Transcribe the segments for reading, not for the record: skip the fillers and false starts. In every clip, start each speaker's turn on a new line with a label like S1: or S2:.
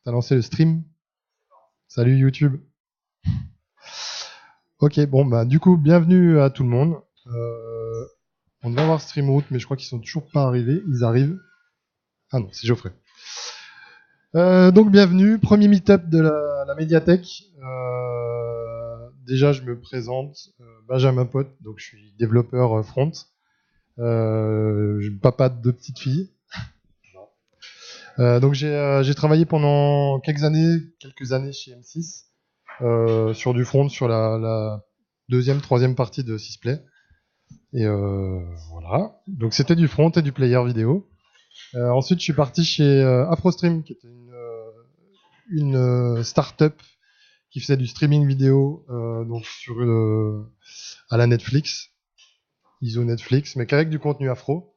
S1: T'as lancé le stream. Salut YouTube. Ok, bon, bah, du coup, bienvenue à tout le monde. On devait avoir StreamRoute, mais je crois qu'ils sont toujours pas arrivés. Ils arrivent. Ah non, c'est Geoffrey. Donc, bienvenue. Premier meet-up de la médiathèque. Déjà, je me présente. Benjamin Pot, donc je suis développeur front. Papa de 2 petites filles. Donc, j'ai travaillé pendant quelques années chez M6. Sur du front, sur la deuxième, troisième partie de Sysplay. Et voilà. Donc c'était du front et du player vidéo. Ensuite, je suis parti chez AfroStream, qui était une start-up qui faisait du streaming vidéo donc à la Netflix, ISO Netflix, mais qu'avec du contenu afro.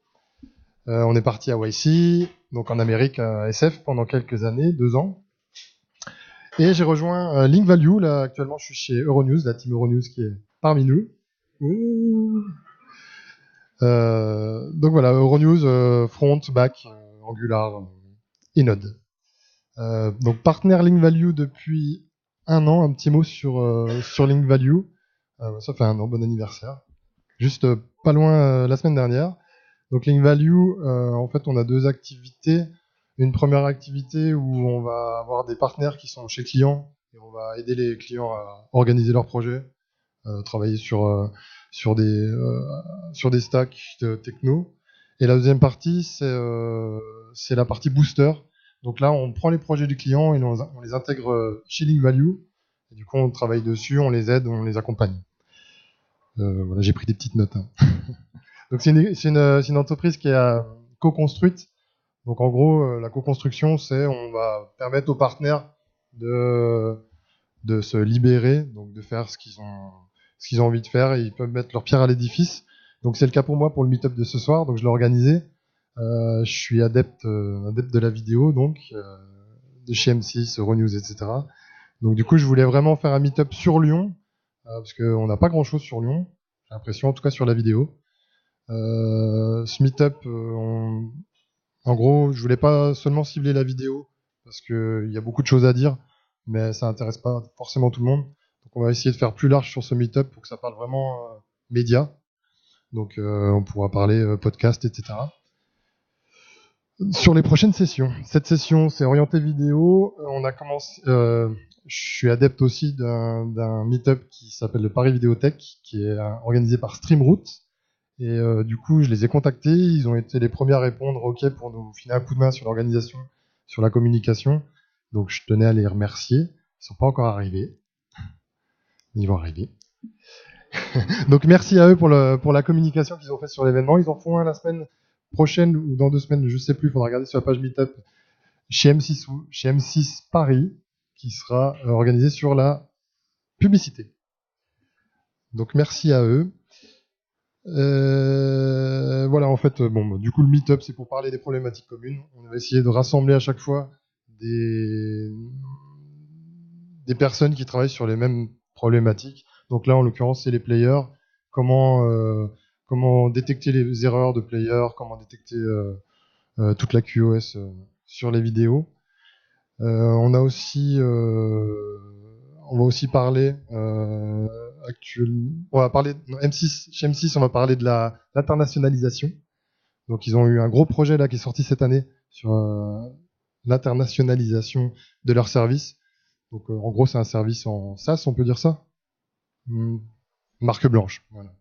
S1: On est parti à YC, donc en Amérique, à SF, pendant quelques années, 2 ans. Et j'ai rejoint Link Value. Là, actuellement, je suis chez Euronews, la team Euronews qui est parmi nous. Ouh. Donc voilà, Euronews, front, back, Angular et Node. Donc partenaire Link Value depuis 1 an. Un petit mot sur Link Value. Ça fait 1 an, bon anniversaire. Juste pas loin la semaine dernière. Donc Link Value, en fait, on a 2 activités. Une première activité où on va avoir des partenaires qui sont chez clients et on va aider les clients à organiser leurs projets, travailler sur des stacks de techno. Et la deuxième partie, c'est la partie booster. Donc là, on prend les projets du client et on les intègre chez Link Value. Et du coup, on travaille dessus, on les aide, on les accompagne. Voilà, j'ai pris des petites notes. Hein. Donc c'est une entreprise qui est co-construite. Donc en gros, la co-construction, c'est on va permettre aux partenaires de, de se libérer, donc de faire ce qu'ils ont envie de faire, et ils peuvent mettre leur pierre à l'édifice. Donc c'est le cas pour moi pour le meet-up de ce soir, donc je l'ai organisé. Je suis adepte de la vidéo, donc de chez M6, Euronews, etc. Donc du coup, je voulais vraiment faire un meet-up sur Lyon, parce qu'on n'a pas grand-chose sur Lyon, j'ai l'impression, en tout cas sur la vidéo. Ce meet-up, en gros, je voulais pas seulement cibler la vidéo, parce qu'il y a beaucoup de choses à dire, mais ça intéresse pas forcément tout le monde. Donc on va essayer de faire plus large sur ce meet-up pour que ça parle vraiment média. Donc on pourra parler podcast, etc. Sur les prochaines sessions. Cette session, c'est orienté vidéo. On a commencé. Je suis adepte aussi d'un meet-up qui s'appelle le Paris Vidéothèque, qui est organisé par Streamroute. Et du coup, je les ai contactés. Ils ont été les premiers à répondre OK pour nous filer un coup de main sur l'organisation, sur la communication. Donc, je tenais à les remercier. Ils sont pas encore arrivés. Ils vont arriver. Donc, merci à eux pour la communication qu'ils ont fait sur l'événement. Ils en font un la semaine prochaine ou dans 2 semaines, je sais plus. Il faudra regarder sur la page Meetup chez M6 Paris, qui sera organisé sur la publicité. Donc, merci à eux. Voilà, en fait, bon, du coup, le meet-up, c'est pour parler des problématiques communes. On va essayer de rassembler à chaque fois des personnes qui travaillent sur les mêmes problématiques. Donc là, en l'occurrence, c'est les players. Comment détecter les erreurs de players, comment détecter toute la QoS sur les vidéos. On a aussi, on va aussi parler on va parler M6. Chez M6, on va parler de l'internationalisation. Donc, ils ont eu un gros projet là qui est sorti cette année sur l'internationalisation de leur service. Donc, en gros, c'est un service en SaaS, on peut dire ça. Marque blanche. Voilà.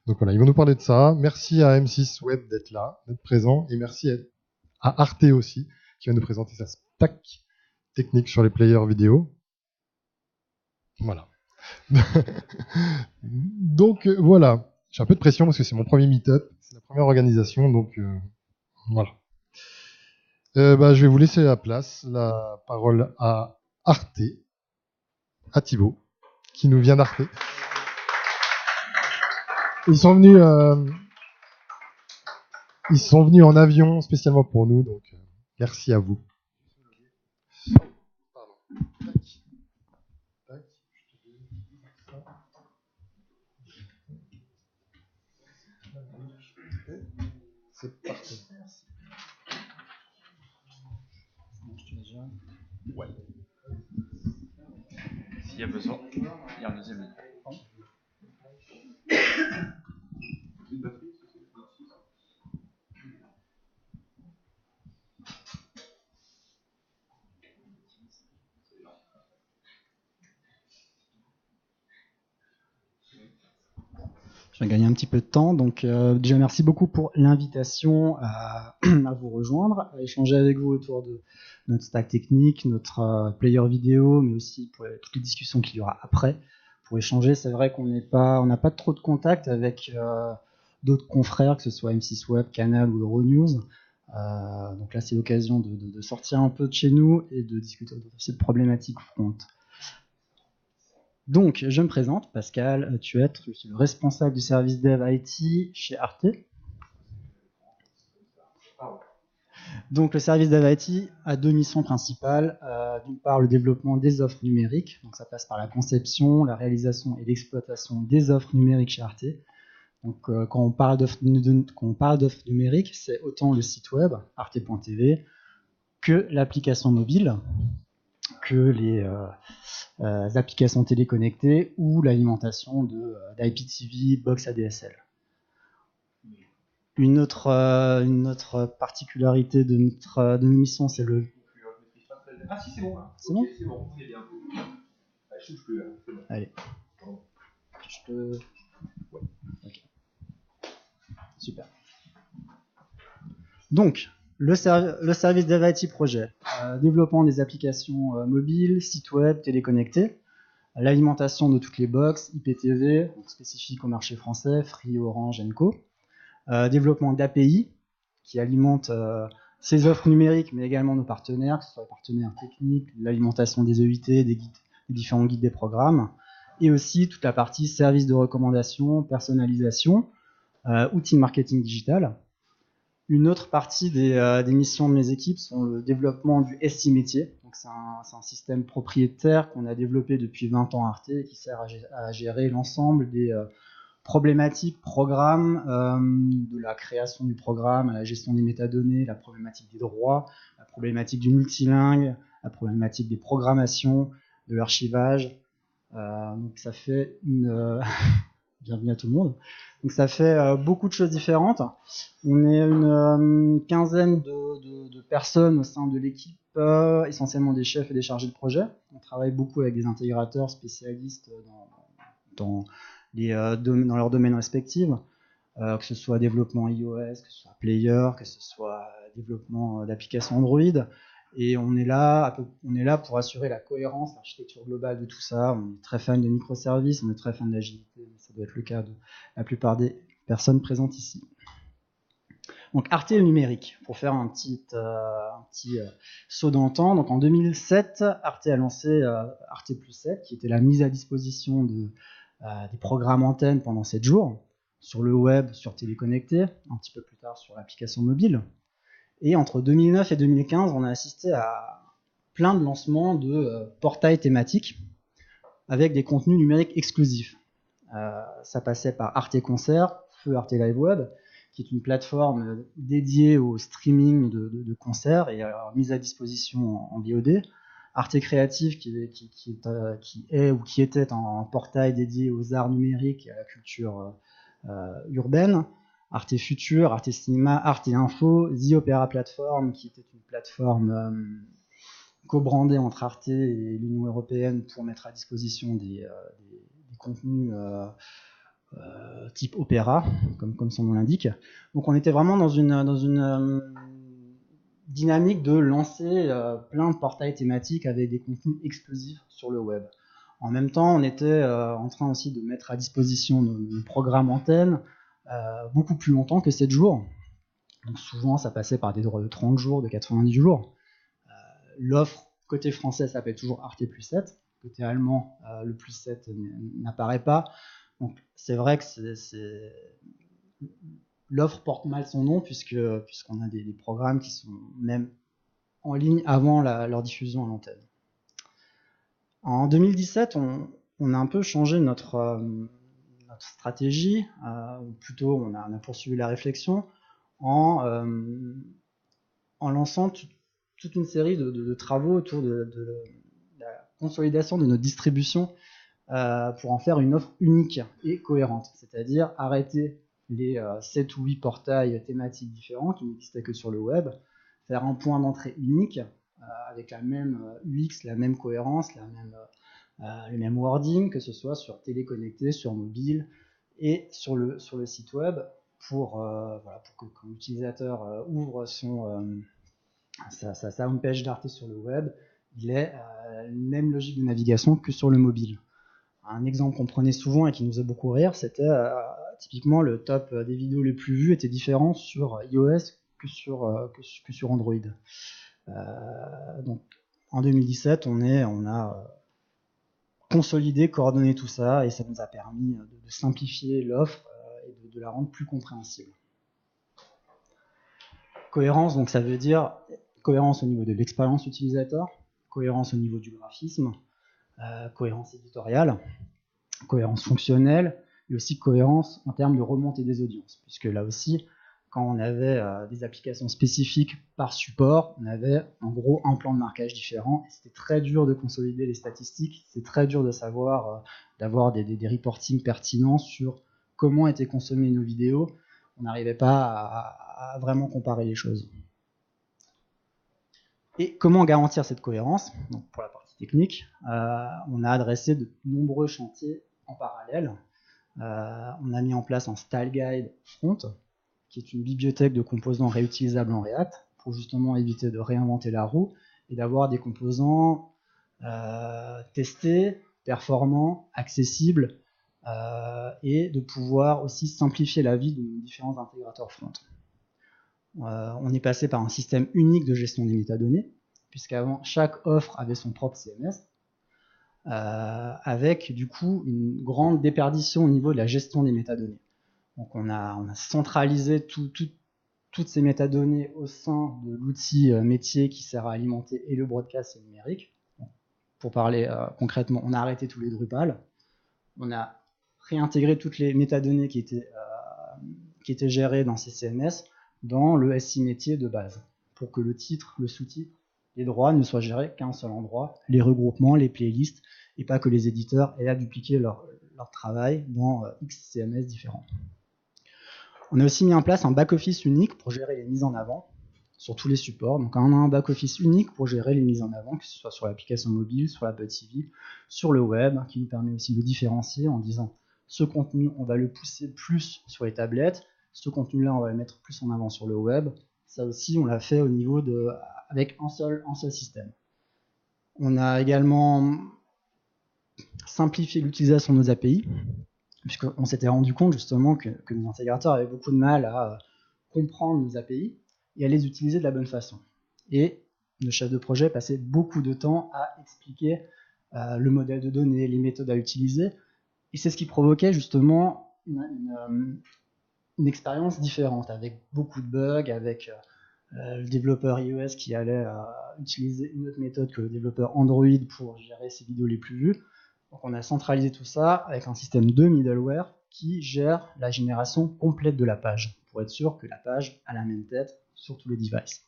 S1: Donc voilà, ils vont nous parler de ça. Merci à M6 Web d'être là, d'être présent, et merci à Arte aussi, qui va nous présenter sa stack technique sur les players vidéo. Voilà. Donc voilà, j'ai un peu de pression parce que c'est mon premier meet-up, c'est la première organisation, donc voilà. Je vais vous laisser la parole à Arte, à Thibaut, qui nous vient d'Arte. Ils sont venus en avion spécialement pour nous, donc merci à vous. C'est parti.
S2: Ouais. S'il y a besoin, il y a un deuxième micro.
S3: Je vais gagner un petit peu de temps. Donc, déjà, merci beaucoup pour l'invitation à vous rejoindre, à échanger avec vous autour de notre stack technique, notre player vidéo, mais aussi pour toutes les discussions qu'il y aura après pour échanger. C'est vrai qu'on n'a pas trop de contact avec d'autres confrères, que ce soit M6 Web, Canal ou Euronews. Donc là, c'est l'occasion de sortir un peu de chez nous et de discuter de cette problématique front. Donc, je me présente, Pascal Thuêtre, je suis le responsable du service Dev IT chez Arte. Donc, le service Dev IT a deux missions principales. D'une part, le développement des offres numériques. Donc, ça passe par la conception, la réalisation et l'exploitation des offres numériques chez Arte. Donc, quand on parle d'offres numériques, c'est autant le site web, arte.tv, que l'application mobile, que les applications téléconnectées ou l'alimentation d'IPTV, box ADSL. Une autre particularité de nos missions, c'est le...
S2: Ah si, c'est bon. Là.
S3: C'est bon ?
S2: C'est bon, on est bien. Je touche plus là, c'est bon.
S3: Allez. Je te... Ouais. Ok. Super. Donc, le service Dev IT Projet, développement des applications mobiles, sites web, téléconnectés, l'alimentation de toutes les box, IPTV, spécifiques au marché français, Free, Orange, Co. Développement d'API, qui alimente ces offres numériques, mais également nos partenaires, que ce soit les partenaires techniques, l'alimentation des EIT, des différents guides des programmes, et aussi toute la partie service de recommandation, personnalisation, outils de marketing digital. Une autre partie des missions de mes équipes sont le développement du SI métier. Donc c'est un système propriétaire qu'on a développé depuis 20 ans à Arte et qui sert à gérer l'ensemble des problématiques programmes, de la création du programme à la gestion des métadonnées, la problématique des droits, la problématique du multilingue, la problématique des programmations, de l'archivage. Donc ça fait une... Bienvenue à tout le monde. Donc ça fait beaucoup de choses différentes. On est une quinzaine de personnes au sein de l'équipe, essentiellement des chefs et des chargés de projet. On travaille beaucoup avec des intégrateurs spécialistes dans leurs domaines respectifs, que ce soit développement iOS, que ce soit Player, que ce soit développement d'applications Android. Et on est là pour assurer la cohérence, l'architecture globale de tout ça. On est très fan de microservices, on est très fan d'agilité, ça doit être le cas de la plupart des personnes présentes ici. Donc Arte numérique, pour faire un petit saut dans le temps. Donc en 2007, Arte a lancé Arte Plus 7, qui était la mise à disposition des programmes antennes pendant 7 jours, sur le web, sur téléconnecté, un petit peu plus tard sur l'application mobile. Et entre 2009 et 2015, on a assisté à plein de lancements de portails thématiques avec des contenus numériques exclusifs. Ça passait par Arte Concert, feu Arte Live Web, qui est une plateforme dédiée au streaming de concerts et mise à disposition en VOD. Arte Créative, qui est ou qui était un portail dédié aux arts numériques et à la culture urbaine. Arte Future, Arte Cinéma, Arte Info, The Opera Platform, qui était une plateforme co-brandée entre Arte et l'Union européenne pour mettre à disposition des contenus type opéra, comme son nom l'indique. Donc on était vraiment dans une dynamique de lancer plein de portails thématiques avec des contenus exclusifs sur le web. En même temps, on était en train aussi de mettre à disposition nos programmes antennes beaucoup plus longtemps que 7 jours. Donc souvent, ça passait par des droits de 30 jours, de 90 jours. L'offre côté français s'appelle toujours Arte Plus 7. Côté allemand, le plus 7 n'apparaît pas. Donc c'est vrai que l'offre porte mal son nom puisqu'on a des programmes qui sont même en ligne avant leur diffusion à l'antenne. En 2017, on a un peu changé notre stratégie, ou plutôt on a poursuivi la réflexion en lançant toute une série de travaux autour de la consolidation de notre distribution pour en faire une offre unique et cohérente, c'est-à-dire arrêter les 7 ou 8 portails thématiques différents qui n'existaient que sur le web, faire un point d'entrée unique avec la même UX, la même cohérence, le même wording, que ce soit sur téléconnecté, sur mobile et sur le site web, pour que quand l'utilisateur ouvre sa homepage d'Arte sur le web, il ait la même logique de navigation que sur le mobile. Un exemple qu'on prenait souvent et qui nous faisait beaucoup rire, c'était typiquement le top des vidéos les plus vues était différent sur iOS que sur Android. Donc en 2017, on a consolidé, coordonné tout ça, et ça nous a permis de simplifier l'offre et de la rendre plus compréhensible. Cohérence, donc ça veut dire cohérence au niveau de l'expérience utilisateur, cohérence au niveau du graphisme, cohérence éditoriale, cohérence fonctionnelle, et aussi cohérence en termes de remontée des audiences, puisque là aussi, quand on avait des applications spécifiques par support, on avait en gros un plan de marquage différent, et c'était très dur de consolider les statistiques, c'est très dur de savoir, d'avoir des reportings pertinents sur comment étaient consommées nos vidéos. On n'arrivait pas à vraiment comparer les choses. Et comment garantir cette cohérence? Donc pour la partie technique, on a adressé de nombreux chantiers en parallèle. On a mis en place un Style Guide Front, qui est une bibliothèque de composants réutilisables en React, pour justement éviter de réinventer la roue et d'avoir des composants testés, performants, accessibles, et de pouvoir aussi simplifier la vie de nos différents intégrateurs front. On est passé par un système unique de gestion des métadonnées, puisqu'avant, chaque offre avait son propre CMS, avec du coup une grande déperdition au niveau de la gestion des métadonnées. Donc on a centralisé toutes ces métadonnées au sein de l'outil métier qui sert à alimenter et le broadcast et le numérique. Pour parler concrètement, on a arrêté tous les Drupal, on a réintégré toutes les métadonnées qui étaient gérées dans ces CMS dans le SI métier de base, pour que le titre, le sous-titre, les droits ne soient gérés qu'à un seul endroit, les regroupements, les playlists, et pas que les éditeurs aient à dupliquer leur travail dans X CMS différents. On a aussi mis en place un back-office unique pour gérer les mises en avant sur tous les supports. Donc on a un back-office unique pour gérer les mises en avant, que ce soit sur l'application mobile, sur l'Apple TV, sur le web, qui nous permet aussi de différencier en disant ce contenu, on va le pousser plus sur les tablettes, ce contenu-là, on va le mettre plus en avant sur le web. Ça aussi, on l'a fait au niveau avec un seul système. On a également simplifié l'utilisation de nos API, puisqu'on s'était rendu compte justement que nos intégrateurs avaient beaucoup de mal à comprendre nos API et à les utiliser de la bonne façon. Et nos chefs de projet passaient beaucoup de temps à expliquer le modèle de données, les méthodes à utiliser, et c'est ce qui provoquait justement une expérience différente, avec beaucoup de bugs, avec le développeur iOS qui allait utiliser une autre méthode que le développeur Android pour gérer ses vidéos les plus vues. Donc on a centralisé tout ça avec un système de middleware qui gère la génération complète de la page, pour être sûr que la page a la même tête sur tous les devices.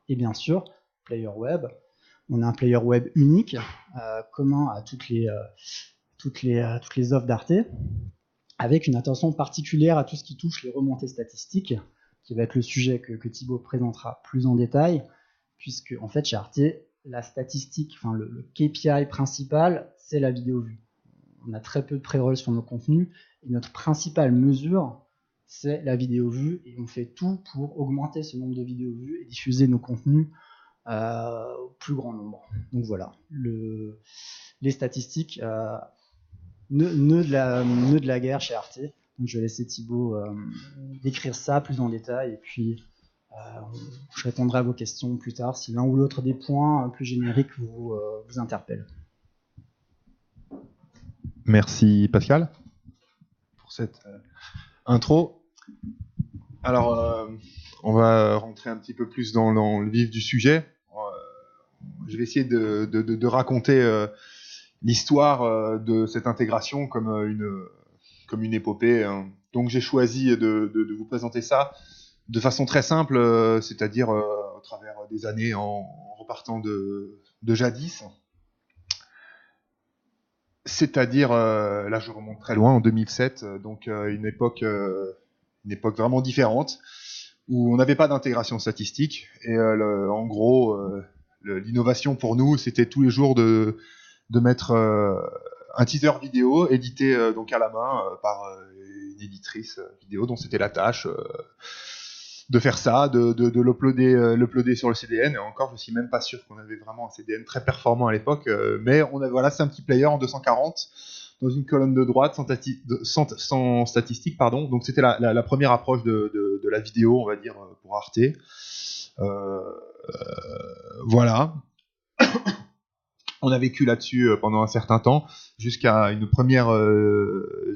S3: Et bien sûr, Player Web, on a un Player Web unique, commun à toutes les offres d'Arte, avec une attention particulière à tout ce qui touche les remontées statistiques, qui va être le sujet que Thibaut présentera plus en détail, puisque en fait chez Arte, la statistique, enfin le KPI principal, c'est la vidéo vue. On a très peu de pré-roll sur nos contenus, et notre principale mesure, c'est la vidéo vue, et on fait tout pour augmenter ce nombre de vidéos vues et diffuser nos contenus au plus grand nombre. Donc voilà, les statistiques, nœud de la guerre chez Arte. Donc je vais laisser Thibaut décrire ça plus en détail, et puis je répondrai à vos questions plus tard si l'un ou l'autre des points plus génériques vous interpelle.
S4: Merci Pascal pour cette intro. Alors, on va rentrer un petit peu plus dans le vif du sujet. Je vais essayer de raconter l'histoire de cette intégration comme une épopée. Donc j'ai choisi de vous présenter ça de façon très simple, c'est-à-dire travers des années en repartant de jadis. C'est-à-dire, là je remonte très loin, en 2007, donc une époque vraiment différente, où on n'avait pas d'intégration statistique, et en gros, l'innovation pour nous, c'était tous les jours de mettre un teaser vidéo édité donc à la main par une éditrice vidéo dont c'était la tâche de faire ça, de l'uploader sur le CDN. Et encore, je suis même pas sûr qu'on avait vraiment un CDN très performant à l'époque, mais voilà, c'est un petit player en 240 dans une colonne de droite sans statistique, pardon. Donc c'était la première approche de la vidéo, on va dire, pour Arte. Voilà. On a vécu là-dessus pendant un certain temps, jusqu'à une première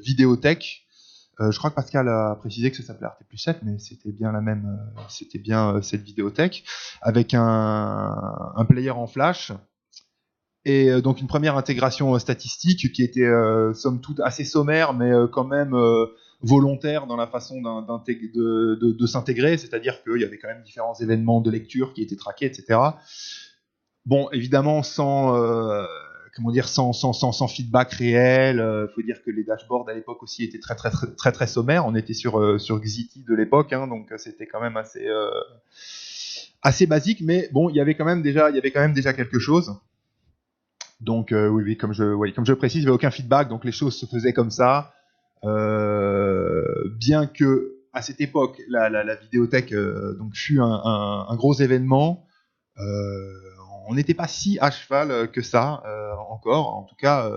S4: vidéothèque. Je crois que Pascal a précisé que ça s'appelait Arte Plus 7, mais c'était bien la même, c'était bien cette vidéothèque, avec un player en flash, et donc une première intégration statistique qui était somme toute assez sommaire, mais quand même volontaire dans la façon de s'intégrer, c'est-à-dire qu'il y avait quand même différents événements de lecture qui étaient traqués, etc. Bon, évidemment, sans feedback réel. Faut dire que les dashboards à l'époque aussi étaient très sommaires. On était sur Xiti de l'époque, hein, donc c'était quand même assez basique, mais bon, il y avait quand même déjà quelque chose. Donc oui, comme je précise, il n'y avait aucun feedback, donc les choses se faisaient comme ça. Bien que à cette époque, la vidéothèque donc fut un gros événement. On n'était pas si à cheval que ça encore. En tout cas,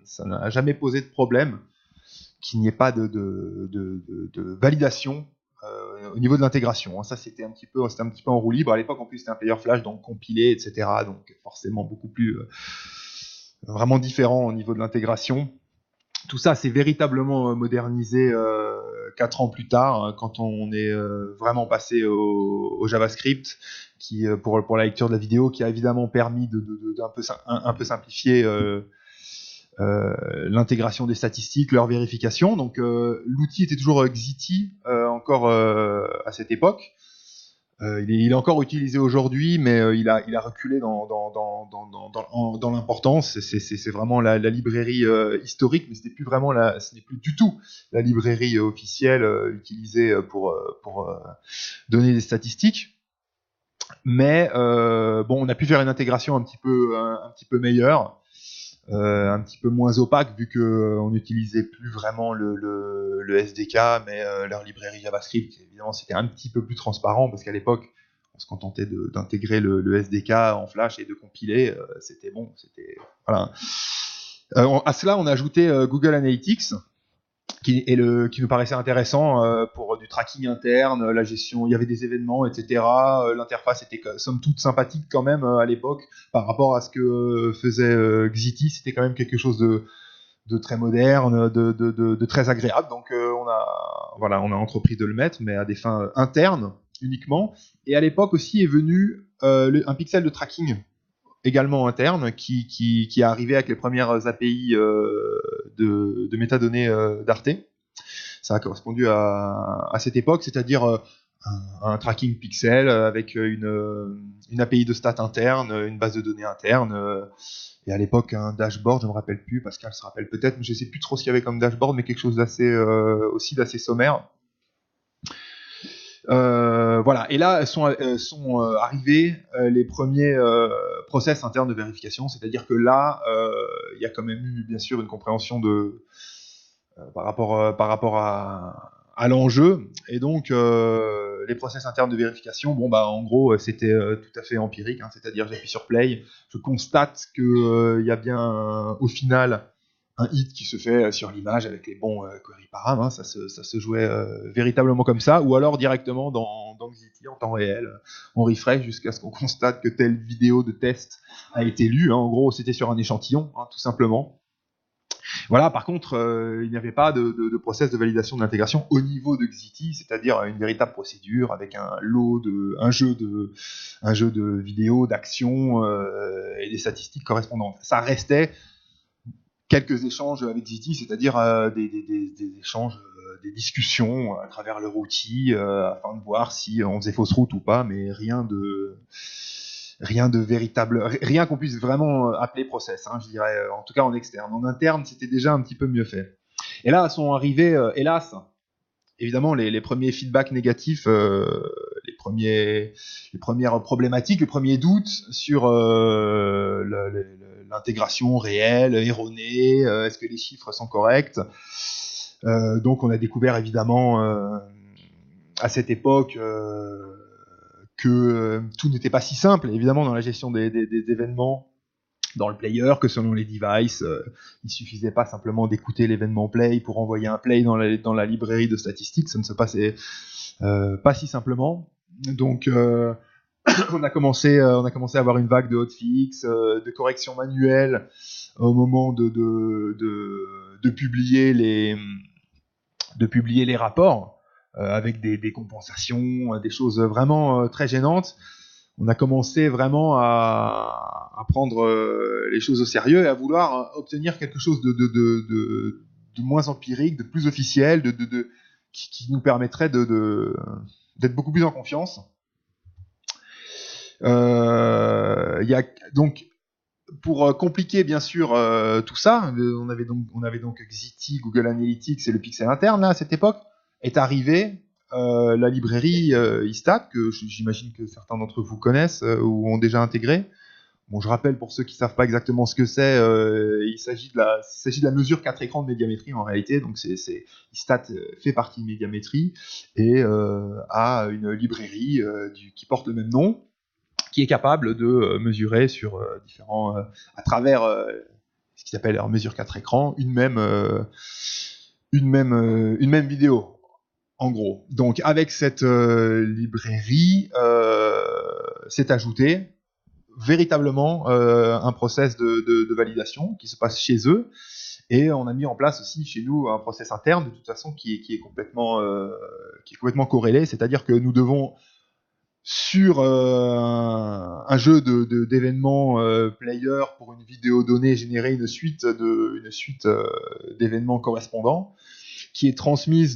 S4: ça n'a jamais posé de problème qu'il n'y ait pas de validation au niveau de l'intégration. Ça, c'était un petit peu en roue libre. À l'époque, en plus, c'était un player flash, donc compilé, etc. Donc forcément beaucoup plus vraiment différent au niveau de l'intégration. Tout ça s'est véritablement modernisé 4 ans plus tard, hein, quand on est vraiment passé au JavaScript, qui pour la lecture de la vidéo, qui a évidemment permis un peu simplifier l'intégration des statistiques, leur vérification. Donc l'outil était toujours Xiti encore à cette époque. Il est encore utilisé aujourd'hui, mais il a reculé dans l'importance. C'est vraiment la librairie historique, mais ce n'est plus du tout la librairie officielle utilisée pour donner des statistiques. Mais bon, on a pu faire une intégration un petit peu meilleure, un petit peu moins opaque, vu que on n'utilisait plus vraiment le SDK, mais leur librairie JavaScript. Évidemment, c'était un petit peu plus transparent, parce qu'à l'époque, on se contentait d'intégrer le SDK en Flash et de compiler. C'était bon, voilà. À cela, on a ajouté Google Analytics, qui nous paraissait intéressant pour du tracking interne, la gestion, il y avait des événements, etc. L'interface était somme toute sympathique quand même à l'époque par rapport à ce que faisait Xiti. C'était quand même quelque chose de très moderne, de très agréable. Donc on a entrepris de le mettre, mais à des fins internes uniquement. Et à l'époque aussi est venu un pixel de tracking également interne qui est arrivé avec les premières API de métadonnées d'Arte. Ça a correspondu à cette époque, c'est-à-dire un tracking pixel avec une API de stats interne, une base de données interne, et à l'époque un dashboard, je me rappelle plus, Pascal se rappelle peut-être, mais je sais plus trop ce qu'il y avait comme dashboard, mais quelque chose d'assez sommaire. Voilà, et là sont arrivés les premiers process internes de vérification, c'est-à-dire que là, il y a quand même eu bien sûr une compréhension par rapport à l'enjeu, et donc les process internes de vérification, bon bah en gros c'était tout à fait empirique, hein, c'est-à-dire j'appuie sur play, je constate que y a bien au final un hit qui se fait sur l'image avec les bons query param, hein, ça se jouait véritablement comme ça, ou alors directement dans Xiti en temps réel, on refresh jusqu'à ce qu'on constate que telle vidéo de test a été lue, hein. En gros c'était sur un échantillon, hein, tout simplement. Voilà, par contre, il n'y avait pas de process de validation de l'intégration au niveau de Xiti, c'est-à-dire une véritable procédure avec un jeu de vidéos, d'actions et des statistiques correspondantes. Ça restait quelques échanges avec Xiti, c'est-à-dire des échanges des discussions à travers leur outil afin de voir si on faisait fausse route ou pas, mais rien de véritable, rien qu'on puisse vraiment appeler process, hein, je dirais, en tout cas en externe. En interne, c'était déjà un petit peu mieux fait. Et là sont arrivés, hélas, évidemment, les premiers feedbacks négatifs, les premières problématiques, les premiers doutes sur l'intégration réelle, erronée, est-ce que les chiffres sont corrects. Donc on a découvert évidemment à cette époque que tout n'était pas si simple, évidemment, dans la gestion des événements dans le player, que selon les devices, il suffisait pas simplement d'écouter l'événement play pour envoyer un play dans la librairie de statistiques, ça ne se passait pas si simplement. Donc on a commencé à avoir une vague de hotfix, de corrections manuelles au moment de publier les rapports, avec des compensations, des choses vraiment très gênantes. On a commencé vraiment à prendre les choses au sérieux et à vouloir obtenir quelque chose de moins empirique, de plus officiel, qui nous permettrait d'être beaucoup plus en confiance. Y a donc, pour compliquer bien sûr tout ça, on avait donc Xiti, Google Analytics et le pixel interne là à cette époque. Est arrivé la librairie Istat, que j'imagine que certains d'entre vous connaissent ou ont déjà intégré. Bon, je rappelle pour ceux qui savent pas exactement ce que c'est, il s'agit de la mesure 4 écrans de médiamétrie en réalité. Donc Istat fait partie de médiamétrie et a une librairie qui porte le même nom, qui est capable de mesurer sur différents, à travers ce qui s'appelle en mesure 4 écrans, une même vidéo. En gros, donc avec cette librairie, s'est ajouté véritablement un process de validation qui se passe chez eux, et on a mis en place aussi chez nous un process interne de toute façon qui est complètement corrélé, c'est-à-dire que nous devons sur un jeu d'événements player pour une vidéo donnée générer une suite d'événements correspondants qui est transmise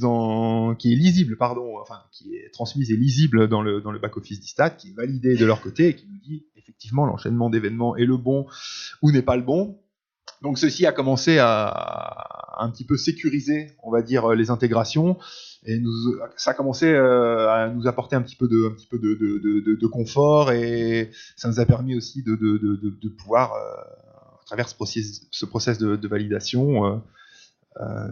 S4: qui est transmise et lisible dans le back-office d'Istat, qui est validé de leur côté et qui nous dit effectivement l'enchaînement d'événements est le bon ou n'est pas le bon. Donc ceci a commencé à un petit peu sécuriser, on va dire, les intégrations, et ça a commencé à nous apporter un petit peu de confort, et ça nous a permis aussi de pouvoir, à travers ce process de validation,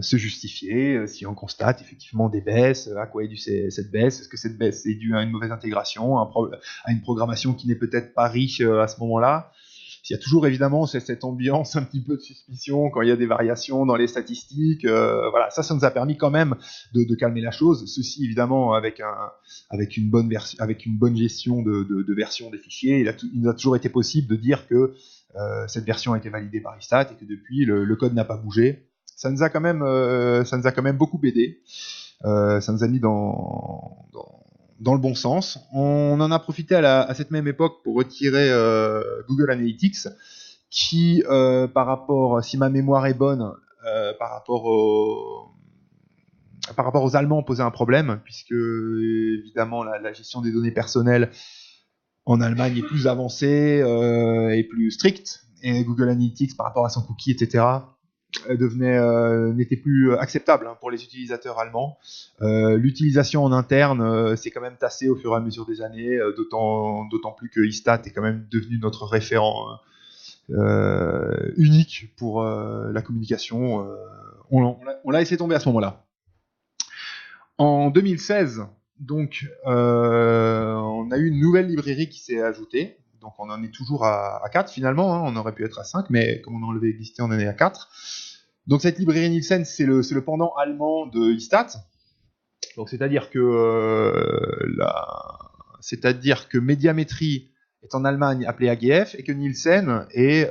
S4: se justifier si on constate effectivement des baisses, à quoi est due cette baisse, est-ce que cette baisse est due à une mauvaise intégration, à une programmation qui n'est peut-être pas riche à ce moment-là. Il y a toujours évidemment cette ambiance un petit peu de suspicion quand il y a des variations dans les statistiques, voilà, ça nous a permis quand même de calmer la chose, ceci évidemment avec une bonne gestion de version des fichiers. Il nous a toujours été possible de dire que cette version a été validée par Istat et que depuis le code n'a pas bougé. Ça nous a quand même beaucoup aidé. Ça nous a mis dans le bon sens. On en a profité à cette même époque pour retirer Google Analytics, qui, par rapport, si ma mémoire est bonne, par rapport aux Allemands, posait un problème, puisque évidemment la gestion des données personnelles en Allemagne est plus avancée et plus stricte, et Google Analytics, par rapport à son cookie, etc., n'était plus acceptable pour les utilisateurs allemands. L'utilisation en interne s'est quand même tassée au fur et à mesure des années, d'autant plus que Istat est quand même devenu notre référent unique pour la communication. On l'a laissé tomber à ce moment-là. En 2016, donc, on a eu une nouvelle librairie qui s'est ajoutée. Donc on en est toujours à 4 finalement, hein. On aurait pu être à 5, mais comme on a enlevé Existé, on en est à 4. Donc cette librairie Nielsen, c'est le pendant allemand de Istat. Donc c'est-à-dire que Médiamétrie est en Allemagne appelé AGF, et que Nielsen est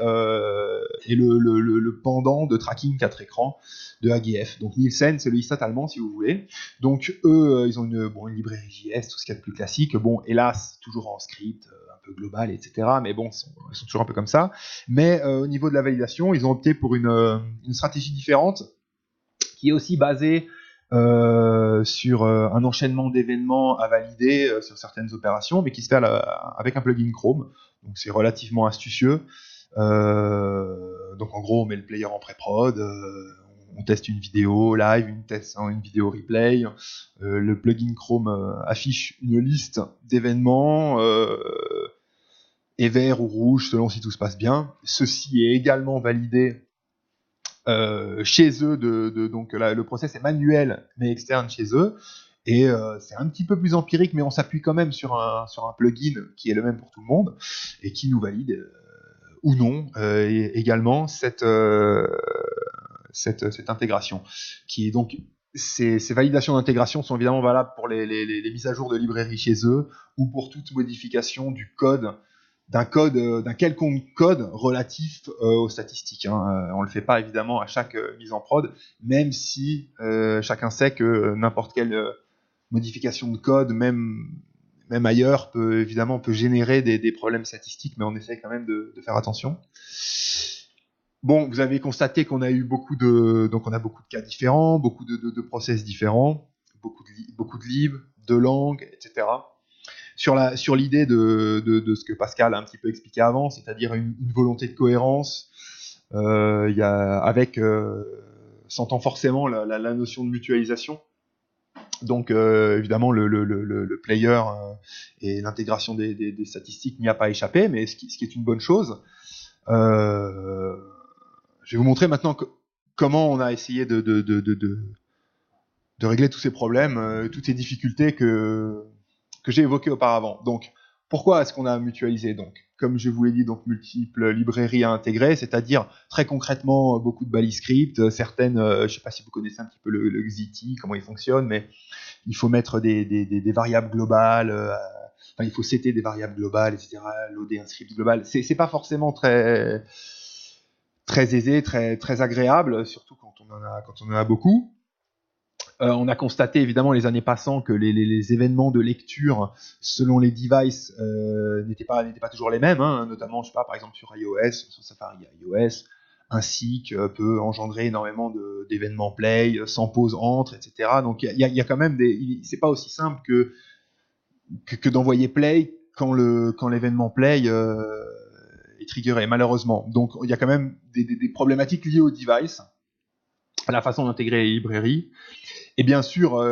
S4: le pendant de tracking 4 écrans de AGF. Donc Nielsen, c'est le Istat allemand, si vous voulez. Donc eux, ils ont une librairie JS, tout ce qu'il y a de plus classique. Bon, hélas, toujours en script, un peu global, etc. Mais bon, ils sont toujours un peu comme ça. Mais au niveau de la validation, ils ont opté pour une stratégie différente, qui est aussi basée sur un enchaînement d'événements à valider sur certaines opérations, mais qui se fait avec un plugin Chrome. Donc c'est relativement astucieux. Donc en gros, on met le player en pré-prod, on teste une vidéo live, une vidéo replay. Le plugin Chrome affiche une liste d'événements et vert ou rouge selon si tout se passe bien. Ceci est également validé chez eux. Donc là, le process est manuel mais externe chez eux. Et c'est un petit peu plus empirique, mais on s'appuie quand même sur un plugin qui est le même pour tout le monde et qui nous valide ou non également cette intégration. Qui est donc ces validations d'intégration sont évidemment valables pour les mises à jour de librairie chez eux ou pour toute modification du code d'un quelconque code relatif aux statistiques. On le fait pas évidemment à chaque mise en prod, même si chacun sait que n'importe quelle modification de code, même ailleurs, peut générer des problèmes statistiques, mais on essaie quand même de faire attention. Bon, vous avez constaté qu'on a eu beaucoup de cas différents, beaucoup de process différents, beaucoup de libs, de langues, etc. Sur l'idée de ce que Pascal a un petit peu expliqué avant, c'est-à-dire une volonté de cohérence, s'entend forcément la notion de mutualisation. Donc évidemment le player et l'intégration des statistiques n'y a pas échappé, mais ce qui est une bonne chose. Je vais vous montrer maintenant comment on a essayé de régler tous ces problèmes, toutes ces difficultés que j'ai évoquées auparavant. Donc pourquoi est-ce qu'on a mutualisé? Donc comme je vous l'ai dit, donc multiples librairies à intégrer, c'est-à-dire très concrètement beaucoup de balises script, certaines, je ne sais pas si vous connaissez un petit peu le XZT, comment il fonctionne, mais il faut mettre des variables globales, il faut setter des variables globales, etc., loader un script global. C'est pas forcément très aisé, très agréable, surtout quand on en a beaucoup. On a constaté évidemment les années passant que les événements de lecture selon les devices n'étaient pas toujours les mêmes, notamment je sais pas, par exemple sur iOS, sur Safari iOS, un SIC peut engendrer énormément d'événements play, sans pause entre, etc. Donc il y a quand même c'est pas aussi simple que d'envoyer play quand l'événement play est triggeré, malheureusement. Donc il y a quand même des problématiques liées au device, à la façon d'intégrer les librairies. Et bien sûr,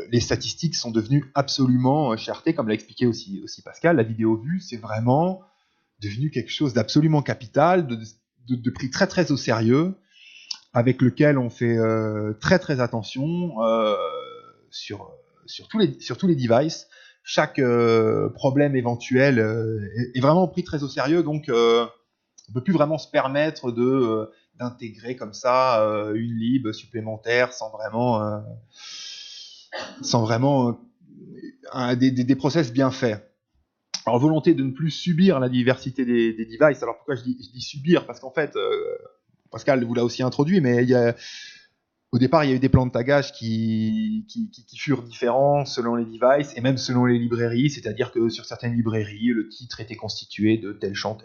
S4: les statistiques sont devenues absolument chartées, comme l'a expliqué aussi Pascal. La vidéo vue, c'est vraiment devenu quelque chose d'absolument capital, de pris très très au sérieux, avec lequel on fait très très attention sur tous les devices. Chaque problème éventuel est vraiment pris très au sérieux, donc on peut plus vraiment se permettre d'intégrer comme ça une lib supplémentaire sans vraiment des process bien faits. Alors volonté de ne plus subir la diversité des devices. Alors pourquoi je dis subir? Parce qu'en fait, Pascal vous l'a aussi introduit, mais au départ, il y a eu des plans de tagage qui furent différents selon les devices et même selon les librairies, c'est-à-dire que sur certaines librairies, le titre était constitué de tel champ,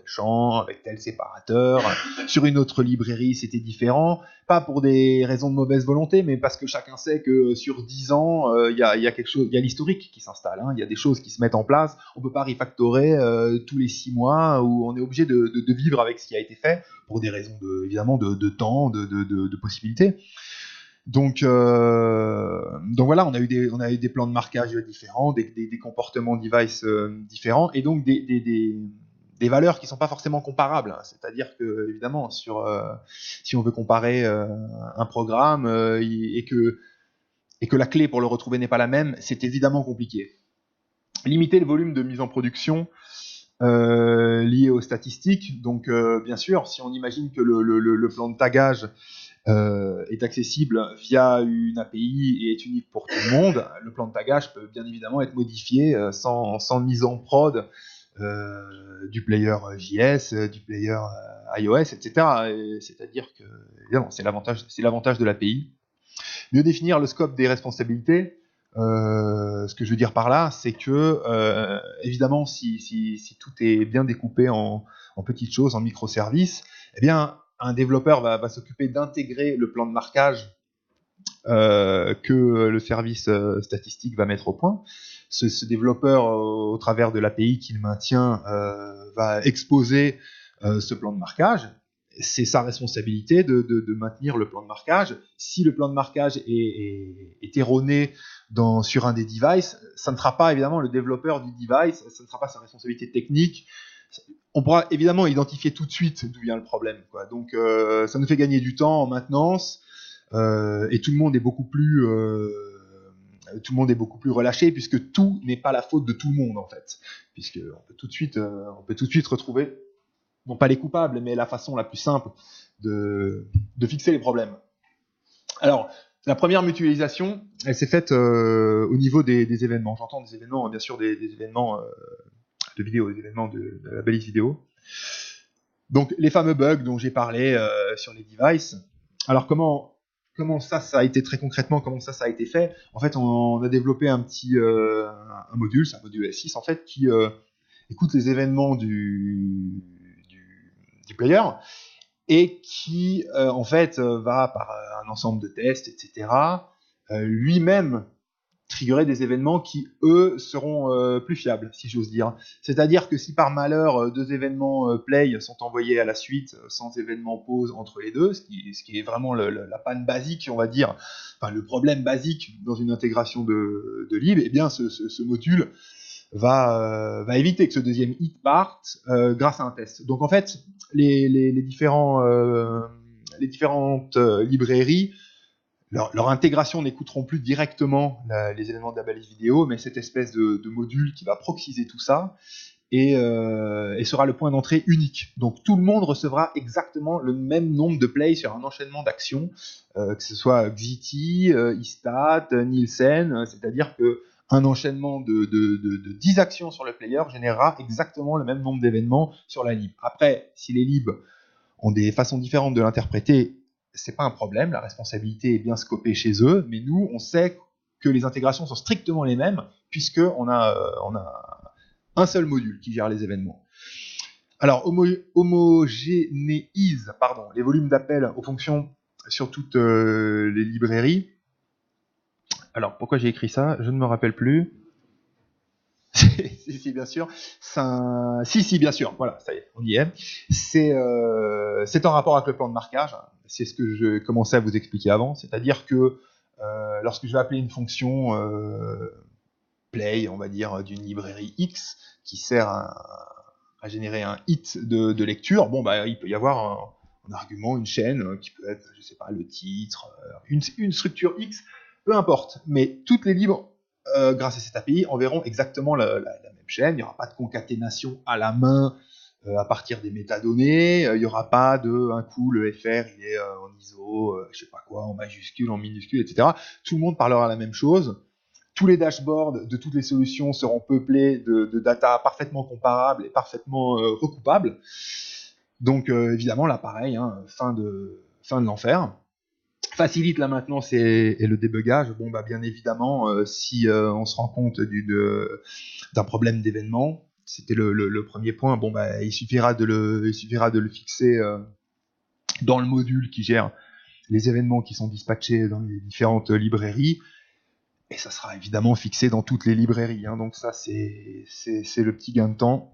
S4: avec tel séparateur. Sur une autre librairie, c'était différent, pas pour des raisons de mauvaise volonté, mais parce que chacun sait que sur 10 ans, il y a quelque chose, il y a l'historique qui s'installe, il y a des choses qui se mettent en place. On peut pas refactorer tous les 6 mois, où on est obligé de vivre avec ce qui a été fait pour des raisons évidemment de temps, de possibilités. Donc voilà, on a eu des plans de marquage différents, des comportements device différents, et donc des valeurs qui sont pas forcément comparables. C'est-à-dire que évidemment, si on veut comparer un programme et que la clé pour le retrouver n'est pas la même, c'est évidemment compliqué. Limiter le volume de mise en production lié aux statistiques. Donc bien sûr, si on imagine que le plan de tagage est accessible via une API et est unique pour tout le monde, le plan de tagage peut bien évidemment être modifié sans mise en prod du player JS, du player iOS, etc. C'est-à-dire que évidemment, c'est l'avantage de l'API. Mieux définir le scope des responsabilités. Ce que je veux dire par là, c'est que évidemment, si tout est bien découpé en petites choses, en microservices, eh bien un développeur va s'occuper d'intégrer le plan de marquage que le service statistique va mettre au point. Ce développeur, au travers de l'API qu'il maintient, va exposer ce plan de marquage. C'est sa responsabilité de maintenir le plan de marquage. Si le plan de marquage est erroné sur un des devices, ça ne sera pas évidemment le développeur du device, ça ne sera pas sa responsabilité technique. On pourra évidemment identifier tout de suite d'où vient le problème, quoi. Donc ça nous fait gagner du temps en maintenance, et tout le monde est beaucoup plus relâché, puisque tout n'est pas la faute de tout le monde, en fait, puisque on peut tout de suite retrouver non pas les coupables, mais la façon la plus simple de fixer les problèmes. Alors, la première mutualisation, elle s'est faite au niveau des événements. J'entends des événements, bien sûr, des événements de vidéo, des événements de la balise vidéo. Donc, les fameux bugs dont j'ai parlé sur les devices. Alors, comment ça a été très concrètement, comment ça a été fait? En fait, on a développé un module, c'est un module S6 en fait, qui écoute les événements du player et qui en fait va par un ensemble de tests, etc. Lui-même triggerer des événements qui, eux, seront plus fiables, si j'ose dire. C'est-à-dire que si par malheur 2 événements play sont envoyés à la suite sans événement pause entre les deux, ce qui est vraiment la panne basique, on va dire, enfin le problème basique dans une intégration de lib, eh bien ce module va éviter que ce deuxième hit parte grâce à un test. Donc en fait, les différentes librairies, leur intégration n'écouteront plus directement les éléments de la balise vidéo, mais cette espèce de module qui va proxyser tout ça et sera le point d'entrée unique. Donc tout le monde recevra exactement le même nombre de plays sur un enchaînement d'actions, que ce soit Xiti, Istat, Nielsen, c'est-à-dire que un enchaînement de 10 actions sur le player générera exactement le même nombre d'événements sur la lib. Après, si les libs ont des façons différentes de l'interpréter, c'est pas un problème, la responsabilité est bien scopée chez eux, mais nous, on sait que les intégrations sont strictement les mêmes, puisqu'on a un seul module qui gère les événements. Alors, homogénéise les volumes d'appels aux fonctions sur toutes les librairies. Alors, pourquoi j'ai écrit ça? Je ne me rappelle plus. si, bien sûr. Si, bien sûr. Voilà, ça y est, on y est. C'est en rapport avec le plan de marquage. C'est ce que je commençais à vous expliquer avant. C'est-à-dire que lorsque je vais appeler une fonction play, on va dire, d'une librairie X, qui sert à générer un hit de lecture, bon, bah, il peut y avoir un argument, une chaîne, qui peut être, je sais pas, le titre, une structure X, peu importe. Mais toutes les libres, grâce à cette API, enverront exactement la même chaîne. Il n'y aura pas de concaténation à la main à partir des métadonnées. Il n'y aura pas un coup, le FR, il est en ISO, je sais pas quoi, en majuscule, en minuscule, etc. Tout le monde parlera la même chose. Tous les dashboards de toutes les solutions seront peuplés de data parfaitement comparables et parfaitement recoupables. Donc évidemment, là, pareil, fin de l'enfer. Facilite la maintenance et le débugage. Bon, bah, bien évidemment, si on se rend compte d'un problème d'événement, c'était le premier point. Bon, bah, il suffira de le fixer dans le module qui gère les événements qui sont dispatchés dans les différentes librairies. Et ça sera évidemment fixé dans toutes les librairies. Donc ça, c'est le petit gain de temps.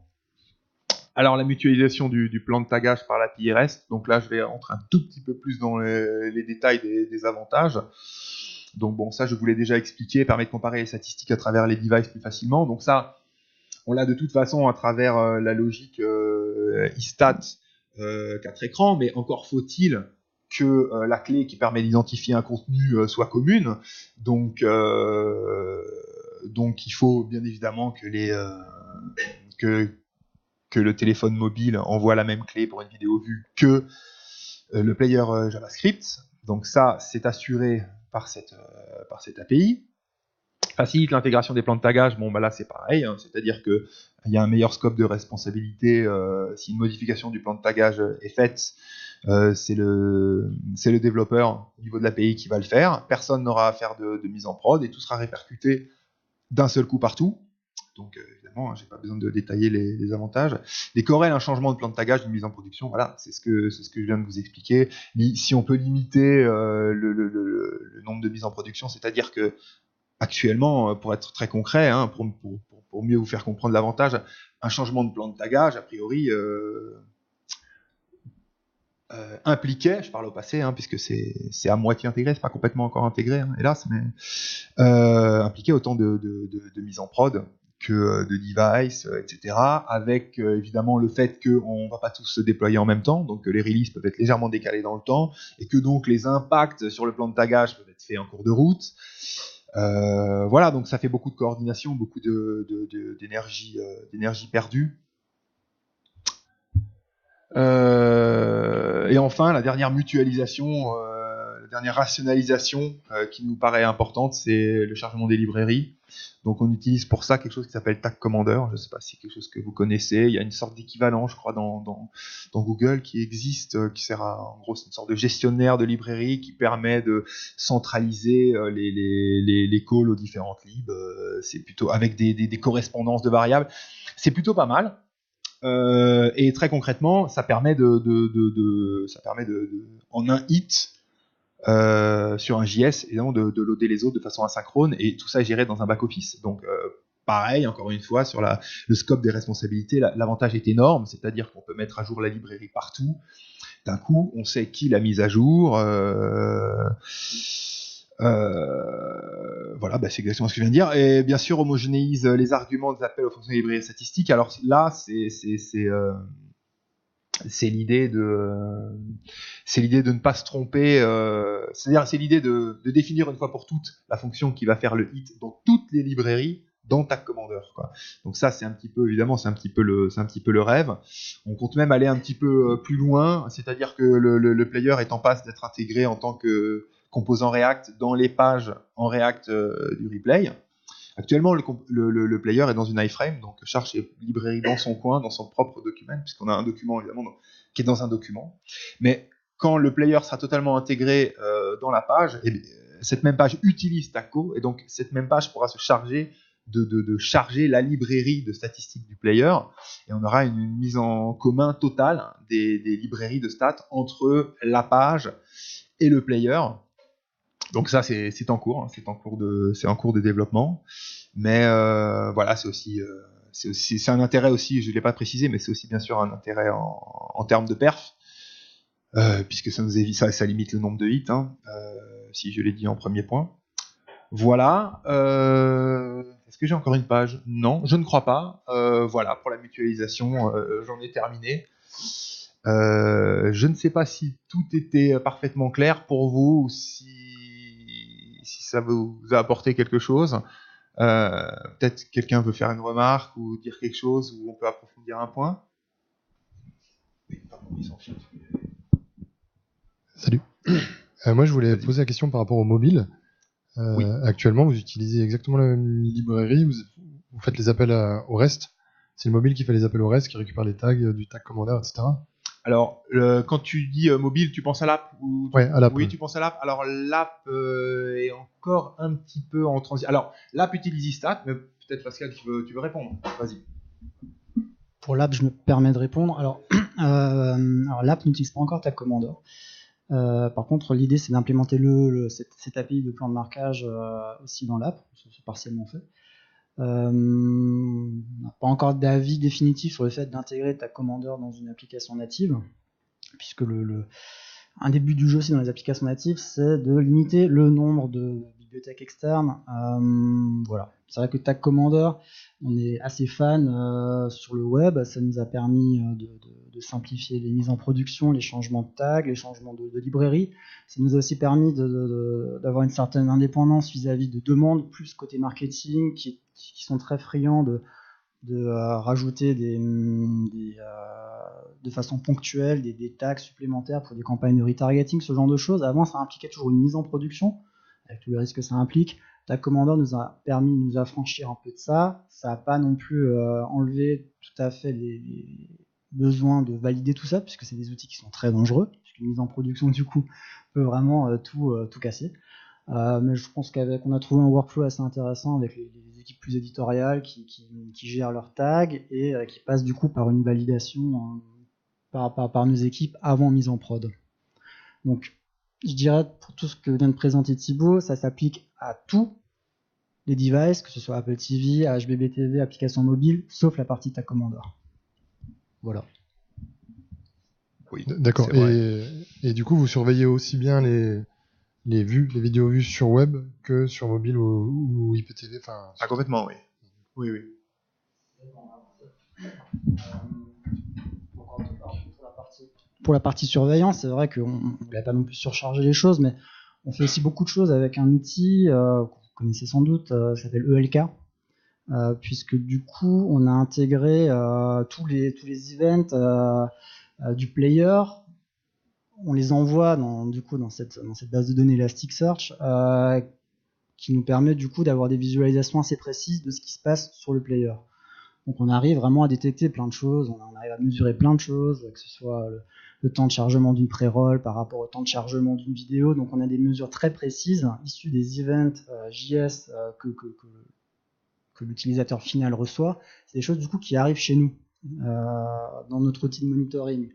S4: Alors la mutualisation du plan de tagage par l'API REST. Donc là, je vais rentrer un tout petit peu plus dans les détails des avantages. Donc bon, ça, je vous l'ai déjà expliqué, permet de comparer les statistiques à travers les devices plus facilement. Donc ça, on l'a de toute façon à travers la logique ISTAT 4 écrans, mais encore faut-il que la clé qui permet d'identifier un contenu soit commune. Donc il faut bien évidemment que le téléphone mobile envoie la même clé pour une vidéo vue que le player JavaScript. Donc ça, c'est assuré par cette API. Facilite l'intégration des plans de tagage. Bon, bah là, c'est pareil. C'est-à-dire qu'il y a un meilleur scope de responsabilité. Si une modification du plan de tagage est faite, c'est le développeur au niveau de l'API qui va le faire. Personne n'aura à faire de mise en prod et tout sera répercuté d'un seul coup partout. donc évidemment, j'ai pas besoin de détailler les avantages. Les corrèles, un changement de plan de tagage, une mise en production, voilà, c'est ce que je viens de vous expliquer. Mais si on peut limiter le nombre de mises en production, c'est-à-dire que actuellement, pour être très concret, hein, pour mieux vous faire comprendre l'avantage, un changement de plan de tagage, a priori, impliquait, je parle au passé, hein, puisque c'est à moitié intégré, c'est pas complètement encore intégré, hein, hélas, mais impliquait autant de mise en prod que de device, etc. Avec évidemment le fait qu'on ne va pas tous se déployer en même temps, donc que les releases peuvent être légèrement décalées dans le temps, et que donc les impacts sur le plan de tagage peuvent être faits en cours de route. Voilà, donc ça fait beaucoup de coordination, beaucoup d'énergie perdue. Et enfin, la dernière mutualisation, la dernière rationalisation qui nous paraît importante, c'est le chargement des librairies. Donc on utilise pour ça quelque chose qui s'appelle Tag Commander. Je ne sais pas si c'est quelque chose que vous connaissez. Il y a une sorte d'équivalent, je crois, dans Google qui existe, qui sert à, en gros, c'est une sorte de gestionnaire de librairie qui permet de centraliser les calls aux différentes libs. C'est plutôt avec des correspondances de variables. C'est plutôt pas mal. Et très concrètement, ça permet en un hit sur un JS, évidemment, de loader les autres de façon asynchrone, et tout ça est géré dans un back-office. Donc, pareil, encore une fois, sur le scope des responsabilités, l'avantage est énorme, c'est-à-dire qu'on peut mettre à jour la librairie partout. D'un coup, on sait qui l'a mise à jour. Voilà, c'est exactement ce que je viens de dire. Et bien sûr, homogénéise les arguments des appels aux fonctions de librairie statistique. Alors là, c'est l'idée de ne pas se tromper. C'est-à-dire, c'est l'idée de définir une fois pour toutes la fonction qui va faire le hit dans toutes les librairies dans Tag Commander, quoi. Donc ça, c'est un petit peu, évidemment, c'est un petit peu le rêve. On compte même aller un petit peu plus loin, c'est-à-dire que le player est en passe d'être intégré en tant que composant React dans les pages en React du replay. Actuellement, le player est dans une iframe, donc charge ses librairies dans son coin, dans son propre document, puisqu'on a un document, évidemment, qui est dans un document. Mais quand le player sera totalement intégré dans la page, cette même page utilise Tagco, et donc cette même page pourra se charger de charger la librairie de statistiques du player, et on aura une mise en commun totale des librairies de stats entre la page et le player. Donc ça, c'est en cours, hein, c'est en cours de développement, mais voilà, c'est un intérêt aussi, je ne l'ai pas précisé, mais c'est aussi bien sûr un intérêt en termes de perf, puisque ça nous évite, ça limite le nombre de hits, hein, si je l'ai dit en premier point. Voilà. Est-ce que j'ai encore une page? Non, je ne crois pas. Voilà, pour la mutualisation, j'en ai terminé. Je ne sais pas si tout était parfaitement clair pour vous, ou si ça vous a apporté quelque chose. Peut-être quelqu'un veut faire une remarque ou dire quelque chose, ou on peut approfondir un point. Oui, pardon, ils s'en fichent.
S1: Salut. Moi, je voulais poser la question par rapport au mobile.
S4: Oui.
S1: Actuellement, vous utilisez exactement la même librairie, vous faites les appels au REST. C'est le mobile qui fait les appels au REST, qui récupère les tags du tag commander, etc.
S4: Alors, quand tu dis mobile, tu penses à l'app ou...
S1: Ouais, à l'app.
S4: Oui, tu penses à l'app. Alors, l'app est encore un petit peu en transition. Alors, l'app utilise Istat, mais peut-être Pascal, tu veux répondre. Vas-y.
S3: Pour l'app, je me permets de répondre. Alors l'app n'utilise pas encore Tag Commander. Par contre, l'idée, c'est d'implémenter cette API de plan de marquage aussi dans l'app. C'est partiellement fait. On n'a pas encore d'avis définitif sur le fait d'intégrer Tag Commander dans une application native, puisque un des buts du jeu aussi dans les applications natives, c'est de limiter le nombre de bibliothèques externes. Voilà. C'est vrai que Tag Commander, on est assez fan sur le web, ça nous a permis de simplifier les mises en production, les changements de tags, les changements de librairie. Ça nous a aussi permis d'avoir une certaine indépendance vis-à-vis de demandes, plus côté marketing, qui sont très friands de rajouter de façon ponctuelle des tags supplémentaires pour des campagnes de retargeting, ce genre de choses. Avant, ça impliquait toujours une mise en production, avec tous les risques que ça implique. Tag Commander nous a permis de nous affranchir un peu de ça. Ça n'a pas non plus enlevé tout à fait les besoins de valider tout ça, puisque c'est des outils qui sont très dangereux, puisqu'une mise en production, du coup, peut vraiment tout casser. Mais je pense qu'on a trouvé un workflow assez intéressant avec les équipes plus éditoriales qui gèrent leurs tags et qui passent du coup par une validation par nos équipes avant mise en prod. Donc, je dirais, pour tout ce que vient de présenter Thibaut, ça s'applique à tous les devices, que ce soit Apple TV, HBB TV, application mobile, sauf la partie tag commander. Voilà.
S4: Oui,
S1: D'accord.
S4: c'est vrai.
S1: Et du coup, vous surveillez aussi bien les vidéos vues sur web que sur mobile ou IPTV.
S4: Ah, complètement, oui. Oui, oui.
S3: Pour la partie surveillance, c'est vrai qu'on ne voulait pas non plus surcharger les choses, mais on fait aussi beaucoup de choses avec un outil que vous connaissez sans doute, ça s'appelle ELK, puisque du coup, on a intégré tous les events du player. On les envoie dans cette base de données Elasticsearch qui nous permet du coup d'avoir des visualisations assez précises de ce qui se passe sur le player. Donc on arrive vraiment à détecter plein de choses, on arrive à mesurer plein de choses, que ce soit le temps de chargement d'une pré-roll par rapport au temps de chargement d'une vidéo. Donc on a des mesures très précises issues des events JS que l'utilisateur final reçoit. C'est des choses du coup qui arrivent chez nous dans notre outil de monitoring.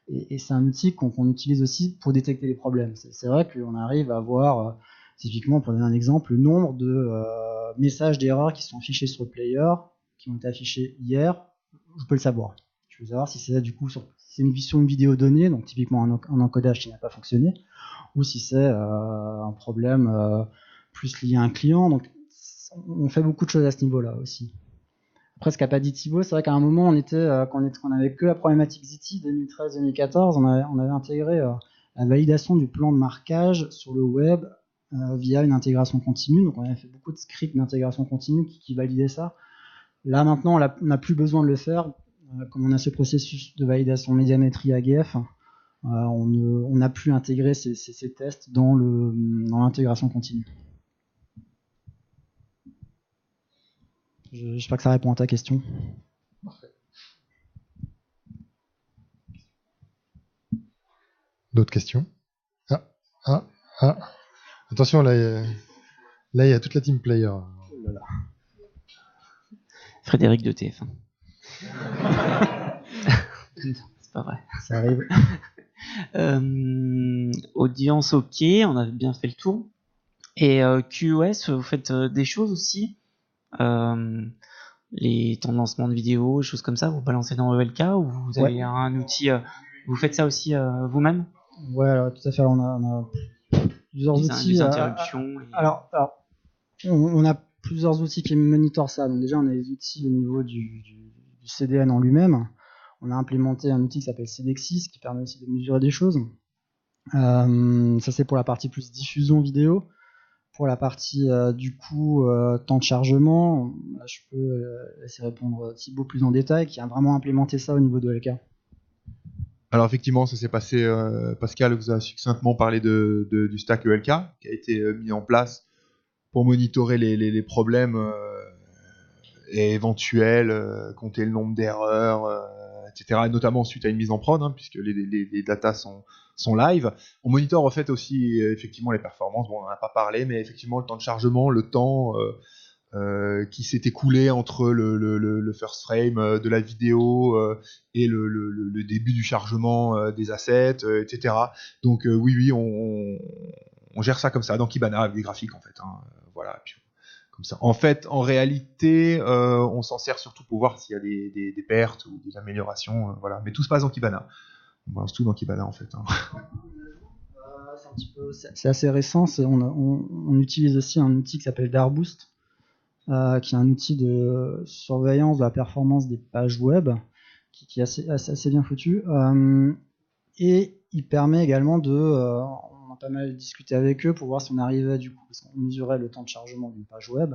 S3: Et c'est un outil qu'on utilise aussi pour détecter les problèmes. C'est vrai qu'on arrive à voir, typiquement pour donner un exemple, le nombre de messages d'erreur qui sont affichés sur le player, qui ont été affichés hier, je peux le savoir. Je veux savoir si c'est du coup sur une vidéo donnée, donc typiquement un encodage qui n'a pas fonctionné, ou si c'est un problème plus lié à un client. Donc on fait beaucoup de choses à ce niveau-là aussi. Après, ce qu'a pas dit Thibaut, c'est vrai qu'à un moment, on avait que la problématique ZTE 2013-2014, on avait intégré la validation du plan de marquage sur le web via une intégration continue. Donc on avait fait beaucoup de scripts d'intégration continue qui validaient ça. Là maintenant, on n'a plus besoin de le faire. Comme on a ce processus de validation médiamétrie AGF, on n'a plus intégré ces tests dans l'intégration continue. J'espère que ça répond à ta question.
S1: Parfait. D'autres questions? Attention, là, il y a toute la team player.
S3: Voilà.
S5: Frédéric de TF1. C'est pas vrai.
S3: Ça arrive.
S5: Audience ok, on a bien fait le tour. Et QoS, vous faites des choses aussi, les temps de lancement de vidéos, choses comme ça, vous balancez dans ELK ou vous avez un outil, vous faites ça aussi vous-même?
S3: Ouais, alors, tout à fait. On a plusieurs outils.
S5: Des interruptions.
S3: Alors, on a plusieurs outils qui monitorent ça. Donc déjà, on a des outils au niveau du CDN en lui-même. On a implémenté un outil qui s'appelle CDXIS qui permet aussi de mesurer des choses. Ça, c'est pour la partie plus diffusion vidéo. Pour la partie temps de chargement, là, je peux laisser répondre Thibaut plus en détail, qui a vraiment implémenté ça au niveau de LK.
S4: Alors effectivement, ça s'est passé, Pascal vous a succinctement parlé du stack ELK qui a été mis en place pour monitorer les problèmes éventuels, compter le nombre d'erreurs, etc. Et notamment suite à une mise en prod, puisque les datas sont live. On monitore en fait aussi effectivement les performances, bon on n'en a pas parlé, mais effectivement le temps de chargement, le temps qui s'est écoulé entre le first frame de la vidéo et le début du chargement des assets, etc. Donc oui, on gère ça comme ça dans Kibana avec des graphiques en fait. Voilà. Puis, comme ça. En fait, en réalité, on s'en sert surtout pour voir s'il y a des pertes ou des améliorations. Voilà. Mais tout se passe dans Kibana. On balance tout dans Kibana en fait.
S3: C'est assez récent. On utilise aussi un outil qui s'appelle Darboost, qui est un outil de surveillance de la performance des pages web, qui est assez bien foutu. Et il permet également on a pas mal discuté avec eux pour voir si on arrivait du coup, parce qu'on mesurait le temps de chargement d'une page web,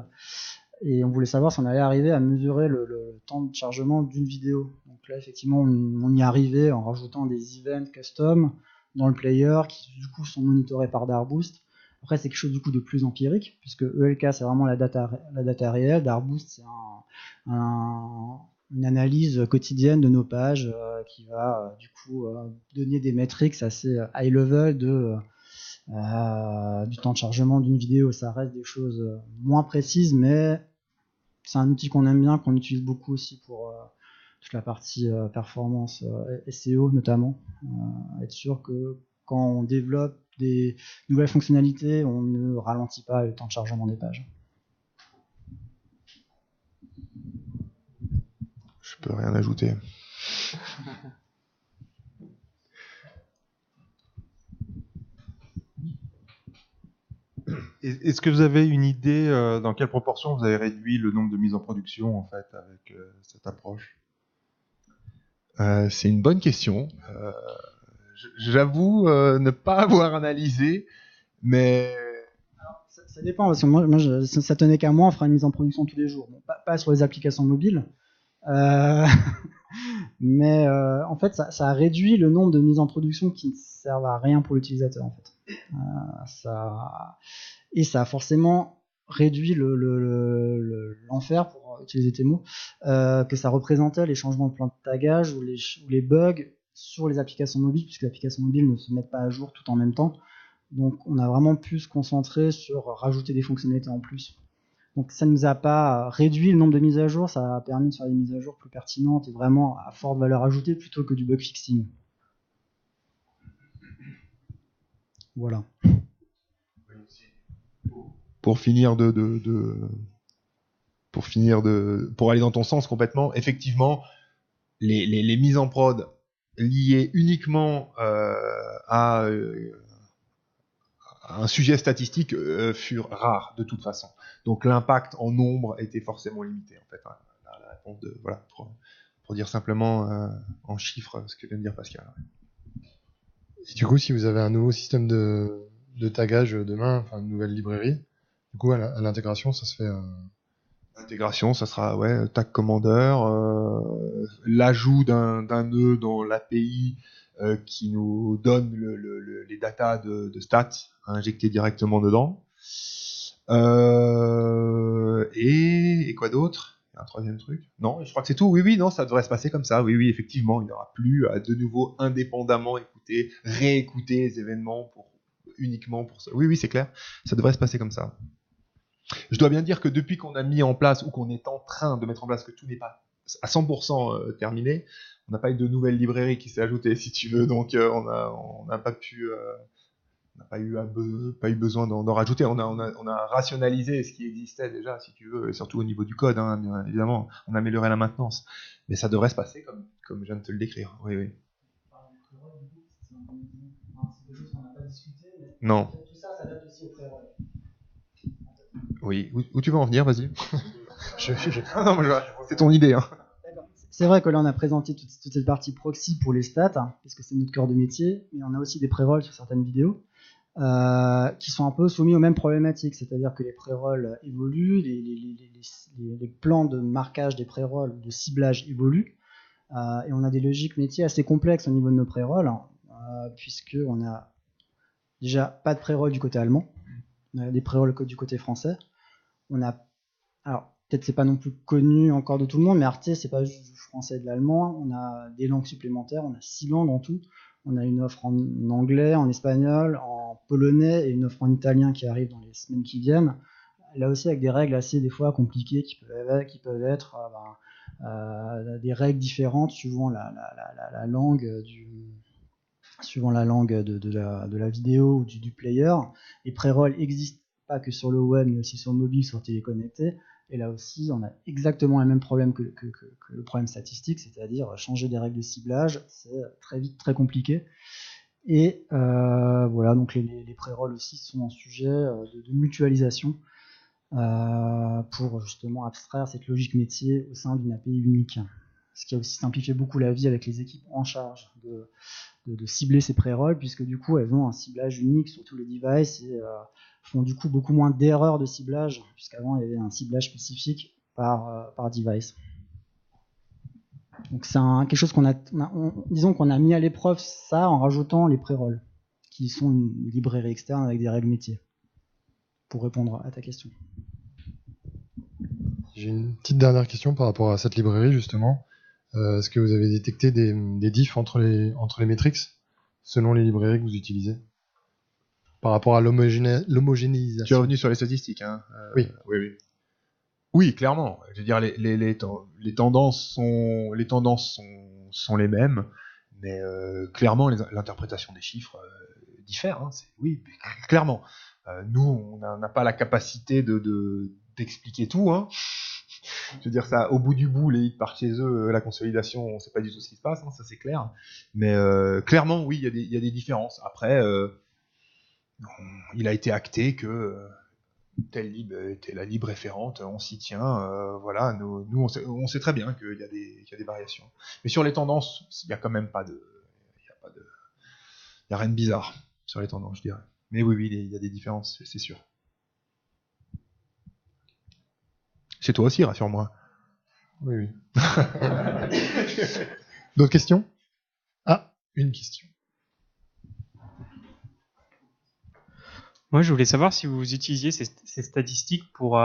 S3: et on voulait savoir si on allait arriver à mesurer le temps de chargement d'une vidéo. Donc là, effectivement, on y arrivait en rajoutant des events custom dans le player qui du coup sont monitorés par Darboost. Après, c'est quelque chose du coup de plus empirique, puisque ELK c'est vraiment la data réelle, Darboost c'est une analyse quotidienne de nos pages qui va du coup donner des métriques assez high level Du temps de chargement d'une vidéo, ça reste des choses moins précises, mais c'est un outil qu'on aime bien, qu'on utilise beaucoup aussi pour toute la partie performance SEO notamment. Être sûr que quand on développe des nouvelles fonctionnalités, on ne ralentit pas le temps de chargement des pages.
S4: Je peux rien ajouter. Est-ce que vous avez une idée dans quelle proportion vous avez réduit le nombre de mises en production en fait avec cette approche? C'est une bonne question. J'avoue ne pas avoir analysé, mais
S3: Ça dépend, parce que moi ça tenait qu'à moi, on fera une mise en production tous les jours. Bon, pas sur les applications mobiles, mais en fait, ça a réduit le nombre de mises en production qui ne servent à rien pour l'utilisateur. En fait. Ça a forcément réduit l'enfer, pour utiliser tes mots, que ça représentait les changements de plan de tagage ou les bugs sur les applications mobiles, puisque les applications mobiles ne se mettent pas à jour tout en même temps. Donc on a vraiment pu se concentrer sur rajouter des fonctionnalités en plus. Donc ça ne nous a pas réduit le nombre de mises à jour, ça a permis de faire des mises à jour plus pertinentes et vraiment à forte valeur ajoutée plutôt que du bug fixing. Voilà.
S4: Pour aller dans ton sens complètement, effectivement, les mises en prod liées uniquement à un sujet statistique furent rares de toute façon. Donc l'impact en nombre était forcément limité en fait. Hein. La réponse voilà, pour dire simplement en chiffres ce que vient de dire Pascal.
S1: Et du coup, si vous avez un nouveau système de tagage demain, enfin une nouvelle librairie, du coup à l'intégration, ça se fait.
S4: L'intégration, ça sera tag commander, l'ajout d'un nœud dans l'API qui nous donne les datas de stats injectés directement dedans. Et quoi d'autre? Un troisième truc? Non, je crois que c'est tout. Oui, non, ça devrait se passer comme ça. Oui, effectivement, il n'y aura plus à de nouveau indépendamment réécouter les événements uniquement pour ça. Oui, c'est clair. Ça devrait se passer comme ça. Je dois bien dire que depuis qu'on a mis en place ou qu'on est en train de mettre en place, que tout n'est pas à 100% terminé, on n'a pas eu de nouvelle librairie qui s'est ajoutée, si tu veux, donc on n'a pas pu, on n'a pas eu besoin d'en rajouter. On a rationalisé ce qui existait déjà, si tu veux, et surtout au niveau du code, hein, bien évidemment, on a amélioré la maintenance, mais ça devrait se passer comme je viens de te le décrire. Oui. Non.
S3: Tout ça s'adapte aussi au pré-roll.
S4: Oui, où tu veux en venir, vas-y. Non, c'est ton idée. Hein.
S3: C'est vrai que là on a présenté toute cette partie proxy pour les stats, hein, parce que c'est notre cœur de métier, mais on a aussi des pré-rolls sur certaines vidéos qui sont un peu soumis aux mêmes problématiques, c'est-à-dire que les pré-rolls évoluent, les plans de marquage des pré-rolls, de ciblage évoluent, et on a des logiques métiers assez complexes au niveau de nos pré-rolls, puisqu'on a déjà pas de pré-roll du côté allemand, on a des pré-rolls du côté français. Alors, peut-être c'est pas non plus connu encore de tout le monde, mais Arte, c'est pas juste du français et de l'allemand. On a des langues supplémentaires, on a 6 langues en tout. On a une offre en anglais, en espagnol, en polonais et une offre en italien qui arrive dans les semaines qui viennent. Là aussi, avec des règles assez, des fois, compliquées qui peuvent être des règles différentes suivant la langue suivant la langue de la vidéo ou du player. Les pré-rolls existent pas que sur le web, mais aussi sur mobile, sur téléconnecté. Et là aussi, on a exactement le même problème que le problème statistique, c'est-à-dire changer des règles de ciblage, c'est très vite très compliqué. Et voilà, donc les pré-rolls aussi sont un sujet de mutualisation pour justement abstraire cette logique métier au sein d'une API unique. Ce qui a aussi simplifié beaucoup la vie avec les équipes en charge de cibler ces pré-rolls, puisque du coup elles ont un ciblage unique sur tous les devices et font du coup beaucoup moins d'erreurs de ciblage, puisqu'avant il y avait un ciblage spécifique par device. Donc c'est quelque chose disons qu'on a mis à l'épreuve ça en rajoutant les pré-rolls, qui sont une librairie externe avec des règles métiers, pour répondre à ta question.
S1: J'ai une petite dernière question par rapport à cette librairie justement. Est-ce que vous avez détecté des diffs entre les métriques selon les librairies que vous utilisez? par rapport à
S4: Tu es
S1: l'homogénéisation.
S4: revenu sur les statistiques, hein.
S1: Oui.
S4: Oui. Oui, clairement. Je veux dire, les tendances sont les mêmes, mais clairement, l'interprétation des chiffres diffère. Hein. Oui, clairement. Nous, on n'a pas la capacité d'expliquer tout. Hein. Je veux dire, ça, au bout du bout, les hits partent chez eux, la consolidation, on sait pas du tout ce qui se passe, hein, ça c'est clair. Mais clairement, oui, il y a des différences. Après, il a été acté que telle libre était la libre référente, on s'y tient. Voilà, nous on sait très bien qu'il y a des variations. Mais sur les tendances, il y a quand même pas de, il y a rien de bizarre sur les tendances, je dirais. Mais oui, il y a des différences, c'est sûr. Chez toi aussi, rassure-moi.
S1: Oui. D'autres questions? Ah, une question.
S6: Moi, je voulais savoir si vous utilisiez ces statistiques pour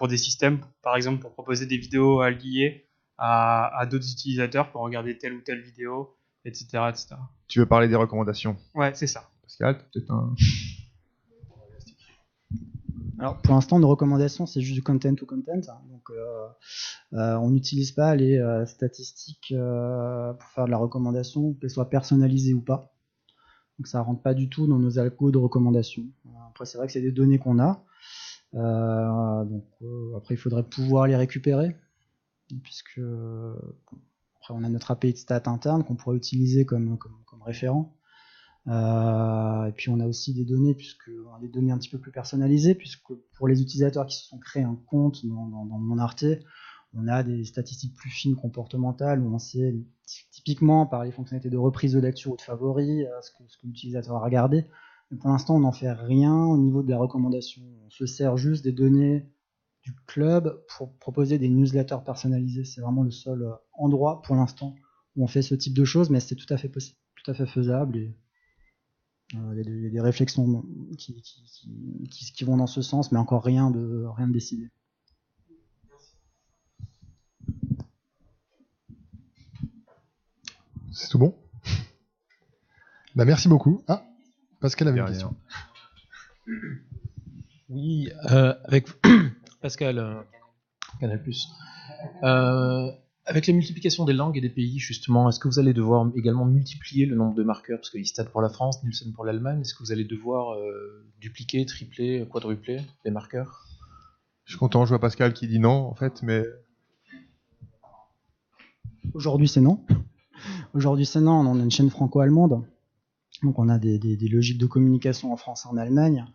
S6: des systèmes, par exemple, pour proposer des vidéos à lier à d'autres utilisateurs pour regarder telle ou telle vidéo, etc., etc.
S4: Tu veux parler des recommandations,
S6: Ouais, c'est ça.
S4: Pascal? Peut-être un...
S3: Alors, pour l'instant, nos recommandations, c'est juste du content to content. Donc, on n'utilise pas les statistiques pour faire de la recommandation, qu'elles soient personnalisées ou pas. Donc, ça rentre pas du tout dans nos algos de recommandation. Après, c'est vrai que c'est des données qu'on a. Après, il faudrait pouvoir les récupérer, puisque après, on a notre API de stats interne qu'on pourrait utiliser comme référent. Et puis on a aussi des données, on a des données un petit peu plus personnalisées, puisque pour les utilisateurs qui se sont créés un compte dans Mon Arte, on a des statistiques plus fines comportementales où on sait typiquement par les fonctionnalités de reprise de lecture ou de favoris ce que l'utilisateur a regardé. Mais pour l'instant, on n'en fait rien au niveau de la recommandation. On se sert juste des données du club pour proposer des newsletters personnalisés. C'est vraiment le seul endroit pour l'instant où on fait ce type de choses, mais c'est tout à fait possible, tout à fait faisable. Et il y a des réflexions qui vont dans ce sens, mais encore rien de décidé.
S1: C'est tout bon? Bah, merci beaucoup. Ah, Pascal avait une
S4: Derrière.
S1: question.
S7: Oui, avec Pascal, Canal+. Avec la multiplication des langues et des pays, justement, est-ce que vous allez devoir également multiplier le nombre de marqueurs? Parce que Istat pour la France, Nielsen pour l'Allemagne, est-ce que vous allez devoir dupliquer, tripler, quadrupler les marqueurs?
S4: Je suis content, je vois Pascal qui dit non, en fait, mais...
S3: Aujourd'hui, c'est non. Aujourd'hui, c'est non. On a une chaîne franco-allemande. Donc, on a des logiques de communication en France et en Allemagne.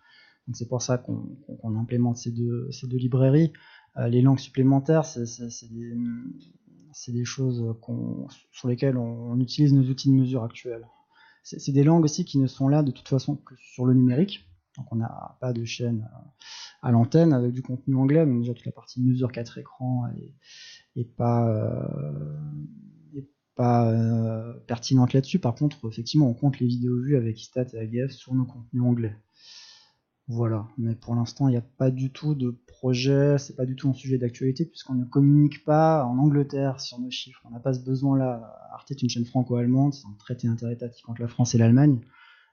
S3: Donc, c'est pour ça qu'on implémente ces deux librairies. Les langues supplémentaires, c'est des choses sur lesquelles on utilise nos outils de mesure actuels. C'est des langues aussi qui ne sont là de toute façon que sur le numérique. Donc, on n'a pas de chaîne à l'antenne avec du contenu anglais. Donc, déjà, toute la partie mesure 4 écrans est pas pertinente là-dessus. Par contre, effectivement, on compte les vidéos vues avec Istat et AGF sur nos contenus anglais. Voilà, mais pour l'instant, il n'y a pas du tout de projet, c'est pas du tout un sujet d'actualité, puisqu'on ne communique pas en Angleterre sur nos chiffres. On n'a pas ce besoin-là. Arte est une chaîne franco-allemande, c'est un traité interétatique entre la France et l'Allemagne.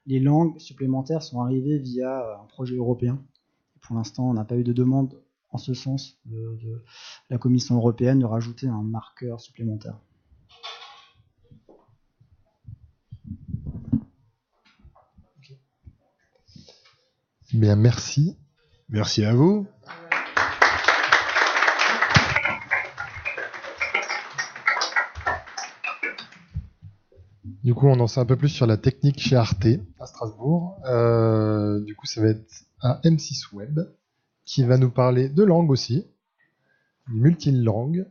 S3: Les langues supplémentaires sont arrivées via un projet européen. Pour l'instant, on n'a pas eu de demande en ce sens de la Commission européenne de rajouter un marqueur supplémentaire.
S1: Bien, merci.
S4: Merci à vous.
S1: Du coup, on en sait un peu plus sur la technique chez Arte, à Strasbourg. Du coup, ça va être un M6 Web qui va nous parler de langue aussi, du multilangue,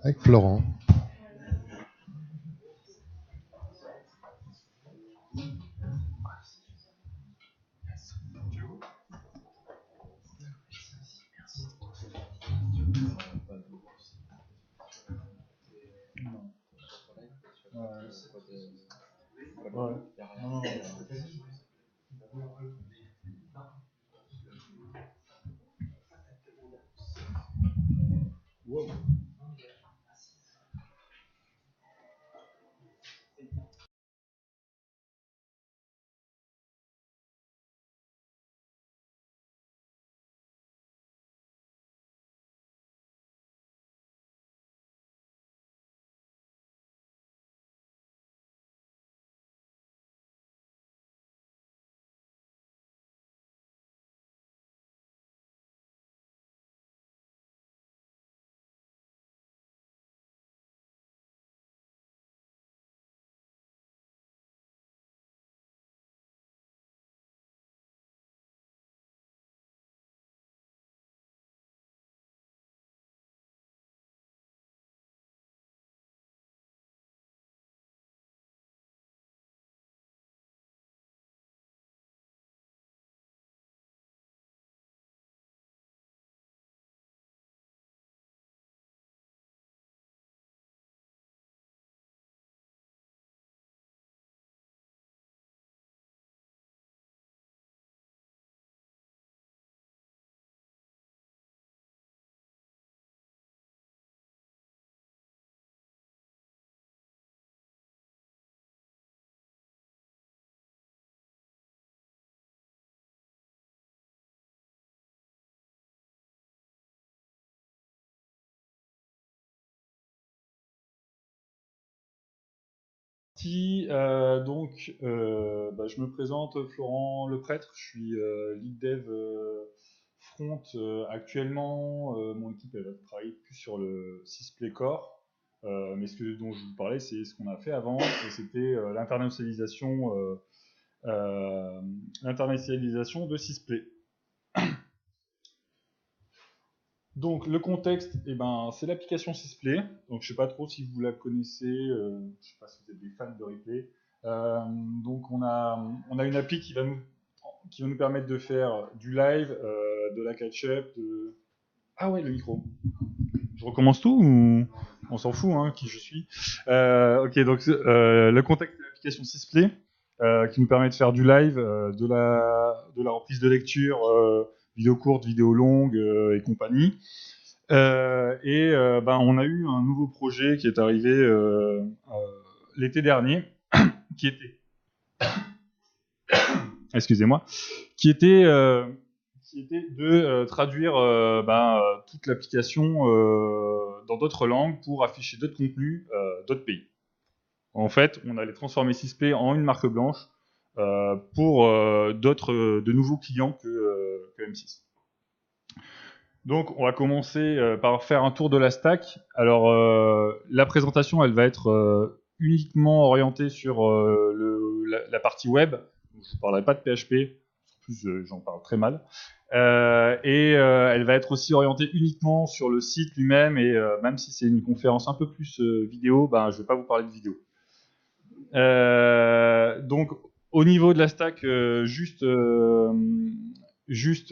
S1: avec Florent.
S8: Je me présente, Florent Leprêtre, je suis lead dev front actuellement. Mon équipe elle va travailler plus sur le Sysplay Core, mais dont je vous parlais, c'est ce qu'on a fait avant, et c'était l'internationalisation de Sysplay. Donc le contexte, c'est l'application Sysplay. Donc je sais pas trop si vous la connaissez, je sais pas si vous êtes des fans de replay. Donc on a une appli qui va nous permettre de faire du live, de la catch-up, Ah ouais, le micro. Je recommence tout ou on s'en fout, hein, qui je suis. Ok, donc le contexte de l'application Sysplay qui nous permet de faire du live, de la reprise de lecture, vidéo courte, vidéo longue et compagnie. On a eu un nouveau projet qui est arrivé l'été dernier, qui était, excusez-moi, qui était de traduire toute l'application dans d'autres langues pour afficher d'autres contenus d'autres pays. En fait, on allait transformer Sysplay en une marque blanche pour de nouveaux clients que M6. Donc, on va commencer par faire un tour de la stack. Alors, la présentation, elle va être uniquement orientée sur la partie web. Donc, je ne parlerai pas de PHP. En plus, j'en parle très mal. Elle va être aussi orientée uniquement sur le site lui-même. Et même si c'est une conférence un peu plus vidéo, je ne vais pas vous parler de vidéo. Donc, au niveau de la stack, juste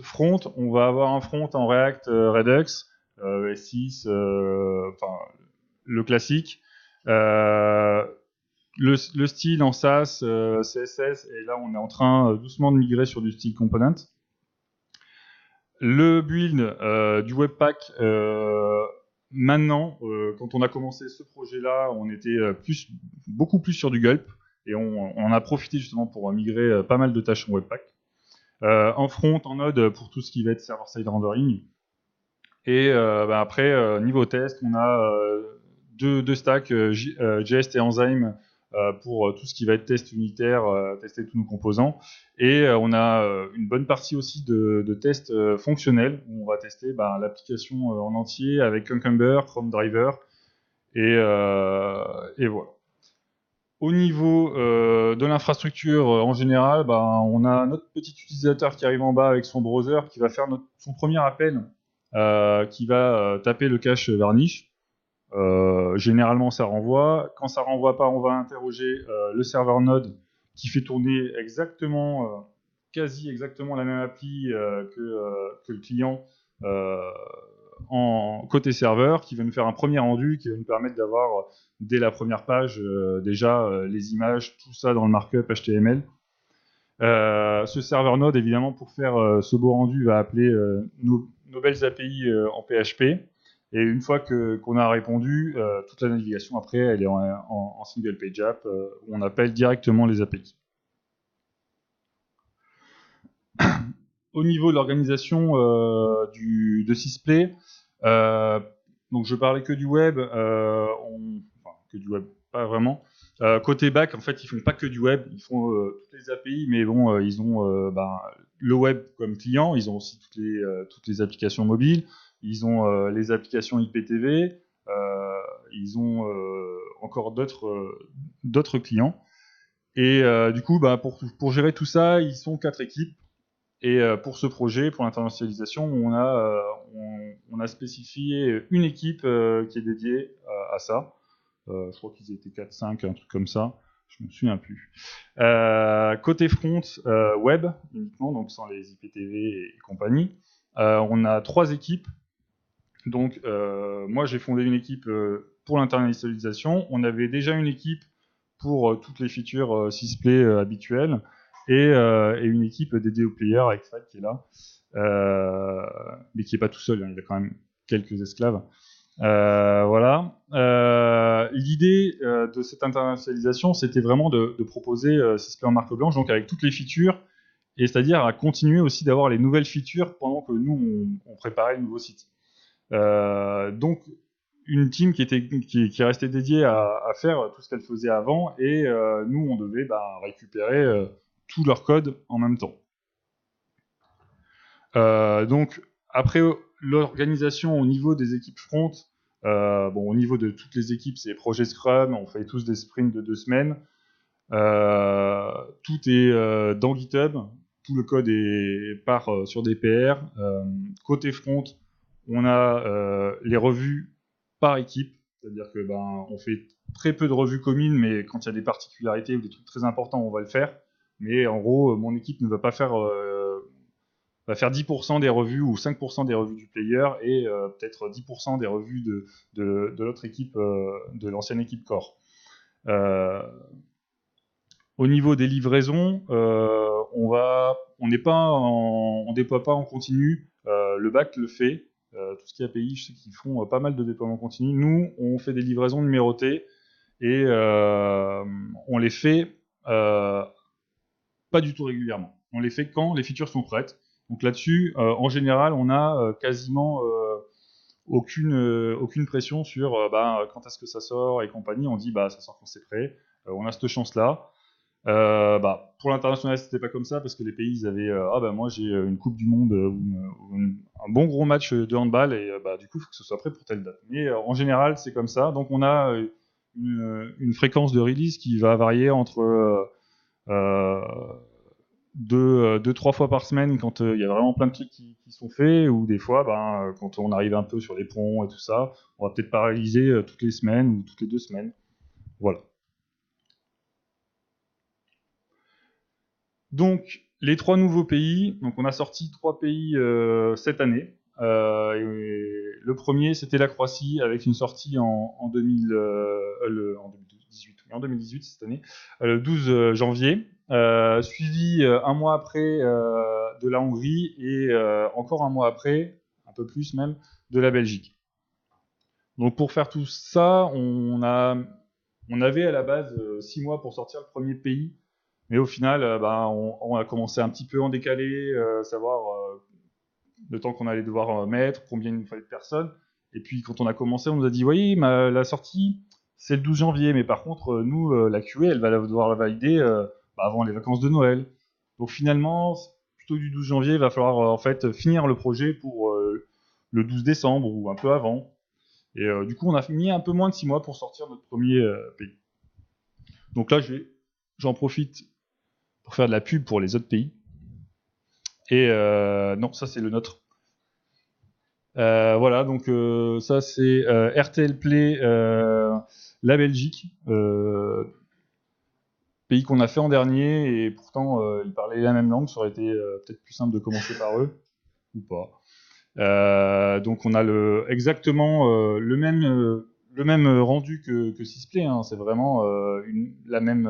S8: front, on va avoir un front en React Redux, S6, le classique. Le style en SAS, CSS, et là on est en train doucement de migrer sur du style component. Le build du Webpack, maintenant, quand on a commencé ce projet-là, on était beaucoup plus sur du Gulp, et on en a profité justement pour migrer pas mal de tâches en Webpack. En front, en Node pour tout ce qui va être server-side rendering. Et après, niveau test, on a deux stacks, JS et Enzyme pour tout ce qui va être test unitaire, tester tous nos composants. Et on a une bonne partie aussi de tests fonctionnels où on va tester l'application en entier avec Cucumber, Chrome Driver. Et voilà. Au niveau de l'infrastructure en général, on a notre petit utilisateur qui arrive en bas avec son browser qui va faire son premier appel, qui va taper le cache Varnish. Généralement, ça renvoie. Quand ça renvoie pas, on va interroger le serveur Node qui fait tourner quasi exactement la même appli que le client en côté serveur, qui va nous faire un premier rendu, qui va nous permettre d'avoir dès la première page les images, tout ça dans le markup HTML. Ce serveur Node, évidemment, pour faire ce beau rendu, va appeler nos belles API en PHP. Et une fois qu'on a répondu, toute la navigation après, elle est en single page app, où on appelle directement les API. Au niveau de l'organisation de Sysplay, donc je parlais que du web, que du web, pas vraiment. Côté back, en fait, ils font pas que du web, ils font toutes les API, mais bon, ils ont le web comme client, ils ont aussi toutes les applications mobiles, ils ont les applications IPTV, ils ont encore d'autres clients. Et du coup, pour gérer tout ça, ils sont 4 équipes. Et pour ce projet, pour l'internationalisation, on a spécifié une équipe qui est dédiée à ça. Je crois qu'ils étaient 4-5, un truc comme ça. Je me souviens plus. Côté front, web uniquement, donc sans les IPTV et compagnie. On a 3 équipes. Donc, moi, j'ai fondé une équipe pour l'internationalisation. On avait déjà une équipe pour toutes les features Sysplay habituelles. Et une équipe dédiée au player avec Fred qui est là, mais qui n'est pas tout seul, hein, il a quand même quelques esclaves. Voilà. L'idée de cette internationalisation, c'était vraiment de proposer Sysplay en marque blanche, donc avec toutes les features, et c'est-à-dire à continuer aussi d'avoir les nouvelles features pendant que nous, on préparait le nouveau site. Donc, une team qui est restée dédiée à faire tout ce qu'elle faisait avant, et nous, on devait récupérer tout leur code en même temps. Donc, après l'organisation au niveau des équipes front, au niveau de toutes les équipes, c'est projet Scrum, on fait tous des sprints de 2 semaines. Tout est dans GitHub, tout le code part sur des PR. Côté front, on a les revues par équipe, c'est-à-dire que on fait très peu de revues communes, mais quand il y a des particularités ou des trucs très importants, on va le faire. Mais en gros, mon équipe ne va pas faire va faire 10% des revues ou 5% des revues du player et peut-être 10% des revues de l'autre équipe, de l'ancienne équipe core. Au niveau des livraisons, on déploie pas en continu. Le bac le fait. Tout ce qui est API, je sais qu'ils font pas mal de déploiements continus. Nous, on fait des livraisons numérotées et on les fait pas du tout régulièrement. On les fait quand les features sont prêtes. Donc là-dessus, en général, on a quasiment aucune pression sur quand est-ce que ça sort et compagnie. On dit ça sort quand c'est prêt. On a cette chance-là. Pour l'international, c'était pas comme ça parce que les pays ils avaient moi j'ai une coupe du monde ou un bon gros match de handball et du coup il faut que ce soit prêt pour telle date. Mais en général c'est comme ça. Donc on a une fréquence de release qui va varier entre 2-3 fois par semaine quand il y a vraiment plein de trucs qui sont faits, ou des fois quand on arrive un peu sur les ponts et tout ça, on va peut-être pas réaliser toutes les semaines ou toutes les 2 semaines. Voilà. Donc, les 3 nouveaux pays, donc on a sorti 3 pays cette année. Le premier, c'était la Croatie, avec une sortie en 2018 cette année, le 12 janvier, suivi un mois après de la Hongrie et encore un mois après, un peu plus même, de la Belgique. Donc pour faire tout ça, on avait à la base 6 mois pour sortir le premier pays. Mais au final, on a commencé un petit peu en décalé, savoir le temps qu'on allait devoir mettre, combien il nous fallait de personnes. Et puis quand on a commencé, on nous a dit oui, la sortie, c'est le 12 janvier. Mais par contre, nous, la QA, elle va devoir la valider avant les vacances de Noël. Donc finalement, plutôt du 12 janvier, il va falloir en fait finir le projet pour le 12 décembre ou un peu avant. Et du coup, on a mis un peu moins de 6 mois pour sortir notre premier pays. Donc là, j'en profite pour faire de la pub pour les autres pays. Et non, ça c'est le nôtre. Voilà, donc ça c'est RTL Play, la Belgique, pays qu'on a fait en dernier, et pourtant ils parlaient la même langue, ça aurait été peut-être plus simple de commencer par eux, ou pas. Donc on a exactement le même rendu que Sysplay, hein. C'est vraiment la même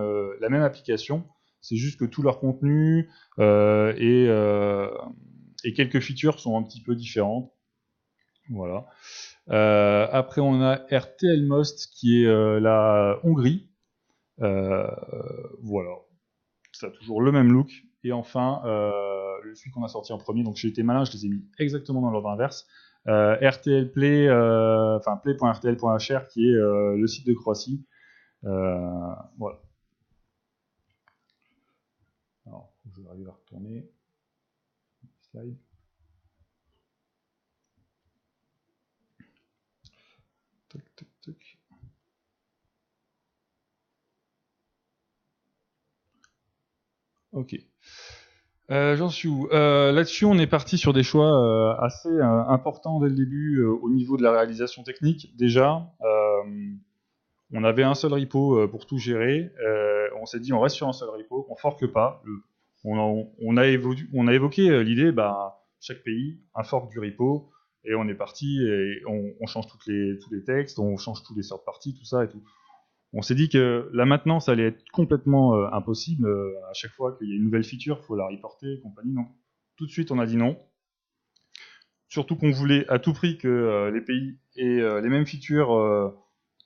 S8: application. C'est juste que tout leur contenu et quelques features sont un petit peu différentes. Voilà. Après, on a RTL Most qui est la Hongrie. Voilà. Ça a toujours le même look. Et enfin, celui qu'on a sorti en premier, donc j'ai été malin, je les ai mis exactement dans l'ordre inverse. RTL Play, play.rtl.hr qui est le site de Croatie. Voilà. Alors, je vais arriver à retourner. Slide. Tac, tac, tac. Ok. J'en suis où? Là-dessus, on est parti sur des choix assez importants dès le début au niveau de la réalisation technique. Déjà, on avait un seul repo pour tout gérer. On s'est dit, on reste sur un seul repo, on forque pas. On a évoqué l'idée, chaque pays, un fork du repo, et on est parti et on change tous les textes, on change tous les sortes parties, tout ça et tout. On s'est dit que la maintenance allait être complètement impossible. À chaque fois qu'il y a une nouvelle feature, il faut la reporter et compagnie. Donc, tout de suite, on a dit non. Surtout qu'on voulait à tout prix que les pays aient les mêmes features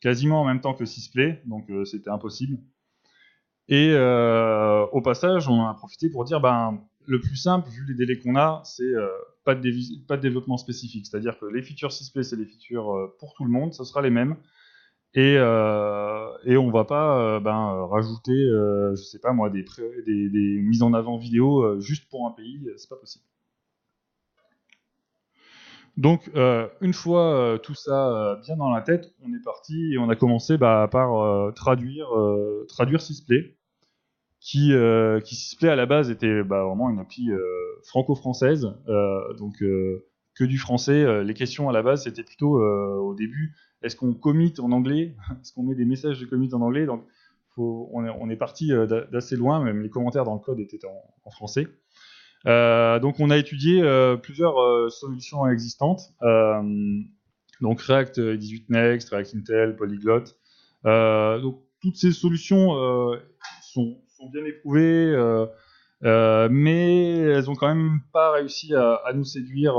S8: quasiment en même temps que Sysplay, donc c'était impossible. Et au passage, on en a profité pour dire, le plus simple, vu les délais qu'on a, c'est pas de développement spécifique. C'est-à-dire que les features Sysplay, c'est les features pour tout le monde, ce sera les mêmes. Et on va pas rajouter, je sais pas moi, des mises en avant vidéo juste pour un pays, c'est pas possible. Donc, une fois tout ça bien dans la tête, on est parti et on a commencé par traduire Sysplay, qui Sysplay à la base était vraiment une appli franco-française, donc que du français. Les questions à la base c'était plutôt au début, est-ce qu'on commit en anglais, est-ce qu'on met des messages de commit en anglais, donc on est parti d'assez loin, même les commentaires dans le code étaient en français. Donc on a étudié plusieurs solutions existantes, donc React 18 Next, React Intel, Polyglot. Donc toutes ces solutions sont bien éprouvées, mais elles ont quand même pas réussi à nous séduire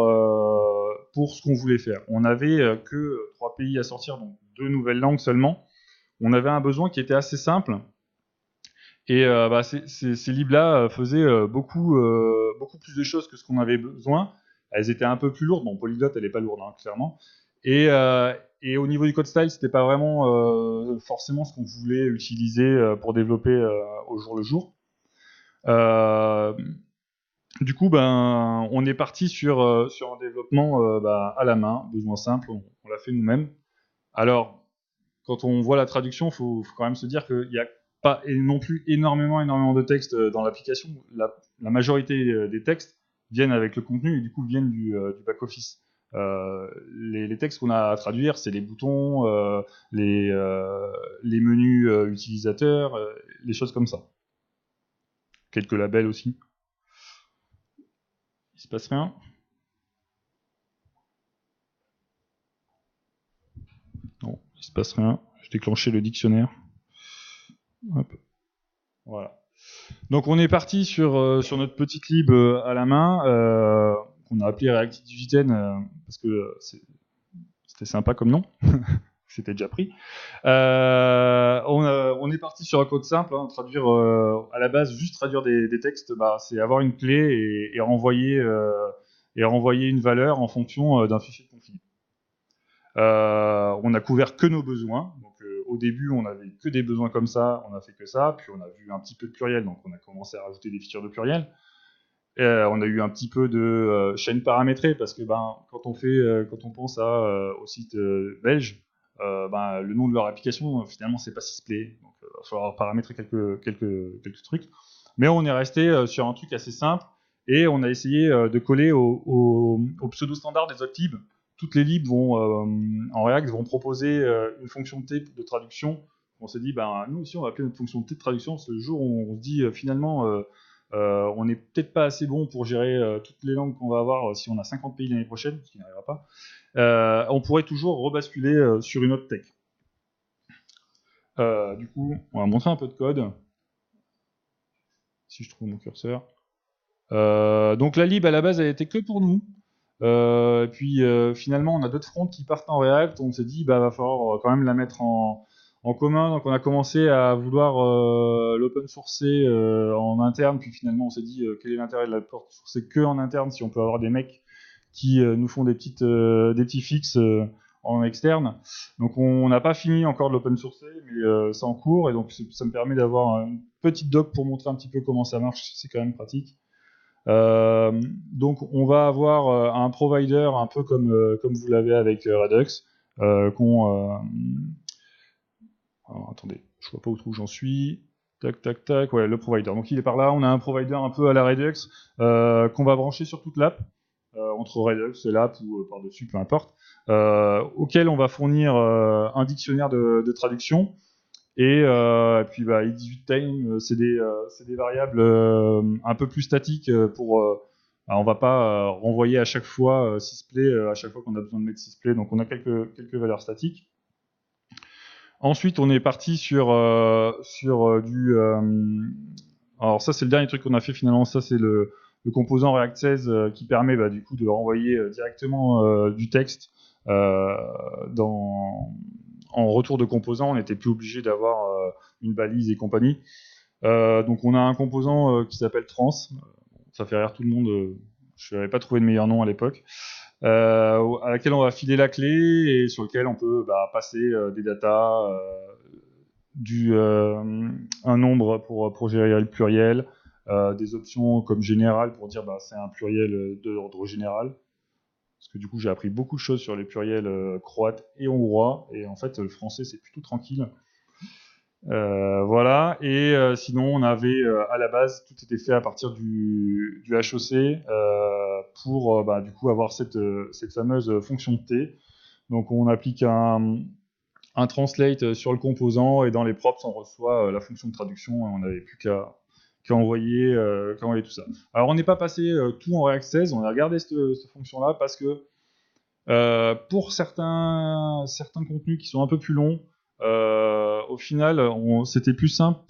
S8: pour ce qu'on voulait faire. On avait que 3 pays à sortir, donc 2 nouvelles langues seulement. On avait un besoin qui était assez simple. Et ces libs-là faisaient beaucoup plus de choses que ce qu'on avait besoin. Elles étaient un peu plus lourdes. Bon, Polyglot, elle est pas lourde, hein, clairement. Et au niveau du code style, c'était pas vraiment forcément ce qu'on voulait utiliser pour développer au jour le jour. Du coup, on est parti sur un développement à la main, besoin simple. On l'a fait nous-mêmes. Alors, quand on voit la traduction, faut quand même se dire qu'il y a pas non plus énormément de textes dans l'application. La majorité des textes viennent avec le contenu et du coup viennent du back-office. Les textes qu'on a à traduire, c'est les boutons, les menus utilisateurs, les choses comme ça. Quelques labels aussi. Il se passe rien. Non, il se passe rien. Je déclenchais le dictionnaire. Hop. Voilà. Donc on est parti sur notre petite lib à la main, qu'on a appelé React 18 parce que c'était sympa comme nom. C'était déjà pris. On est parti sur un code simple, hein, traduire à la base, juste traduire des textes, c'est avoir une clé et renvoyer une valeur en fonction d'un fichier de config. On a couvert que nos besoins. Donc, au début, on avait que des besoins comme ça, on a fait que ça. Puis on a vu un petit peu de pluriel, donc on a commencé à rajouter des features de pluriel. On a eu un petit peu de chaîne paramétrée parce que quand on pense au site belge, le nom de leur application finalement c'est pas Sysplay, donc il va falloir paramétrer quelques trucs. Mais on est resté sur un truc assez simple et on a essayé de coller au pseudo standard des autres libs. Toutes les libs en React vont proposer une fonction de T de traduction. On s'est dit, nous aussi, on va appeler notre fonction de T de traduction. Ce jour où on se dit, finalement, on n'est peut-être pas assez bon pour gérer toutes les langues qu'on va avoir si on a 50 pays l'année prochaine, ce qui n'arrivera pas. On pourrait toujours rebasculer sur une autre tech. Du coup, on va montrer un peu de code. Si je trouve mon curseur. Donc la lib, à la base, elle était que pour nous. Puis finalement on a d'autres fronts qui partent en React, on s'est dit va falloir quand même la mettre en commun, donc on a commencé à vouloir l'open sourcer en interne, puis finalement on s'est dit quel est l'intérêt de la sourcer que en interne si on peut avoir des mecs qui nous font des petits fixes en externe. Donc on n'a pas fini encore de l'open sourcer, mais c'est en cours, et donc ça me permet d'avoir une petite doc pour montrer un petit peu comment ça marche, c'est quand même pratique. Donc on va avoir un provider un peu comme vous l'avez avec Redux. Alors, attendez, je vois pas où j'en suis. Tac, ouais, le provider. Donc il est par là. On a un provider un peu à la Redux qu'on va brancher sur toute l'app, entre Redux et l'app ou par-dessus, peu importe, auquel on va fournir un dictionnaire de traduction. Et puis i18time, c'est des variables un peu plus statiques on va pas renvoyer à chaque fois Sysplay à chaque fois qu'on a besoin de mettre Sysplay, donc on a quelques valeurs statiques. Ensuite, on est parti sur du alors ça c'est le dernier truc qu'on a fait finalement, ça c'est le composant React 16 qui permet du coup de renvoyer directement du texte en retour de composant. On n'était plus obligé d'avoir une balise et compagnie. Donc on a un composant qui s'appelle trans. Ça fait rire tout le monde. je n'avais pas trouvé de meilleur nom à l'époque, à laquelle on va filer la clé et sur lequel on peut passer des datas, un nombre pour gérer le pluriel, des options comme général pour dire c'est un pluriel de l'ordre général. Parce que du coup, j'ai appris beaucoup de choses sur les pluriels croates et hongrois, et en fait, le français, c'est plutôt tranquille. Voilà, et sinon, on avait à la base, tout était fait à partir du HOC pour du coup avoir cette fameuse fonction de T. Donc, on applique un translate sur le composant, et dans les props, on reçoit la fonction de traduction, et on n'avait plus qu'à envoyer tout ça. Alors, on n'est pas passé tout en React 16, on a gardé cette fonction-là parce que pour certains contenus qui sont un peu plus longs, au final, c'était plus simple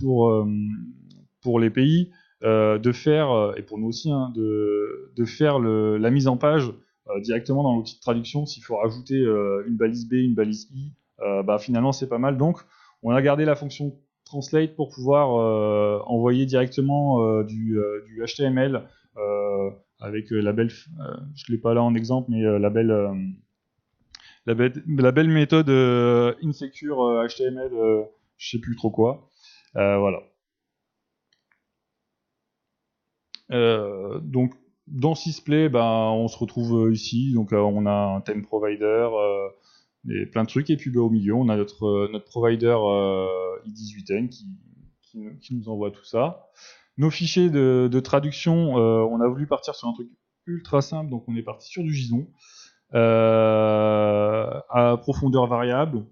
S8: pour les pays de faire, et pour nous aussi, de faire la mise en page directement dans l'outil de traduction. S'il faut rajouter une balise B, une balise I, finalement, c'est pas mal. Donc, on a gardé la fonction translate pour pouvoir envoyer directement du HTML avec la belle, je l'ai pas là en exemple, mais la belle méthode insecure HTML, je sais plus trop quoi. Voilà. Donc dans Sysplay, on se retrouve ici. Donc on a un theme provider et plein de trucs, et puis au milieu on a notre provider i18n qui nous envoie tout ça. Nos fichiers de traduction, on a voulu partir sur un truc ultra simple, donc on est parti sur du JSON à profondeur variable.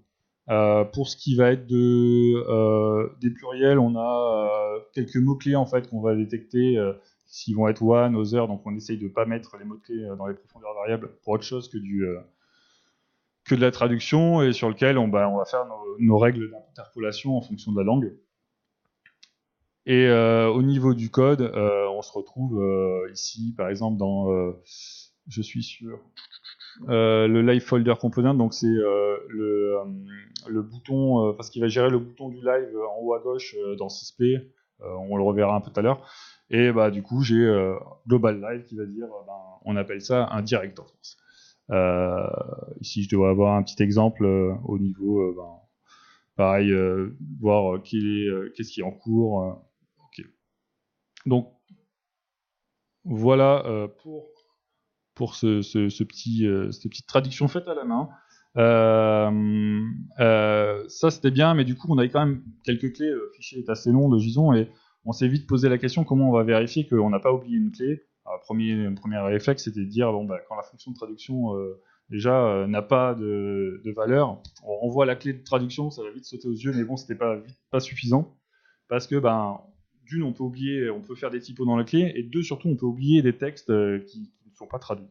S8: Pour ce qui va être des pluriels, on a quelques mots-clés en fait qu'on va détecter s'ils vont être one, other, donc on essaye de ne pas mettre les mots-clés dans les profondeurs variables pour autre chose que de la traduction, et sur lequel on va faire nos règles d'interpolation en fonction de la langue. Et au niveau du code, on se retrouve ici, par exemple, dans, je suis sur le live folder component, donc c'est le bouton, parce qu'il va gérer le bouton du live en haut à gauche dans Sysplay, on le reverra un peu tout à l'heure. Et du coup, j'ai Global Live qui va dire, on appelle ça un director. Ici, je dois avoir un petit exemple au niveau, pareil, voir qu'est-ce qui est en cours. Ok. Donc, voilà pour cette petite traduction faite à la main. Ça, c'était bien, mais du coup, on avait quand même quelques clés. Le fichier est assez long de JSON, et on s'est vite posé la question comment on va vérifier qu'on n'a pas oublié une clé. Alors, premier réflexe, c'était de dire quand la fonction de traduction déjà n'a pas de valeur, on renvoie la clé de traduction, ça va vite sauter aux yeux, mais bon, c'était pas suffisant, parce que d'une, on peut oublier, on peut faire des typos dans la clé, et deux, surtout, on peut oublier des textes qui ne sont pas traduits.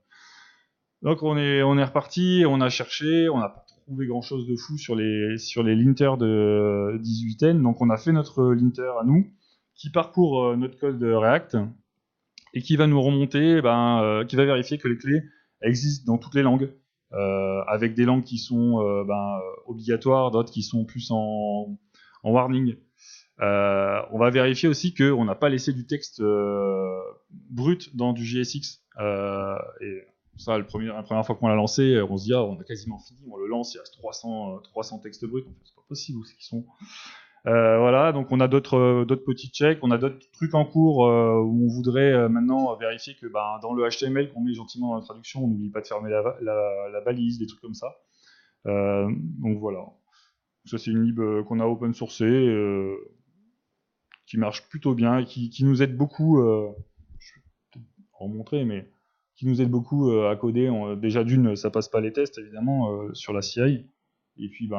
S8: Donc on est reparti, on a cherché, on n'a pas trouvé grand chose de fou sur les linters de 18n, donc on a fait notre linter à nous, qui parcourt notre code de React, et qui va nous remonter, qui va vérifier que les clés existent dans toutes les langues, avec des langues qui sont obligatoires, d'autres qui sont plus en warning. On va vérifier aussi qu'on n'a pas laissé du texte brut dans du JSX, et ça, la première fois qu'on l'a lancé, on se dit on a quasiment fini, on le lance, il reste 300 textes bruts, en fait, c'est pas possible où c'est qu'ils sont. Voilà, donc on a d'autres petits checks, on a d'autres trucs en cours où on voudrait maintenant vérifier que dans le HTML qu'on met gentiment dans la traduction, on n'oublie pas de fermer la balise, des trucs comme ça. Donc voilà, ça c'est une lib qu'on a open sourcée, qui marche plutôt bien et qui nous aide beaucoup. Je vais peut-être en montrer, mais qui nous aide beaucoup à coder. Déjà d'une, ça passe pas les tests évidemment sur la CI. Et puis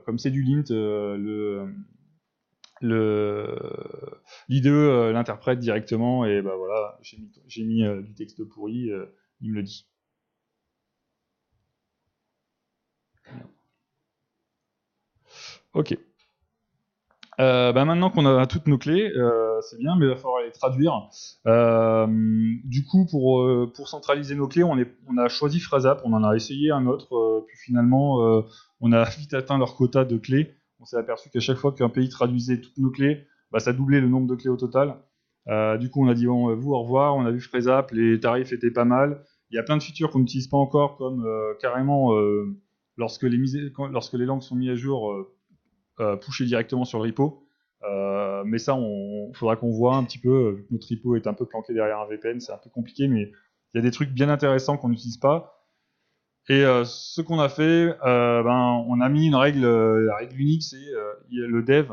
S8: comme c'est du lint, l'IDE l'interprète directement, et voilà, j'ai mis du texte pourri, il me le dit. Ok. Maintenant qu'on a toutes nos clés, c'est bien, mais il va falloir les traduire. Du coup, pour centraliser nos clés, on a choisi Phrasap, on en a essayé un autre, puis finalement, on a vite atteint leur quota de clés. On s'est aperçu qu'à chaque fois qu'un pays traduisait toutes nos clés, ça doublait le nombre de clés au total. Du coup, on a dit bon, vous au revoir. On a vu FreeZap, les tarifs étaient pas mal. Il y a plein de features qu'on n'utilise pas encore, comme carrément lorsque les langues sont mises à jour, pusher directement sur le repo. Mais ça, faudra qu'on voit un petit peu. Vu que notre repo est un peu planqué derrière un VPN, c'est un peu compliqué, mais il y a des trucs bien intéressants qu'on n'utilise pas. Et ce qu'on a fait, on a mis une règle, la règle unique, c'est le dev,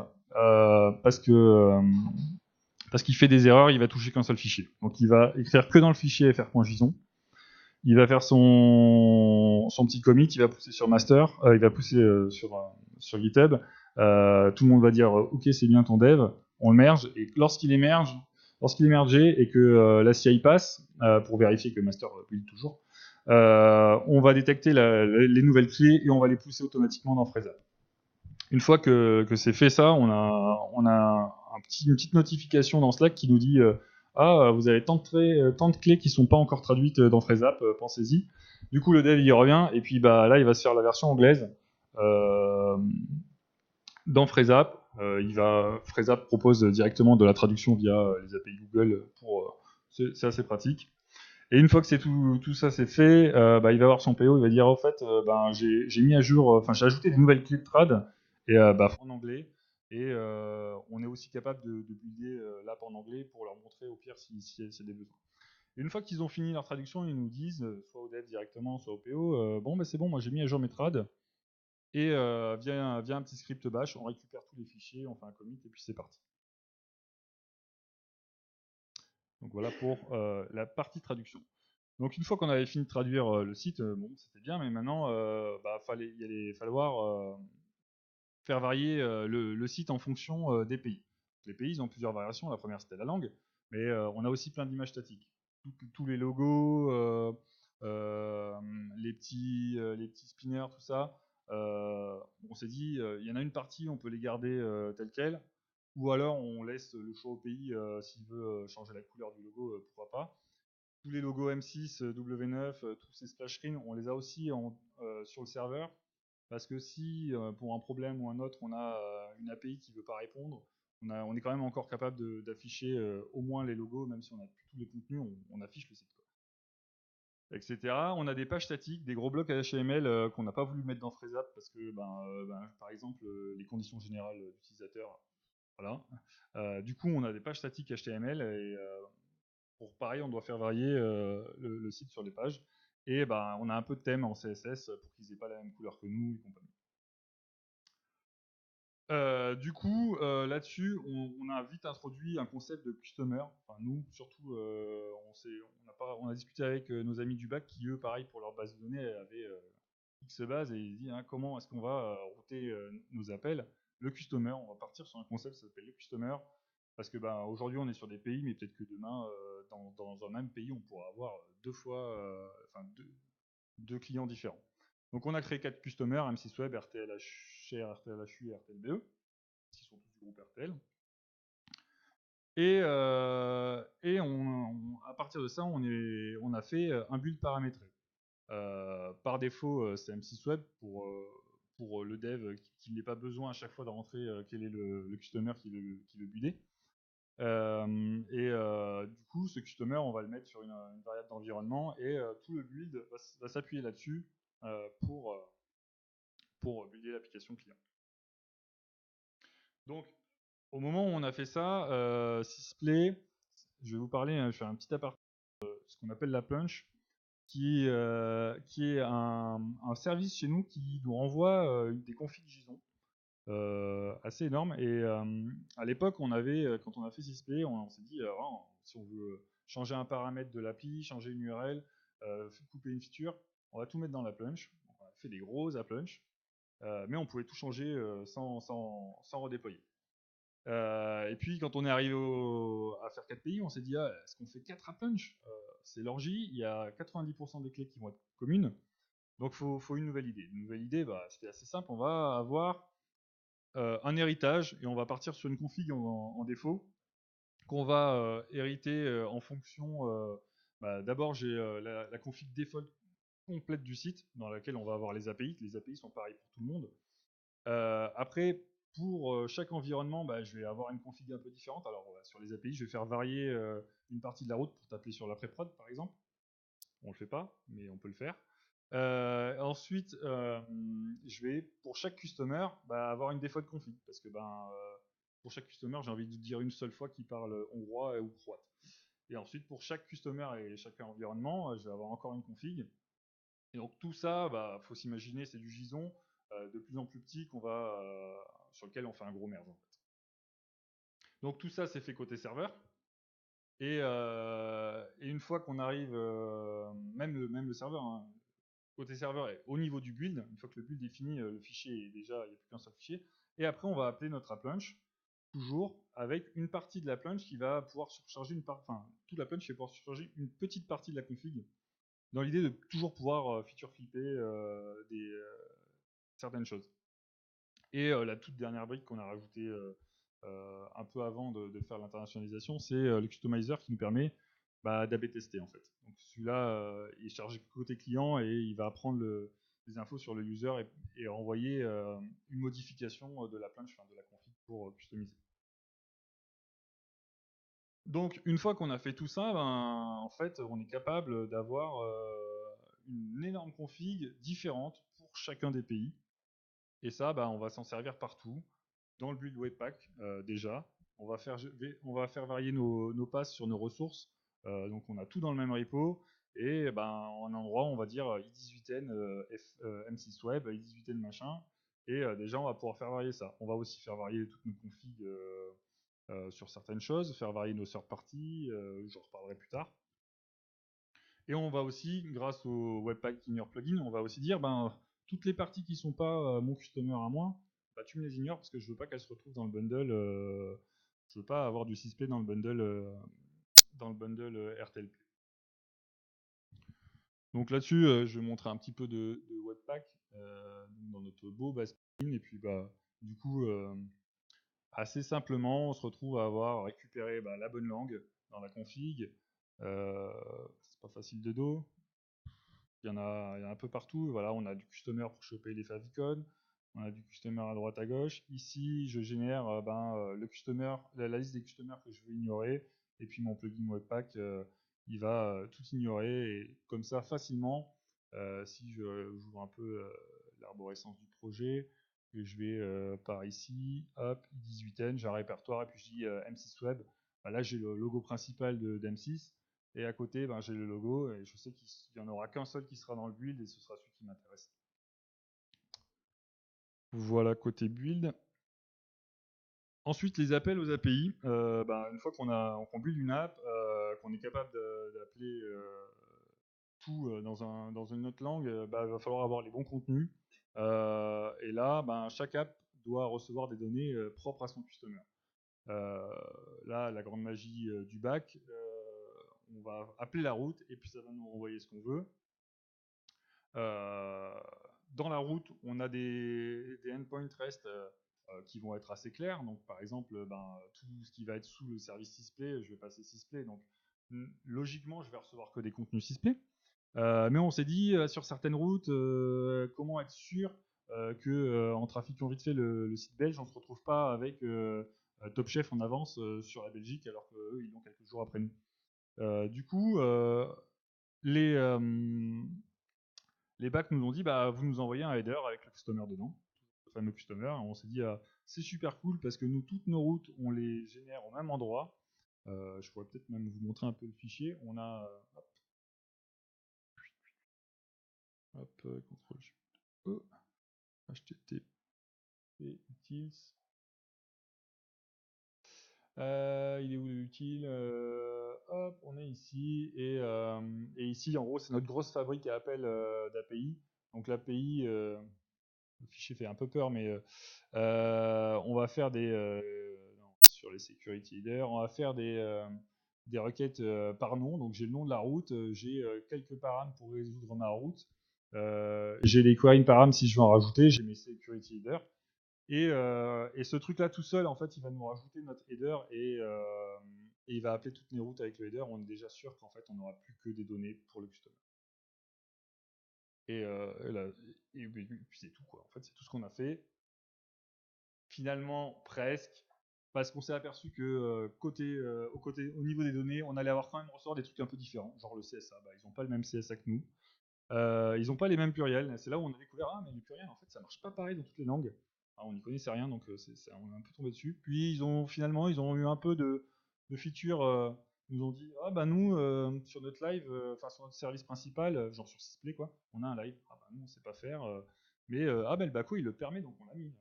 S8: parce qu'il fait des erreurs, il va toucher qu'un seul fichier. Donc il va écrire que dans le fichier fr.json. Il va faire son petit commit, il va pousser sur master, il va pousser sur GitHub. Tout le monde va dire ok, c'est bien ton dev, on le merge, et lorsqu'il est mergé et que la CI passe, pour vérifier que master build toujours, on va détecter les nouvelles clés et on va les pousser automatiquement dans FreeZap. Une fois que c'est fait ça, on a une petite notification dans Slack qui nous dit vous avez tant de clés qui sont pas encore traduites dans FreeZap, pensez-y. Du coup, le dev il revient et puis là il va se faire la version anglaise dans FreeZap. FreeZap propose directement de la traduction via les API Google c'est assez pratique. Et une fois que tout ça c'est fait, il va avoir son PO, il va dire en fait, j'ai mis à jour, j'ai ajouté des nouvelles clés de trad et en anglais. Et on est aussi capable de builder l'app en anglais pour leur montrer au pire s'il y a des besoins. Et une fois qu'ils ont fini leur traduction, ils nous disent, soit au dev directement, soit au PO, c'est bon, moi j'ai mis à jour mes trad. Et via un petit script bash, on récupère tous les fichiers, on fait un commit et puis c'est parti. Donc voilà pour la partie traduction. Donc une fois qu'on avait fini de traduire le site, c'était bien, mais maintenant fallait falloir faire varier le site en fonction des pays. Les pays ils ont plusieurs variations. La première c'était la langue, mais on a aussi plein d'images statiques. Tous les logos, les petits spinners, tout ça. On s'est dit, il y en a une partie, on peut les garder telles quelles, ou alors on laisse le choix au pays s'il veut changer la couleur du logo, pourquoi pas. Tous les logos M6, W9, tous ces splash screens, on les a aussi sur le serveur, parce que si pour un problème ou un autre, on a une API qui ne veut pas répondre, on est quand même encore capable d'afficher au moins les logos, même si on n'a plus tous les contenus, on affiche le site, etc. On a des pages statiques, des gros blocs HTML qu'on n'a pas voulu mettre dans FreeZap parce que, par exemple, les conditions générales d'utilisateur, voilà. Du coup, on a des pages statiques HTML et pareil, on doit faire varier le site sur les pages. Et on a un peu de thème en CSS pour qu'ils aient pas la même couleur que nous et compagnie. Du coup, là-dessus, on a vite introduit un concept de customer. Enfin, nous, surtout, on a discuté avec nos amis du bac qui, eux, pareil, pour leur base de données, avaient X base et ils disent comment est-ce qu'on va router nos appels. Le customer, on va partir sur un concept qui s'appelle le customer. Parce que aujourd'hui, on est sur des pays, mais peut-être que demain, dans un même pays, on pourra avoir deux clients différents. Donc, on a créé 4 customers, M6 Web, RTLHR, RTLHU et RTLBE, qui sont tous du groupe RTL. Et à partir de ça, on a fait un build paramétré. Par défaut, c'est M6 Web pour le dev qui n'ait pas besoin à chaque fois de rentrer quel est le customer qui veut builder. Du coup, ce customer, on va le mettre sur une variable d'environnement et tout le build va s'appuyer là-dessus pour builder l'application client. Donc, au moment où on a fait ça, Sysplay, je vais vous parler, je fais un petit aparté de ce qu'on appelle la punch, qui est un service chez nous qui nous renvoie des configs JSON. Assez énorme. Et à l'époque, quand on a fait Sysplay, on s'est dit, si on veut changer un paramètre de l'appli, changer une URL, couper une feature, on va tout mettre dans la plunge. On a fait des gros plunge, mais on pouvait tout changer sans redéployer. Et puis, quand on est arrivé à faire 4 pays, on s'est dit, est-ce qu'on fait 4 plunge c'est l'orgie, il y a 90% des clés qui vont être communes, donc faut une nouvelle idée. Une nouvelle idée, c'était assez simple, on va avoir un héritage et on va partir sur une config en défaut qu'on va hériter en fonction. D'abord, j'ai la config default complète du site dans laquelle on va avoir les API. Les API sont pareils pour tout le monde. Après, Pour chaque environnement, je vais avoir une config un peu différente. Alors sur les API, je vais faire varier une partie de la route pour taper sur la pré-prod par exemple. On le fait pas, mais on peut le faire. Ensuite, je vais pour chaque customer avoir une default config parce que pour chaque customer, j'ai envie de dire une seule fois qu'il parle hongrois ou croate. Et ensuite, pour chaque customer et chaque environnement, je vais avoir encore une config. Et donc tout ça, faut s'imaginer, c'est du JSON de plus en plus petit sur lequel on fait un gros merge en fait. Donc tout ça, c'est fait côté serveur. Et une fois qu'on arrive, même le serveur, hein, côté serveur est au niveau du build. Une fois que le build est fini, le fichier est déjà, il n'y a plus qu'un seul fichier. Et après, on va appeler notre app launch, toujours avec une partie de l'app launch qui va pouvoir surcharger toute la launch va pouvoir surcharger une petite partie de la config, dans l'idée de toujours pouvoir feature flipper certaines choses. Et la toute dernière brique qu'on a rajoutée un peu avant de faire l'internationalisation, c'est le customizer qui nous permet d'AB tester en fait. Donc celui-là, il est chargé côté client et il va prendre les infos sur le user et envoyer une modification de la planche, de la config pour customiser. Donc une fois qu'on a fait tout ça, en fait, on est capable d'avoir une énorme config différente pour chacun des pays. Et ça, on va s'en servir partout. Dans le build Webpack, déjà, on va faire varier nos passes sur nos ressources. Donc on a tout dans le même repo. Et en endroit, on va dire i18n M6 Web, i18n machin. Et déjà, on va pouvoir faire varier ça. On va aussi faire varier toutes nos configs sur certaines choses, faire varier nos third parties, j'en reparlerai plus tard. Et on va aussi, grâce au Webpack Ignore plugin, on va aussi dire toutes les parties qui ne sont pas mon customer à moi, tu me les ignores parce que je veux pas qu'elles se retrouvent dans le bundle. Je veux pas avoir du sysplay dans le bundle RTLP. Donc là-dessus, je vais montrer un petit peu de Webpack dans notre beau base plugin. Et puis du coup, assez simplement, on se retrouve à avoir récupéré la bonne langue dans la config. C'est pas facile de dos. Il y en a un peu partout. Voilà, on a du customer pour choper les favicon. On a du customer à droite à gauche. Ici, je génère le customer, la liste des customers que je veux ignorer. Et puis mon plugin Webpack, il va tout ignorer. Et comme ça, facilement, si j'ouvre un peu l'arborescence du projet, que je vais par ici, hop, i18n, j'ai un répertoire, et puis je dis M6 Web. Là, j'ai le logo principal d'M6. Et à côté, j'ai le logo, et je sais qu'il n'y en aura qu'un seul qui sera dans le build, et ce sera celui qui m'intéresse. Voilà, côté build. Ensuite, les appels aux API. Une fois qu'on build une app, qu'on est capable d'appeler tout dans une autre langue, il va falloir avoir les bons contenus. Et là, chaque app doit recevoir des données propres à son customer. Là, la grande magie du back, on va appeler la route et puis ça va nous renvoyer ce qu'on veut. Dans la route, on a des endpoints REST qui vont être assez clairs. Donc, par exemple, tout ce qui va être sous le service Sysplay, je vais passer Sysplay. Donc, logiquement, je vais recevoir que des contenus Sysplay. Mais on s'est dit, sur certaines routes, comment être sûr que en trafiquant vite fait le site belge, on ne se retrouve pas avec Top Chef en avance sur la Belgique, alors qu'eux, ils l'ont quelques jours après nous. Du coup, les backs nous ont dit, vous nous envoyez un header avec le customer dedans, le fameux customer. Et on s'est dit, c'est super cool parce que nous, toutes nos routes, on les génère au même endroit. Je pourrais peut-être même vous montrer un peu le fichier. On a CTRL-E, HTTP utils. Il est où l'utile? Hop, on est ici. Et ici, en gros, c'est notre grosse fabrique à appel d'API. Donc l'API, le fichier fait un peu peur, mais on va faire sur les security headers, on va faire des requêtes par nom. Donc j'ai le nom de la route, j'ai quelques params pour résoudre ma route. J'ai les query params si je veux en rajouter, j'ai mes security headers. Et ce truc-là tout seul, en fait, il va nous rajouter notre header et il va appeler toutes les routes avec le header. On est déjà sûr qu'en fait, on n'aura plus que des données pour le customer. Et puis c'est tout, quoi. En fait, c'est tout ce qu'on a fait. finalement, presque, parce qu'on s'est aperçu que au niveau des données, on allait avoir quand même ressort des trucs un peu différents, genre le CSA. Bah, ils n'ont pas le même CSA que nous. Ils n'ont pas les mêmes pluriels. C'est là où on a découvert, ah, mais les pluriels, en fait, ça marche pas pareil dans toutes les langues. Alors, on n'y connaissait rien, donc on est un peu tombé dessus. Puis, ils ont eu un peu de features. Ils nous ont dit, ah bah nous, sur notre live, sur notre service principal, genre sur Sysplay, quoi, on a un live. Ah bah nous, on sait pas faire. Mais ah bah le baco, il le permet, donc on l'a mis.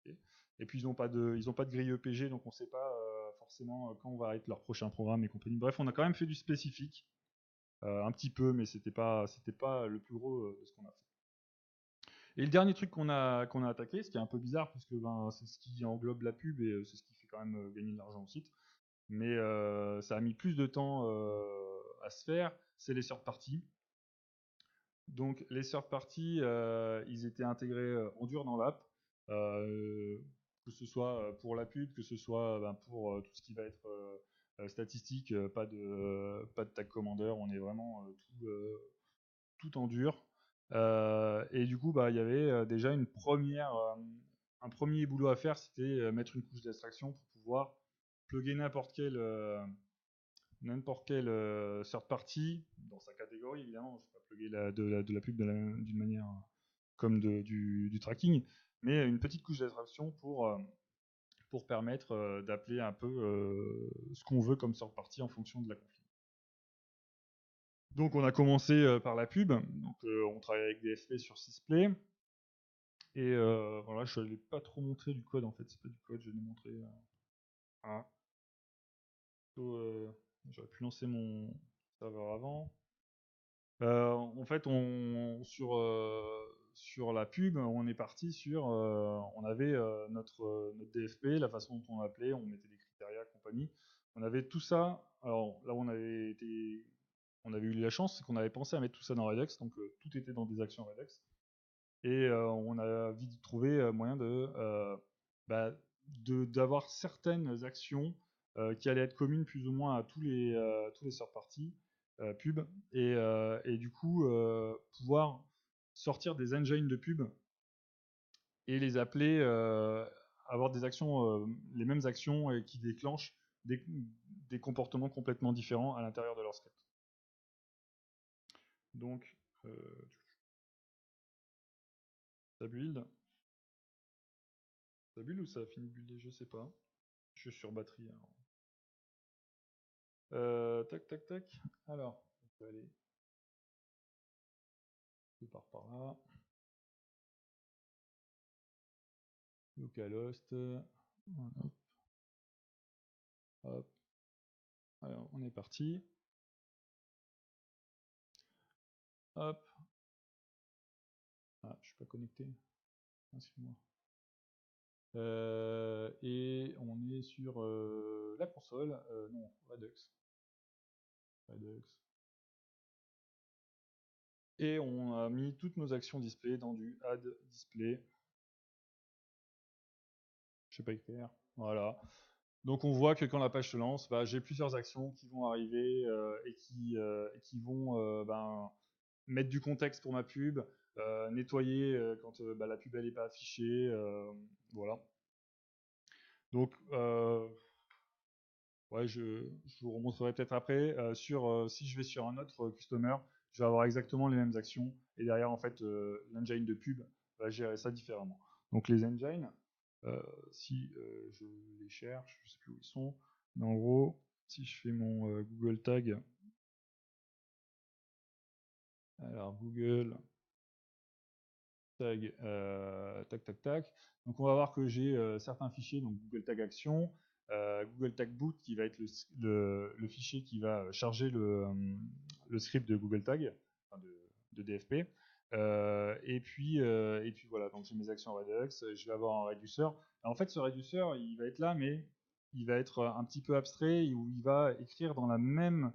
S8: Okay. Et puis, ils n'ont pas de grille EPG, donc on sait pas forcément quand on va être leur prochain programme et compagnie. Bref, on a quand même fait du spécifique. Un petit peu, mais c'était pas le plus gros de ce qu'on a fait. Et le dernier truc qu'on a attaqué, ce qui est un peu bizarre, parce que c'est ce qui englobe la pub et c'est ce qui fait quand même gagner de l'argent au site, mais ça a mis plus de temps à se faire, c'est les third parties. Donc les third parties, ils étaient intégrés en dur dans l'app, que ce soit pour la pub, que ce soit pour tout ce qui va être statistique, pas de tag commander, on est vraiment tout en dur. Et du coup, il y avait déjà un premier boulot à faire, c'était mettre une couche d'abstraction pour pouvoir plugger n'importe quel third party dans sa catégorie, évidemment. Je ne vais pas plugger de la pub d'une manière comme du tracking, mais une petite couche d'abstraction pour permettre d'appeler un peu ce qu'on veut comme third party en fonction de la config. Donc on a commencé par la pub, donc on travaille avec DFP sur Sysplay, et voilà, je ne l'ai pas trop montré du code en fait, c'est pas du code, je vais vous montrer. J'aurais pu lancer mon serveur avant. En fait, sur la pub, on est parti sur, on avait notre DFP, la façon dont on l'appelait, on mettait des critères, compagnie. On avait tout ça. Alors là, on avait eu la chance, c'est qu'on avait pensé à mettre tout ça dans Redux, donc tout était dans des actions Redux. Et on a vite trouvé moyen d'avoir certaines actions qui allaient être communes plus ou moins à tous les third parties pub, et du coup pouvoir sortir des engines de pub et les appeler, avoir des actions, les mêmes actions et qui déclenchent des comportements complètement différents à l'intérieur de leur script. Donc, ça build ou ça a fini de builder, je sais pas. Je suis sur batterie. Tac. Alors, on peut aller. Je pars par là. Localhost. Hop. Hop. Alors, on est parti. Hop. Ah, je suis pas connecté. Excuse-moi. Et on est sur la console. Non, Redux. Et on a mis toutes nos actions display dans du add display. Je sais pas écrire. Voilà. Donc on voit que quand la page se lance, j'ai plusieurs actions qui vont arriver et qui vont mettre du contexte pour ma pub, nettoyer quand la pub elle n'est pas affichée, voilà. Donc ouais, je vous remontrerai peut-être après. Si je vais sur un autre customer, je vais avoir exactement les mêmes actions et derrière en fait l'engine de pub va gérer ça différemment. Donc les engines, si je les cherche, je sais plus où ils sont, mais en gros, si je fais mon Google Tag, alors Google Tag, tac, donc on va voir que j'ai certains fichiers, donc Google Tag Action, Google Tag Boot qui va être le fichier qui va charger le script de Google Tag, enfin de DFP. Et puis voilà, donc j'ai mes actions Redux, je vais avoir un réduceur. En fait, ce réduceur, il va être là, mais il va être un petit peu abstrait, où il va écrire dans la même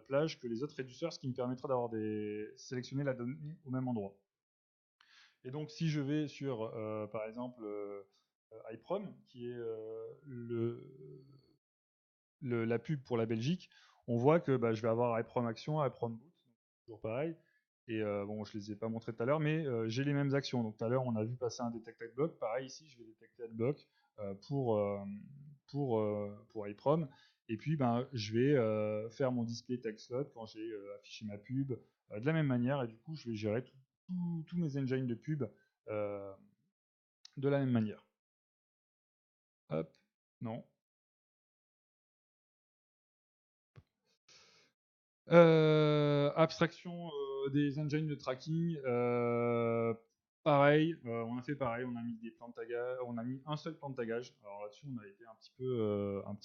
S8: plage que les autres réduceurs, ce qui me permettra d'avoir sélectionner la donnée au même endroit. Et donc, si je vais sur, par exemple, iProm, qui est la pub pour la Belgique, on voit que je vais avoir iProm Action, iProm Boot, toujours pareil. Et bon, je les ai pas montrés tout à l'heure, mais j'ai les mêmes actions. Donc tout à l'heure, on a vu passer un detect adblock. Pareil ici, je vais détecter adblock. pour iProm. Et puis, je vais faire mon display tag slot quand j'ai affiché ma pub de la même manière. Et du coup, je vais gérer tous mes engines de pub de la même manière. Hop, non. Abstraction des engines de tracking. Pareil, on a fait pareil, on a mis des plans de tagage, on a mis un seul plan de tagage. Alors là-dessus, on a été un petit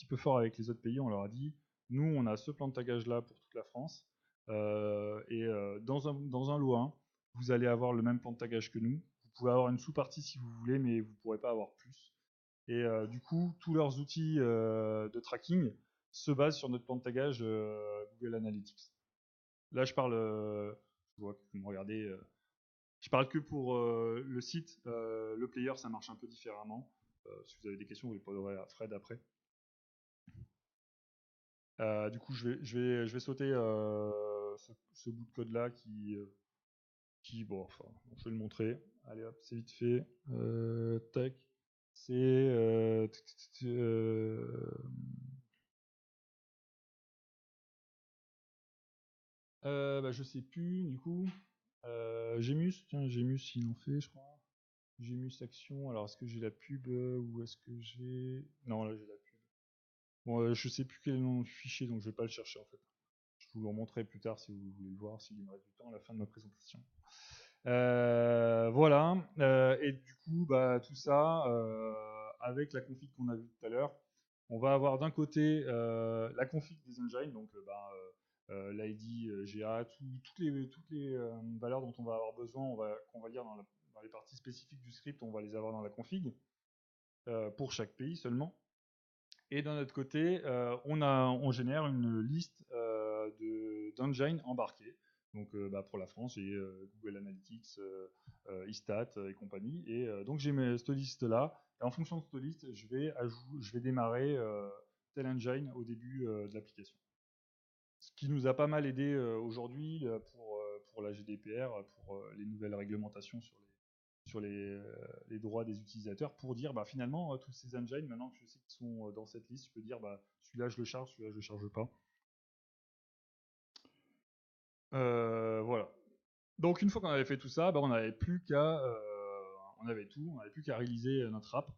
S8: peu fort avec les autres pays. On leur a dit, nous, on a ce plan de tagage là pour toute la France, dans un lot 1, vous allez avoir le même plan de tagage que nous. Vous pouvez avoir une sous-partie si vous voulez, mais vous ne pourrez pas avoir plus. Et du coup, tous leurs outils de tracking se basent sur notre plan de tagage Google Analytics. Là, je parle, je vois que vous me regardez. Je parle que pour le site. Le player, ça marche un peu différemment. Si vous avez des questions, vous les poserez à Fred après. Du coup, je vais sauter ce bout de code là bon, enfin, je vais le montrer. Allez hop, c'est vite fait. Tac. C'est je sais plus du coup. Gemus, tiens, Gemus ils l'ont fait, je crois. Gemus Action. Alors est-ce que j'ai la pub ou est-ce que j'ai... Non, là j'ai la pub. Bon, je sais plus quel est le nom du fichier, donc je vais pas le chercher en fait. Je vous le remontrerai plus tard si vous voulez le voir, s'il me reste du temps à la fin de ma présentation. Voilà. Et du coup, tout ça, avec la config qu'on a vue tout à l'heure, on va avoir d'un côté la config des engines, donc l'ID, GA, toutes les valeurs dont on va avoir besoin, qu'on va lire dans les parties spécifiques du script, on va les avoir dans la config, pour chaque pays seulement. Et d'un autre côté, on génère une liste d'engines embarqués. Donc pour la France, j'ai Google Analytics, Istat et compagnie. Et donc j'ai cette liste-là. Et en fonction de cette liste, je vais démarrer tel engine au début de l'application. Ce qui nous a pas mal aidé aujourd'hui pour la GDPR, pour les nouvelles réglementations sur les droits des utilisateurs, pour dire finalement tous ces engines, maintenant que je sais qu'ils sont dans cette liste, je peux dire celui-là je le charge, celui-là je le charge pas. Voilà. Donc une fois qu'on avait fait tout ça, on n'avait plus qu'à réaliser notre app.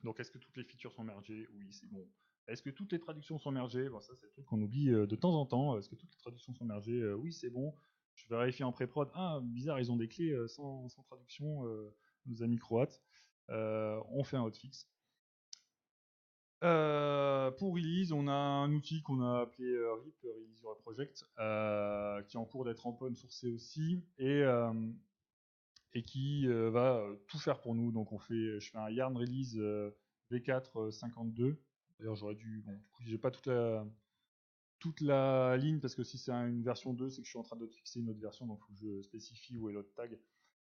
S8: Donc est-ce que toutes les features sont mergées? Oui, c'est bon. Est-ce que toutes les traductions sont mergées? Ça c'est le truc qu'on oublie de temps en temps. Est-ce que toutes les traductions sont mergées? Oui, c'est bon. Je vais vérifier en pré-prod. Ah, bizarre, ils ont des clés sans traduction, nos amis croates. On fait un hotfix. Pour release, on a un outil qu'on a appelé RIP, Release Your Project, qui est en cours d'être open sourcé aussi, et qui va tout faire pour nous. Donc je fais un yarn release v4 52. D'ailleurs, j'aurais dû... Bon, du coup, j'ai pas toute la ligne, parce que si c'est une version 2, c'est que je suis en train de fixer une autre version, donc il faut que je spécifie où est l'autre tag.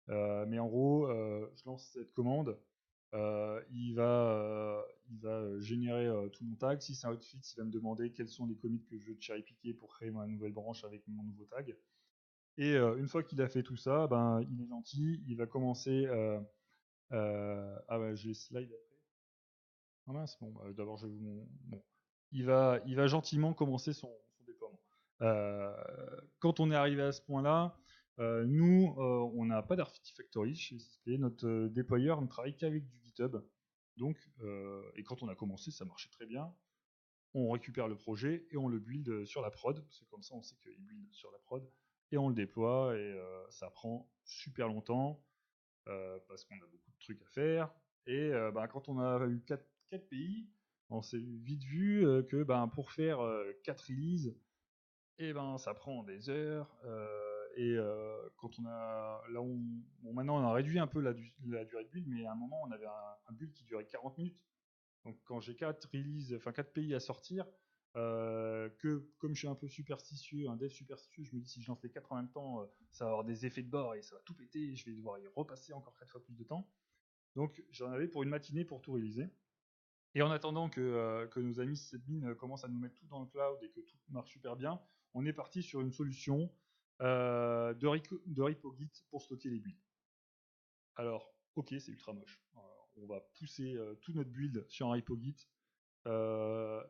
S8: Mais en gros, je lance cette commande, il va générer tout mon tag. Si c'est un hotfix, il va me demander quels sont les commits que je veux cherry-picker pour créer ma nouvelle branche avec mon nouveau tag. Et une fois qu'il a fait tout ça, il est gentil, il va commencer... j'ai les slides après. Ah mince, bon, d'abord je vais vous... Bon. Il va gentiment commencer son déploiement. Quand on est arrivé à ce point-là, nous, on n'a pas d'Artifactory chez Display. Notre déployeur ne travaille qu'avec du GitHub. Donc, et quand on a commencé, ça marchait très bien. On récupère le projet et on le build sur la prod, parce que comme ça, on sait qu'il build sur la prod, et on le déploie, et ça prend super longtemps, parce qu'on a beaucoup de trucs à faire. Et quand on a eu 4 pays, on s'est vite vu que pour faire 4 releases, ça prend des heures. Quand on a... maintenant on a réduit un peu la durée de build, mais à un moment on avait un build qui durait 40 minutes. Donc quand j'ai 4 pays à sortir, que comme je suis un peu superstitieux, un dev superstitieux, je me dis si je lance les 4 en même temps, ça va avoir des effets de bord et ça va tout péter, et je vais devoir y repasser encore 4 fois plus de temps. Donc j'en avais pour une matinée pour tout réaliser. Et en attendant que nos amis sysadmin commencent à nous mettre tout dans le cloud et que tout marche super bien, on est parti sur une solution de repo Git pour stocker les builds. Alors, ok, c'est ultra moche. on va pousser tout notre build sur un repo Git.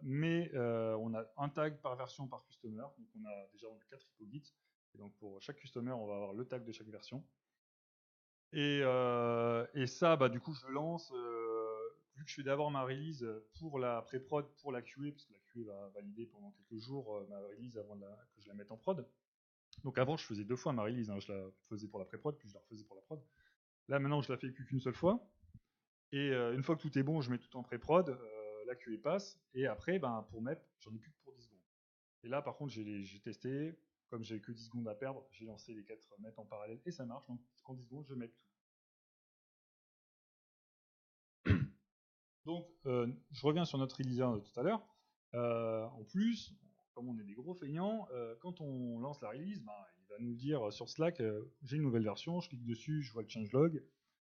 S8: Mais on a un tag par version par customer. Donc on a 4 repos Git. Et donc pour chaque customer, on va avoir le tag de chaque version. Et ça, du coup, je lance, vu que je fais d'abord ma release pour la pré-prod, pour la QA, parce que la QA va valider pendant quelques jours ma release avant que je la mette en prod. Donc avant, je faisais 2 fois ma release, hein. Je la faisais pour la pré-prod, puis je la refaisais pour la prod. Là, maintenant, je la fais qu'une seule fois. Et une fois que tout est bon, je mets tout en pré-prod, la QA passe, et après, pour MEP, j'en ai plus que pour 10 secondes. Et là, par contre, j'ai testé, comme j'avais que 10 secondes à perdre, j'ai lancé les 4 MEP en parallèle, et ça marche, donc en 10 secondes, je MEP tout. Donc, je reviens sur notre releaser de tout à l'heure. En plus, comme on est des gros feignants, quand on lance la release, il va nous dire sur Slack, j'ai une nouvelle version, je clique dessus, je vois le changelog.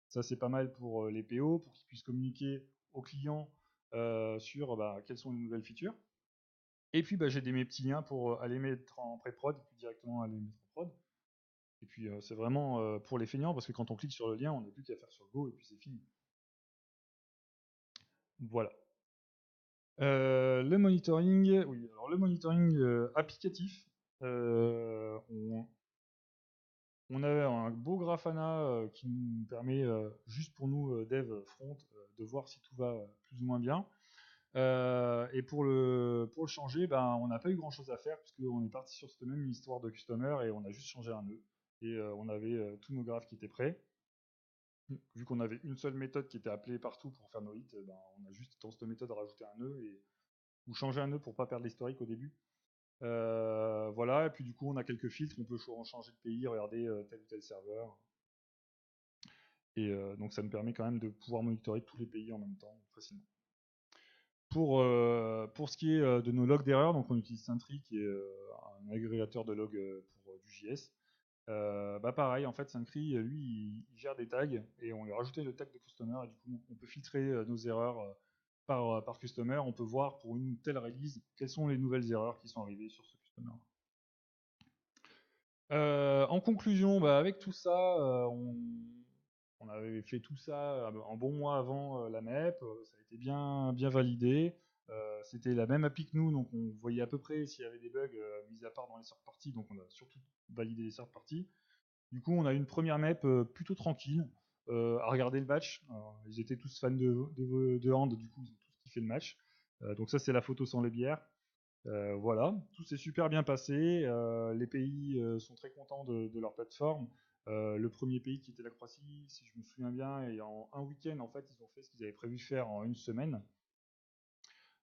S8: Ça, c'est pas mal pour les PO, pour qu'ils puissent communiquer aux clients sur quelles sont les nouvelles features. Et puis, j'ai mes petits liens pour aller mettre en pré-prod, et puis directement aller mettre en prod. Et puis, c'est vraiment pour les feignants, parce que quand on clique sur le lien, on n'a plus qu'à faire sur Go, et puis c'est fini. Voilà. Le monitoring, oui, alors le monitoring applicatif, on a un beau Grafana qui nous permet, juste pour nous, dev front, de voir si tout va plus ou moins bien. Et pour le changer, on n'a pas eu grand chose à faire, puisqu'on est parti sur cette même histoire de customer et on a juste changé un nœud. Et on avait tous nos graphes qui étaient prêts. Vu qu'on avait une seule méthode qui était appelée partout pour faire nos hits, on a juste dans cette méthode rajouté un nœud ou changer un nœud pour pas perdre l'historique au début. Voilà, et puis du coup on a quelques filtres, on peut changer de pays, regarder tel ou tel serveur. Et donc ça nous permet quand même de pouvoir monitorer tous les pays en même temps, facilement. Pour ce qui est de nos logs d'erreur, donc on utilise Sentry qui est un agrégateur de logs pour du JS. Pareil, en fait, Sentry, lui, il gère des tags et on lui a rajouté le tag de customer et du coup on peut filtrer nos erreurs par customer. On peut voir pour une telle release quelles sont les nouvelles erreurs qui sont arrivées sur ce customer. En conclusion, avec tout ça, on avait fait tout ça un bon mois avant la MEP, ça a été bien validé. C'était la même API que nous, donc on voyait à peu près s'il y avait des bugs, mis à part dans les third parties, donc on a surtout validé les third parties. Du coup, on a eu une première MEP plutôt tranquille, à regarder le match. Ils étaient tous fans de hand, du coup ils ont tous kiffé le match. Donc ça c'est la photo sans les bières. Voilà, tout s'est super bien passé. Les pays sont très contents de leur plateforme. Le premier pays qui était la Croatie, si je me souviens bien, et en un week-end, en fait, ils ont fait ce qu'ils avaient prévu de faire en une semaine.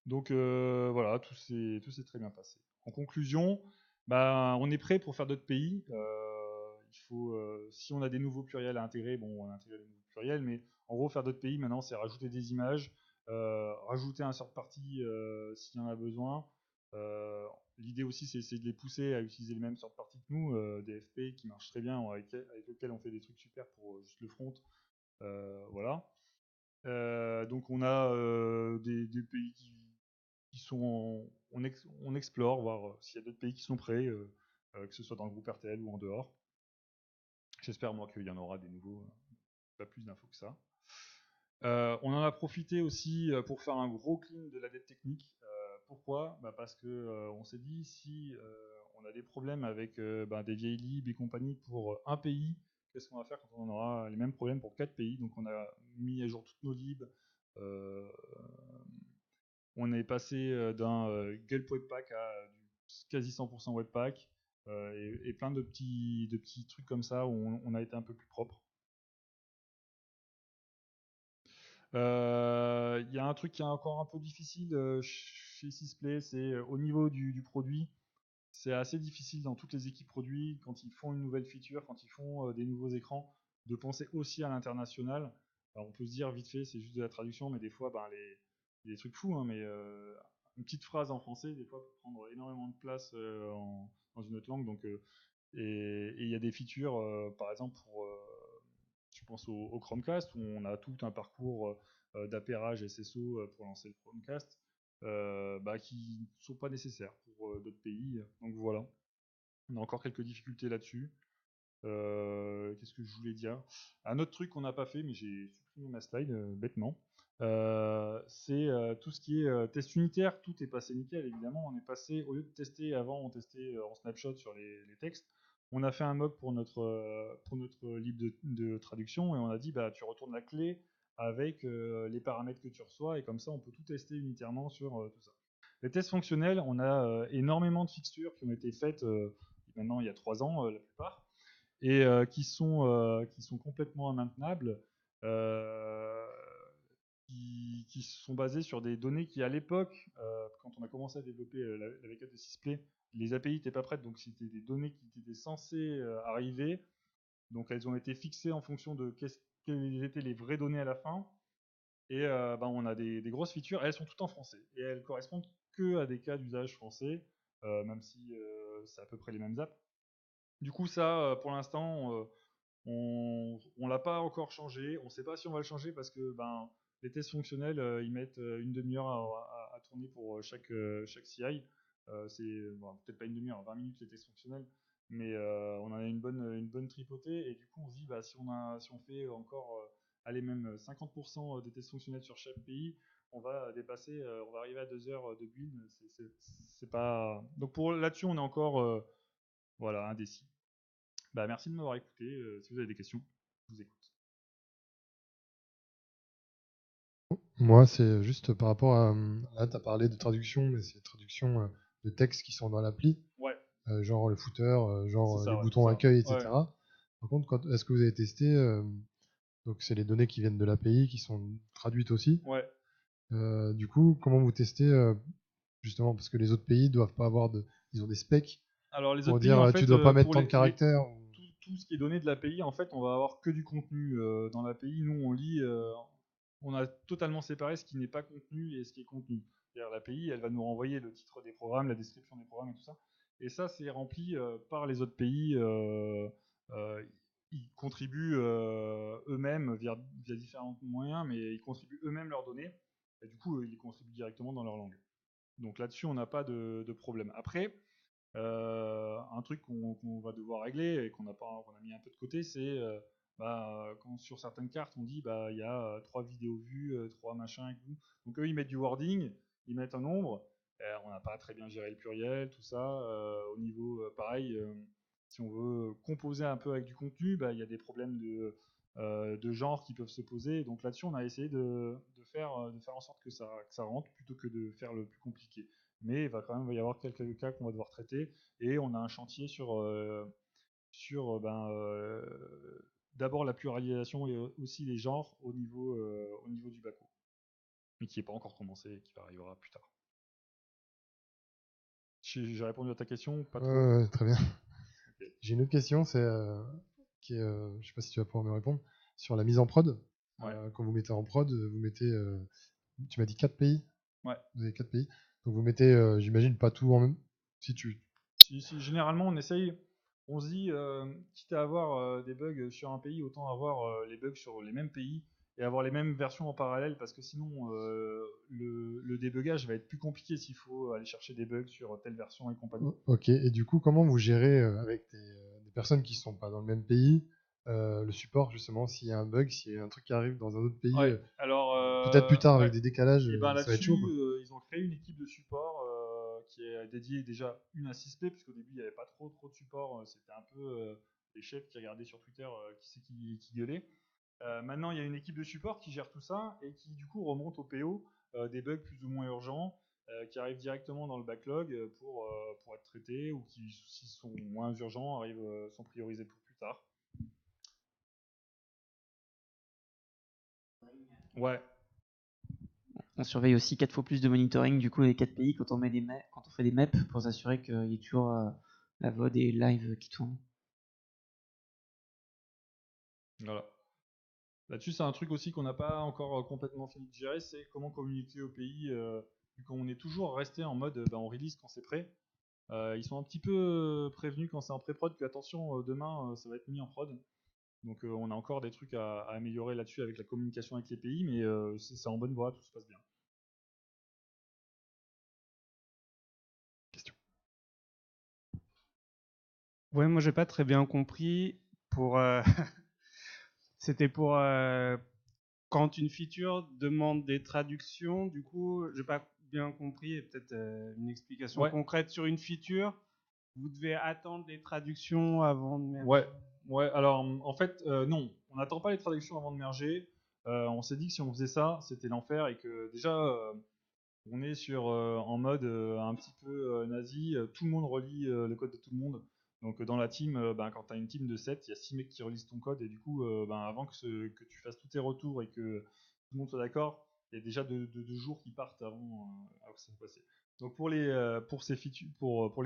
S8: Donc voilà, tout s'est très bien passé. En conclusion, on est prêt pour faire d'autres pays. Il faut, si on a des nouveaux pluriels à intégrer, on a intégré les nouveaux pluriels, mais en gros, faire d'autres pays maintenant, c'est rajouter des images, rajouter un third party s'il y en a besoin. L'idée aussi, c'est de les pousser à utiliser les mêmes third parties que nous, des FP qui marchent très bien, avec lesquels on fait des trucs super pour juste le front. Voilà. Donc on a des pays qui sont on explore, voir s'il y a d'autres pays qui sont prêts, que ce soit dans le groupe RTL ou en dehors. J'espère moi qu'il y en aura des nouveaux, pas plus d'infos que ça. On en a profité aussi pour faire un gros clean de la dette technique. Pourquoi ? Parce que on s'est dit si on a des problèmes avec des vieilles libs et compagnie pour un pays, qu'est-ce qu'on va faire quand on aura les mêmes problèmes pour 4 pays ? Donc on a mis à jour toutes nos libs. On est passé d'un Gulp Webpack à du quasi 100% Webpack et plein de petits trucs comme ça où on a été un peu plus propre. Il y a un truc qui est encore un peu difficile chez Sysplay, c'est au niveau du produit. C'est assez difficile dans toutes les équipes produits, quand ils font une nouvelle feature, quand ils font des nouveaux écrans, de penser aussi à l'international. Alors on peut se dire vite fait, c'est juste de la traduction, mais des fois, des trucs fous, hein, mais une petite phrase en français, des fois, peut prendre énormément de place dans une autre langue. Donc, et il y a des features, par exemple, je pense au Chromecast, où on a tout un parcours d'appairage SSO pour lancer le Chromecast, qui ne sont pas nécessaires pour d'autres pays. Donc voilà, on a encore quelques difficultés là-dessus. Qu'est-ce que je voulais dire? Un autre truc qu'on n'a pas fait, mais j'ai supprimé ma slide bêtement. C'est tout ce qui est test unitaire. Tout est passé nickel, évidemment. On est passé, au lieu de tester avant, on testait en snapshot sur les textes. On a fait un mock pour notre livre de traduction et on a dit bah tu retournes la clé avec les paramètres que tu reçois et comme ça on peut tout tester unitairement sur tout ça. Les tests fonctionnels, on a énormément de fixtures qui ont été faites maintenant il y a 3 ans la plupart et qui sont complètement immaintenables, qui sont basées sur des données qui à l'époque, quand on a commencé à développer la V4 de Sysplay, les API n'étaient pas prêtes, donc c'était des données qui étaient censées arriver. Donc elles ont été fixées en fonction de quelles étaient les vraies données à la fin. Et on a des grosses features. Elles sont toutes en français. Et elles correspondent que à des cas d'usage français, même si c'est à peu près les mêmes apps. Du coup, ça, pour l'instant, on l'a pas encore changé. On ne sait pas si on va le changer parce que les tests fonctionnels, ils mettent une demi-heure à tourner pour chaque CI. C'est peut-être pas une demi-heure, 20 minutes les tests fonctionnels, mais on en a une bonne tripotée et du coup on se dit si on fait encore même 50% des tests fonctionnels sur chaque pays, on va dépasser, on va arriver à 2 heures de build. C'est pas donc pour là-dessus on est encore indécis. Merci de m'avoir écouté. Si vous avez des questions, je vous écoute.
S1: Moi, c'est juste par rapport à. Là, tu as parlé de traduction, mais c'est traduction de textes qui sont dans l'appli,
S8: Ouais,
S1: genre le footer, genre
S8: C'est ça,
S1: les
S8: ouais,
S1: boutons
S8: c'est ça.
S1: accueil, etc.
S8: Ouais.
S1: Par contre, est-ce que vous avez testé donc, c'est les données qui viennent de l'API qui sont traduites aussi.
S8: Ouais.
S1: Du coup, comment vous testez justement parce que les autres pays doivent pas avoir ils ont des specs
S8: Alors les
S1: pour
S8: autres pays,
S1: dire
S8: en
S1: tu
S8: fait,
S1: dois pas mettre
S8: pour
S1: tant de caractères.
S8: tout ce qui est donné de l'API, en fait, on va avoir que du contenu dans l'API. Nous, on lit, on a totalement séparé ce qui n'est pas contenu et ce qui est contenu. C'est-à-dire l'API, elle va nous renvoyer le titre des programmes, la description des programmes et tout ça. Et ça, c'est rempli par les autres pays. Ils contribuent eux-mêmes via différents moyens, mais ils contribuent eux-mêmes leurs données. Et du coup, ils les contribuent directement dans leur langue. Donc là-dessus, on n'a pas de problème. Après, un truc qu'on va devoir régler et qu'on a mis un peu de côté, c'est quand sur certaines cartes on dit il y a 3 vidéos vues, 3 machins et tout. Donc eux ils mettent du wording, ils mettent un nombre. On n'a pas très bien géré le pluriel, tout ça. Au niveau pareil, si on veut composer un peu avec du contenu, il y a des problèmes de genre qui peuvent se poser. Donc là-dessus on a essayé de faire en sorte que ça rentre plutôt que de faire le plus compliqué. Mais il va quand même y avoir quelques cas qu'on va devoir traiter et on a un chantier sur d'abord la pluralisation et aussi les genres au niveau du baco, mais qui n'est pas encore commencé et qui arrivera plus tard. J'ai répondu à ta question, pas trop.
S1: Très bien.
S8: Okay.
S1: J'ai une autre question, c'est qui est, je sais pas si tu vas pouvoir me répondre, sur la mise en prod.
S8: Ouais.
S1: Quand vous mettez en prod, vous mettez, tu m'as dit 4 pays.
S8: Ouais.
S1: Vous avez 4 pays. Donc vous mettez, j'imagine, pas tout en même. Si,
S8: généralement on essaye, on se dit, quitte à avoir des bugs sur un pays, autant avoir les bugs sur les mêmes pays et avoir les mêmes versions en parallèle, parce que sinon le débugage va être plus compliqué s'il faut aller chercher des bugs sur telle version et compagnie.
S1: Ok, et du coup, comment vous gérez avec des personnes qui sont pas dans le même pays le support, justement, s'il y a un bug, s'il y a un truc qui arrive dans un autre pays,
S8: Ouais. Alors,
S1: peut-être plus tard
S8: ouais.
S1: avec des décalages,
S8: Et
S1: ça va être chaud.
S8: ils ont créé une équipe de support qui est dédiée déjà à Sysplay, puisqu'au début il n'y avait pas trop de support, c'était un peu les chefs qui regardaient sur Twitter qui c'est qui gueulait. Maintenant il y a une équipe de support qui gère tout ça et qui du coup remonte au PO des bugs plus ou moins urgents qui arrivent directement dans le backlog pour être traités ou qui, s'ils sont moins urgents, sont priorisés pour plus tard. Ouais.
S5: On surveille aussi 4 fois plus de monitoring du coup les 4 pays quand on fait des maps pour s'assurer qu'il y ait toujours la VOD et live qui tournent.
S8: Voilà. Là-dessus, c'est un truc aussi qu'on n'a pas encore complètement fini de gérer, c'est comment communiquer au pays, vu qu'on est toujours resté en mode on release quand c'est prêt. Ils sont un petit peu prévenus quand c'est en pré-prod que attention, demain ça va être mis en prod. Donc on a encore des trucs à améliorer là-dessus avec la communication avec les pays, mais c'est en bonne voie, tout se passe bien.
S6: Ouais, moi j'ai pas très bien compris pour c'était pour quand une feature demande des traductions, du coup, j'ai pas bien compris, et peut-être une explication
S8: Ouais.
S6: concrète sur une feature, vous devez attendre les traductions avant de merger.
S8: Ouais, alors en fait, non, on n'attend pas les traductions avant de merger. On s'est dit que si on faisait ça, c'était l'enfer et que déjà, on est en mode un petit peu nazi, tout le monde relit le code de tout le monde. Donc dans la team, quand tu as une team de 7, il y a 6 mecs qui relisent ton code et du coup, avant que tu fasses tous tes retours et que tout le monde soit d'accord, il y a déjà deux jours qui partent avant que ça se passe. Donc pour les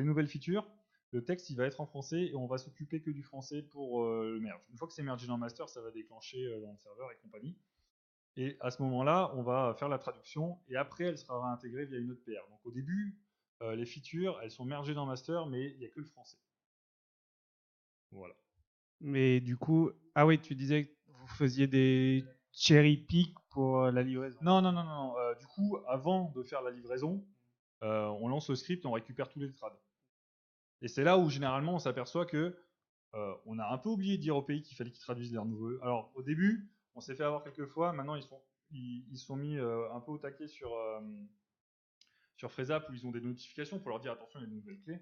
S8: nouvelles features, le texte il va être en français et on va s'occuper que du français pour le merge. Une fois que c'est mergé dans le master, ça va déclencher dans le serveur et compagnie. Et à ce moment-là, on va faire la traduction et après, elle sera réintégrée via une autre PR. Donc au début, les features, elles sont mergées dans master, mais il n'y a que le français. Voilà.
S6: Mais du coup, ah oui, tu disais que vous faisiez des cherry pick pour la livraison.
S8: Non. Du coup, avant de faire la livraison, on lance le script et on récupère tous les trades. Et c'est là où généralement on s'aperçoit que on a un peu oublié de dire aux pays qu'il fallait qu'ils traduisent leurs nouveaux. Alors au début, on s'est fait avoir quelques fois. Maintenant, ils sont mis un peu au taquet sur FreeZap où ils ont des notifications pour leur dire attention, il y a de nouvelles clés.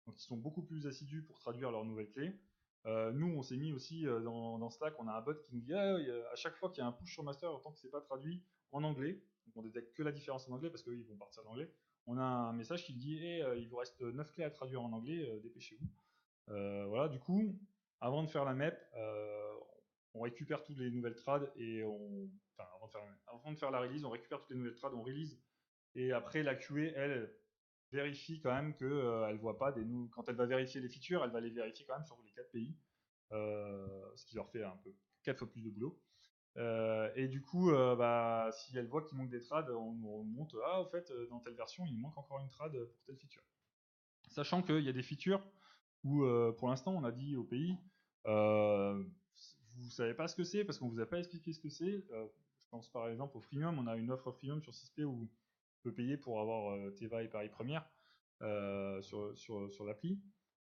S8: Donc ils sont beaucoup plus assidus pour traduire leurs nouvelles clés. Nous, on s'est mis aussi dans Slack, on a un bot qui nous dit à chaque fois qu'il y a un push sur master, tant que c'est pas traduit en anglais, donc on détecte que la différence en anglais parce qu'eux ils vont partir d'anglais. On a un message qui dit il vous reste 9 clés à traduire en anglais, dépêchez-vous. Voilà, du coup, avant de faire la map, on récupère toutes les nouvelles trades et avant de faire la release, on récupère toutes les nouvelles trades, on release et après la QA, elle vérifie quand même que elle voit pas quand elle va vérifier les features, elle va les vérifier quand même sur les 4 pays, ce qui leur fait un peu 4 fois plus de boulot. Et du coup, si elle voit qu'il manque des trades, on remonte au fait, dans telle version, il manque encore une trad pour telle feature. Sachant qu'il y a des features où, pour l'instant, on a dit au pays, vous savez pas ce que c'est parce qu'on vous a pas expliqué ce que c'est. Je pense par exemple au freemium, on a une offre freemium sur Sysplay où on peut payer pour avoir Teva et Paris Première sur l'appli.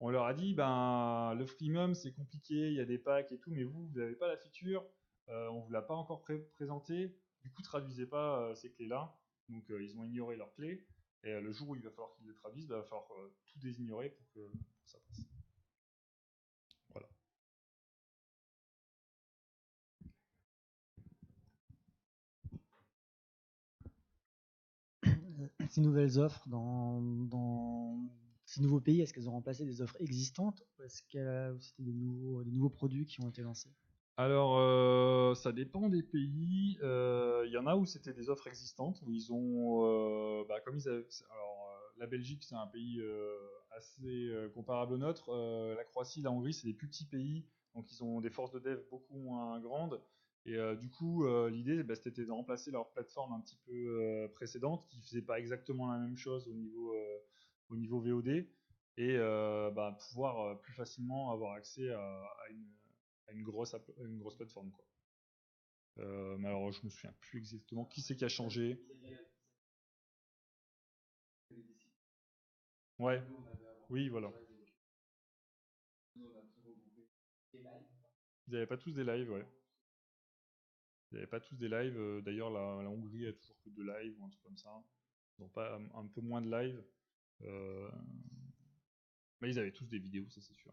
S8: On leur a dit, le freemium c'est compliqué, il y a des packs et tout, mais vous n'avez pas la feature, on vous l'a pas encore présenté, du coup traduisez pas ces clés-là. Donc ils ont ignoré leurs clés, et le jour où il va falloir qu'ils les traduisent, il va falloir tout désignorer pour que ça passe. Voilà.
S3: Ces nouvelles offres dans ces nouveaux pays, est-ce qu'elles ont remplacé des offres existantes ou est-ce que c'était des nouveaux produits qui ont été lancés?
S8: Alors, ça dépend des pays. Il y en a où c'était des offres existantes, où ils ont, comme ils avaient. Alors, la Belgique, c'est un pays assez comparable au nôtre. La Croatie, la Hongrie, c'est des plus petits pays, donc ils ont des forces de dev beaucoup moins grandes. Et du coup, l'idée, c'était de remplacer leur plateforme un petit peu précédente, qui faisait pas exactement la même chose au niveau VOD, et pouvoir plus facilement avoir accès à une grosse plateforme, quoi. Mais alors je me souviens plus exactement qui c'est qui a changé. Ouais, oui, voilà. Ils n'avaient pas tous des lives, ouais. Ils n'avaient pas tous des lives. D'ailleurs, la Hongrie a toujours que 2 lives ou un truc comme ça. Ils n'ont pas un peu moins de lives. Mais ils avaient tous des vidéos, ça c'est sûr.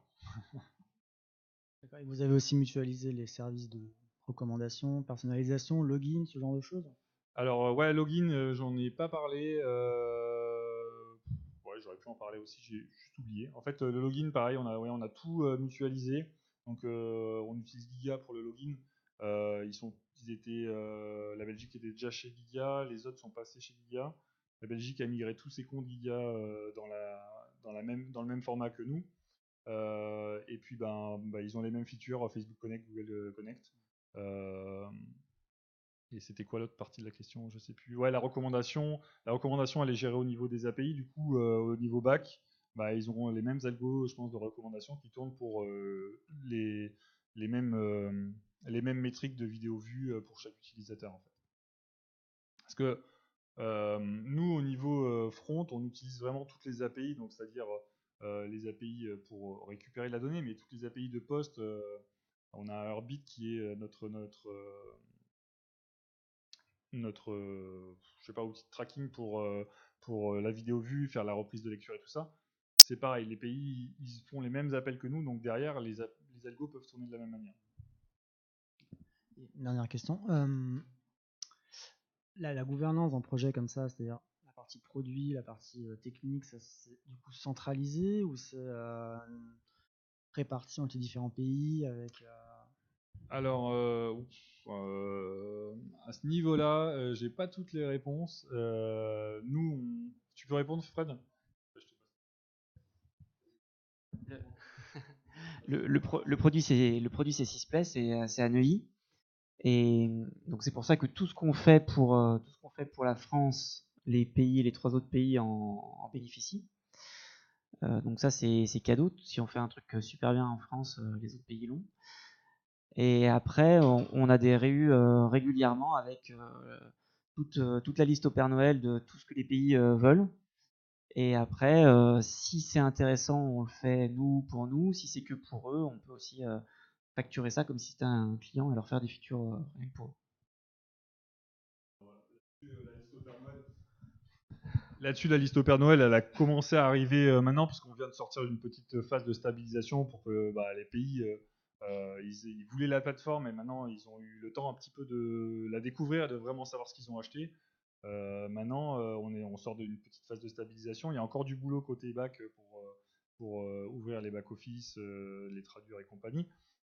S3: D'accord. Et vous avez aussi mutualisé les services de recommandation, personnalisation, login, ce genre de choses?
S8: Alors, ouais, login, j'en ai pas parlé. Ouais, j'aurais pu en parler aussi, j'ai juste oublié. En fait, le login, pareil, on a tout mutualisé. Donc, on utilise Giga pour le login. La Belgique était déjà chez Giga, les autres sont passés chez Giga. La Belgique a migré tous ses comptes Giga dans le même format que nous. Et puis, ils ont les mêmes features, Facebook Connect, Google Connect. Et c'était quoi l'autre partie de la question? Je sais plus. Ouais, la recommandation, elle est gérée au niveau des API. Du coup, au niveau back, ils auront les mêmes algos, je pense, de recommandation qui tournent pour les mêmes métriques de vidéo vue pour chaque utilisateur, en fait. Parce que nous, au niveau front, on utilise vraiment toutes les API, donc c'est-à-dire les API pour récupérer la donnée, mais toutes les API de poste. On a Heartbeat qui est notre je sais pas, outil de tracking pour la vidéo vue, faire la reprise de lecture et tout ça. C'est pareil, les pays ils font les mêmes appels que nous, donc derrière les algos peuvent tourner de la même manière.
S3: Une dernière question. La gouvernance d'un projet comme ça, c'est-à-dire la partie produit, la partie technique, ça c'est du coup centralisé ou c'est réparti entre les différents pays avec
S8: Alors, à ce niveau-là, j'ai pas toutes les réponses. Tu peux répondre, Fred?
S5: Le produit c'est Sysplay, c'est à Neuilly. Et donc c'est pour ça que tout ce qu'on fait pour la France, les 3 autres pays en bénéficient. Donc ça c'est cadeau. Si on fait un truc super bien en France, les autres pays l'ont. Et après on a des réus régulièrement avec toute la liste au Père Noël de tout ce que les pays veulent. Et après, si c'est intéressant, on le fait nous pour nous. Si c'est que pour eux, on peut aussi facturer ça comme si c'était un client et leur faire des features rien que pour eux.
S8: Là-dessus, la liste au Père Noël, elle a commencé à arriver maintenant, parce qu'on vient de sortir d'une petite phase de stabilisation pour que les pays, ils voulaient la plateforme, et maintenant ils ont eu le temps un petit peu de la découvrir, de vraiment savoir ce qu'ils ont acheté. Maintenant, on sort d'une petite phase de stabilisation. Il y a encore du boulot côté back pour ouvrir les back-office, les traduire et compagnie.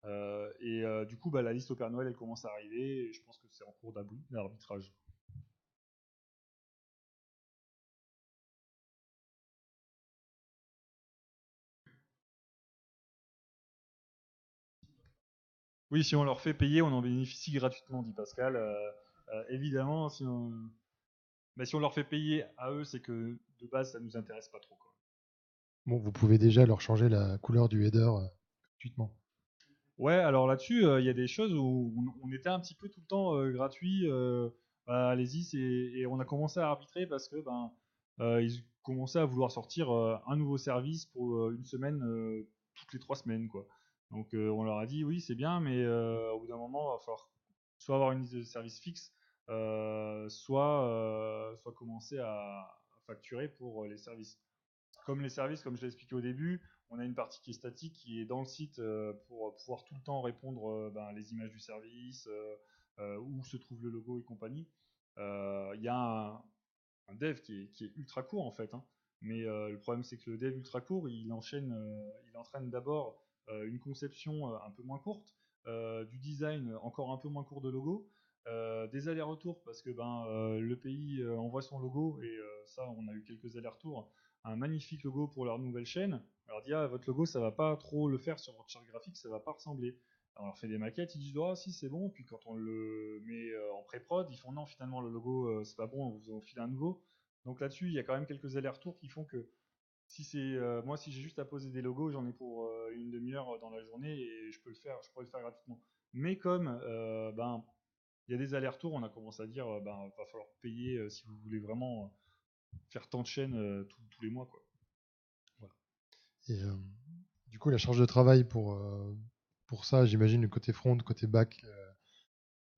S8: Du coup, la liste au Père Noël, elle commence à arriver, et je pense que c'est en cours d'arbitrage. Oui, si on leur fait payer, on en bénéficie gratuitement, dit Pascal. Évidemment, si on leur fait payer à eux, c'est que de base, ça nous intéresse pas trop, quoi.
S1: Bon, vous pouvez déjà leur changer la couleur du header gratuitement.
S8: Ouais, alors là-dessus, il y a des choses où on était un petit peu tout le temps gratuit. Allez-y, et on a commencé à arbitrer parce que ils commençaient à vouloir sortir un nouveau service pour une semaine toutes les 3 semaines, quoi. Donc on leur a dit oui, c'est bien, mais au bout d'un moment, il va falloir soit avoir une liste de services fixe, soit commencer à facturer pour les services. Comme les services, comme je l'ai expliqué au début, on a une partie qui est statique, qui est dans le site pour pouvoir tout le temps répondre les images du service, où se trouve le logo et compagnie. Il y a un dev qui est ultra court en fait, hein. Mais le problème c'est que le dev ultra court, il entraîne d'abord une conception un peu moins courte, du design encore un peu moins court de logo, des allers-retours parce que le pays envoie son logo, et ça on a eu quelques allers-retours, un magnifique logo pour leur nouvelle chaîne. Alors dit votre logo ça va pas trop le faire sur votre charte graphique, ça va pas ressembler. Alors on leur fait des maquettes, ils disent si c'est bon, puis quand on le met en pré-prod, ils font non, finalement le logo c'est pas bon, on vous en file un nouveau. Donc là-dessus il y a quand même quelques allers-retours qui font que si j'ai juste à poser des logos, j'en ai pour une demi-heure dans la journée, et je pourrais le faire gratuitement. Mais comme il y a des allers-retours, on a commencé à dire va falloir payer si vous voulez vraiment faire tant de chaînes tous les mois, quoi. Voilà.
S1: Et du coup, la charge de travail pour ça, j'imagine, le côté front, côté back,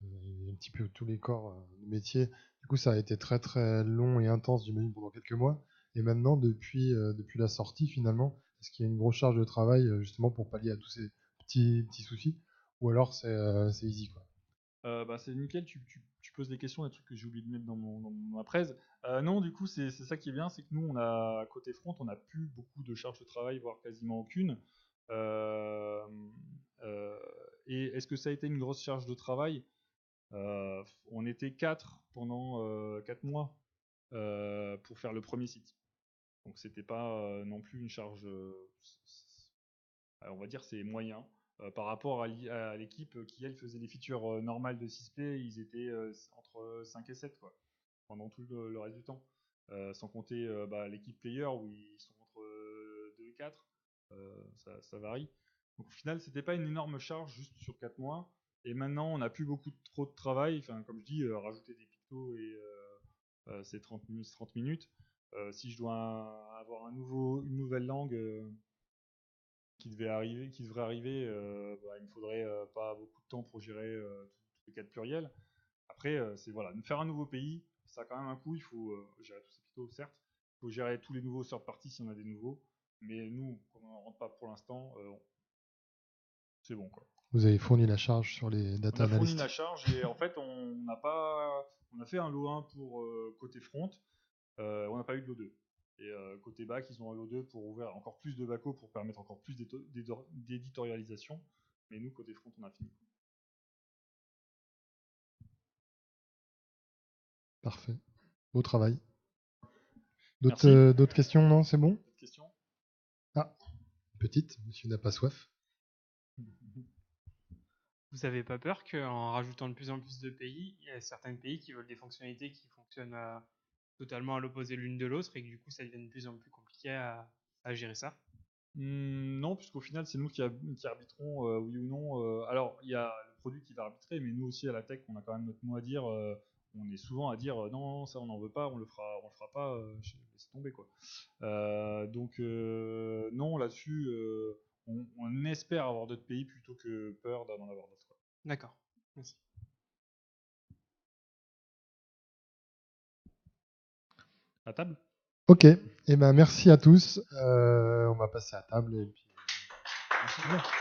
S1: un petit peu tous les corps de métier. Du coup, ça a été très très long et intense, j'imagine, pendant quelques mois. Et maintenant, depuis la sortie, finalement, est-ce qu'il y a une grosse charge de travail justement pour pallier à tous ces petits soucis? Ou alors c'est easy, quoi?
S8: C'est nickel, tu poses des questions, des trucs que j'ai oublié de mettre dans ma presse. Non, du coup, c'est ça qui est bien, c'est que nous, côté front, on n'a plus beaucoup de charges de travail, voire quasiment aucune. Et est-ce que ça a été une grosse charge de travail? On était 4 pendant 4 mois pour faire le premier site. Donc c'était pas non plus une charge, on va dire c'est moyen. Par rapport à l'équipe qui, elle, faisait les features normales de Sysplay, ils étaient entre 5 et 7 quoi, pendant tout le reste du temps. Sans compter l'équipe player où ils sont entre 2 et 4. Ça varie. Donc au final, c'était pas une énorme charge juste sur 4 mois. Et maintenant, on n'a plus trop de travail. Enfin, comme je dis, rajouter des pictos et c'est 30 minutes. Si je dois avoir une nouvelle langue qui devrait arriver, il me faudrait pas beaucoup de temps pour gérer tous les cas de pluriel. Après, c'est voilà, faire un nouveau pays, ça a quand même un coût. Il faut gérer tous ces pictos, certes. Il faut gérer tous les nouveaux third parties s'il y en a des nouveaux. Mais nous, comme on n'en rentre pas pour l'instant, c'est bon, quoi.
S1: Vous avez fourni la charge sur les data
S8: On a fourni
S1: analysts.
S8: la charge et en fait, on a fait un lot 1 pour côté front. On n'a pas eu de lot 2. Et côté back, ils ont un lot 2 pour ouvrir encore plus de backo pour permettre encore plus d'éditorialisation. Mais nous, côté front, on a fini.
S1: Parfait. Beau travail.
S8: Merci.
S1: D'autres questions? Non, c'est bon?
S8: D'autres questions?
S1: Ah, petite, monsieur n'a pas soif.
S6: Vous avez pas peur qu'en rajoutant de plus en plus de pays, il y a certains pays qui veulent des fonctionnalités qui fonctionnent totalement à l'opposé l'une de l'autre et que du coup ça devient de plus en plus compliqué à gérer ça?
S8: Non, puisqu'au final, c'est nous qui arbitrons oui ou non. Alors, il y a le produit qui va arbitrer, mais nous aussi à la tech, on a quand même notre mot à dire. On est souvent à dire non, ça on n'en veut pas, on le fera pas, laissez tomber quoi. Donc non, là-dessus, on espère avoir d'autres pays plutôt que peur d'en avoir d'autres.
S6: D'accord, merci.
S8: À table?
S1: Ok, eh ben merci à tous. On va passer à table et puis...
S8: Merci.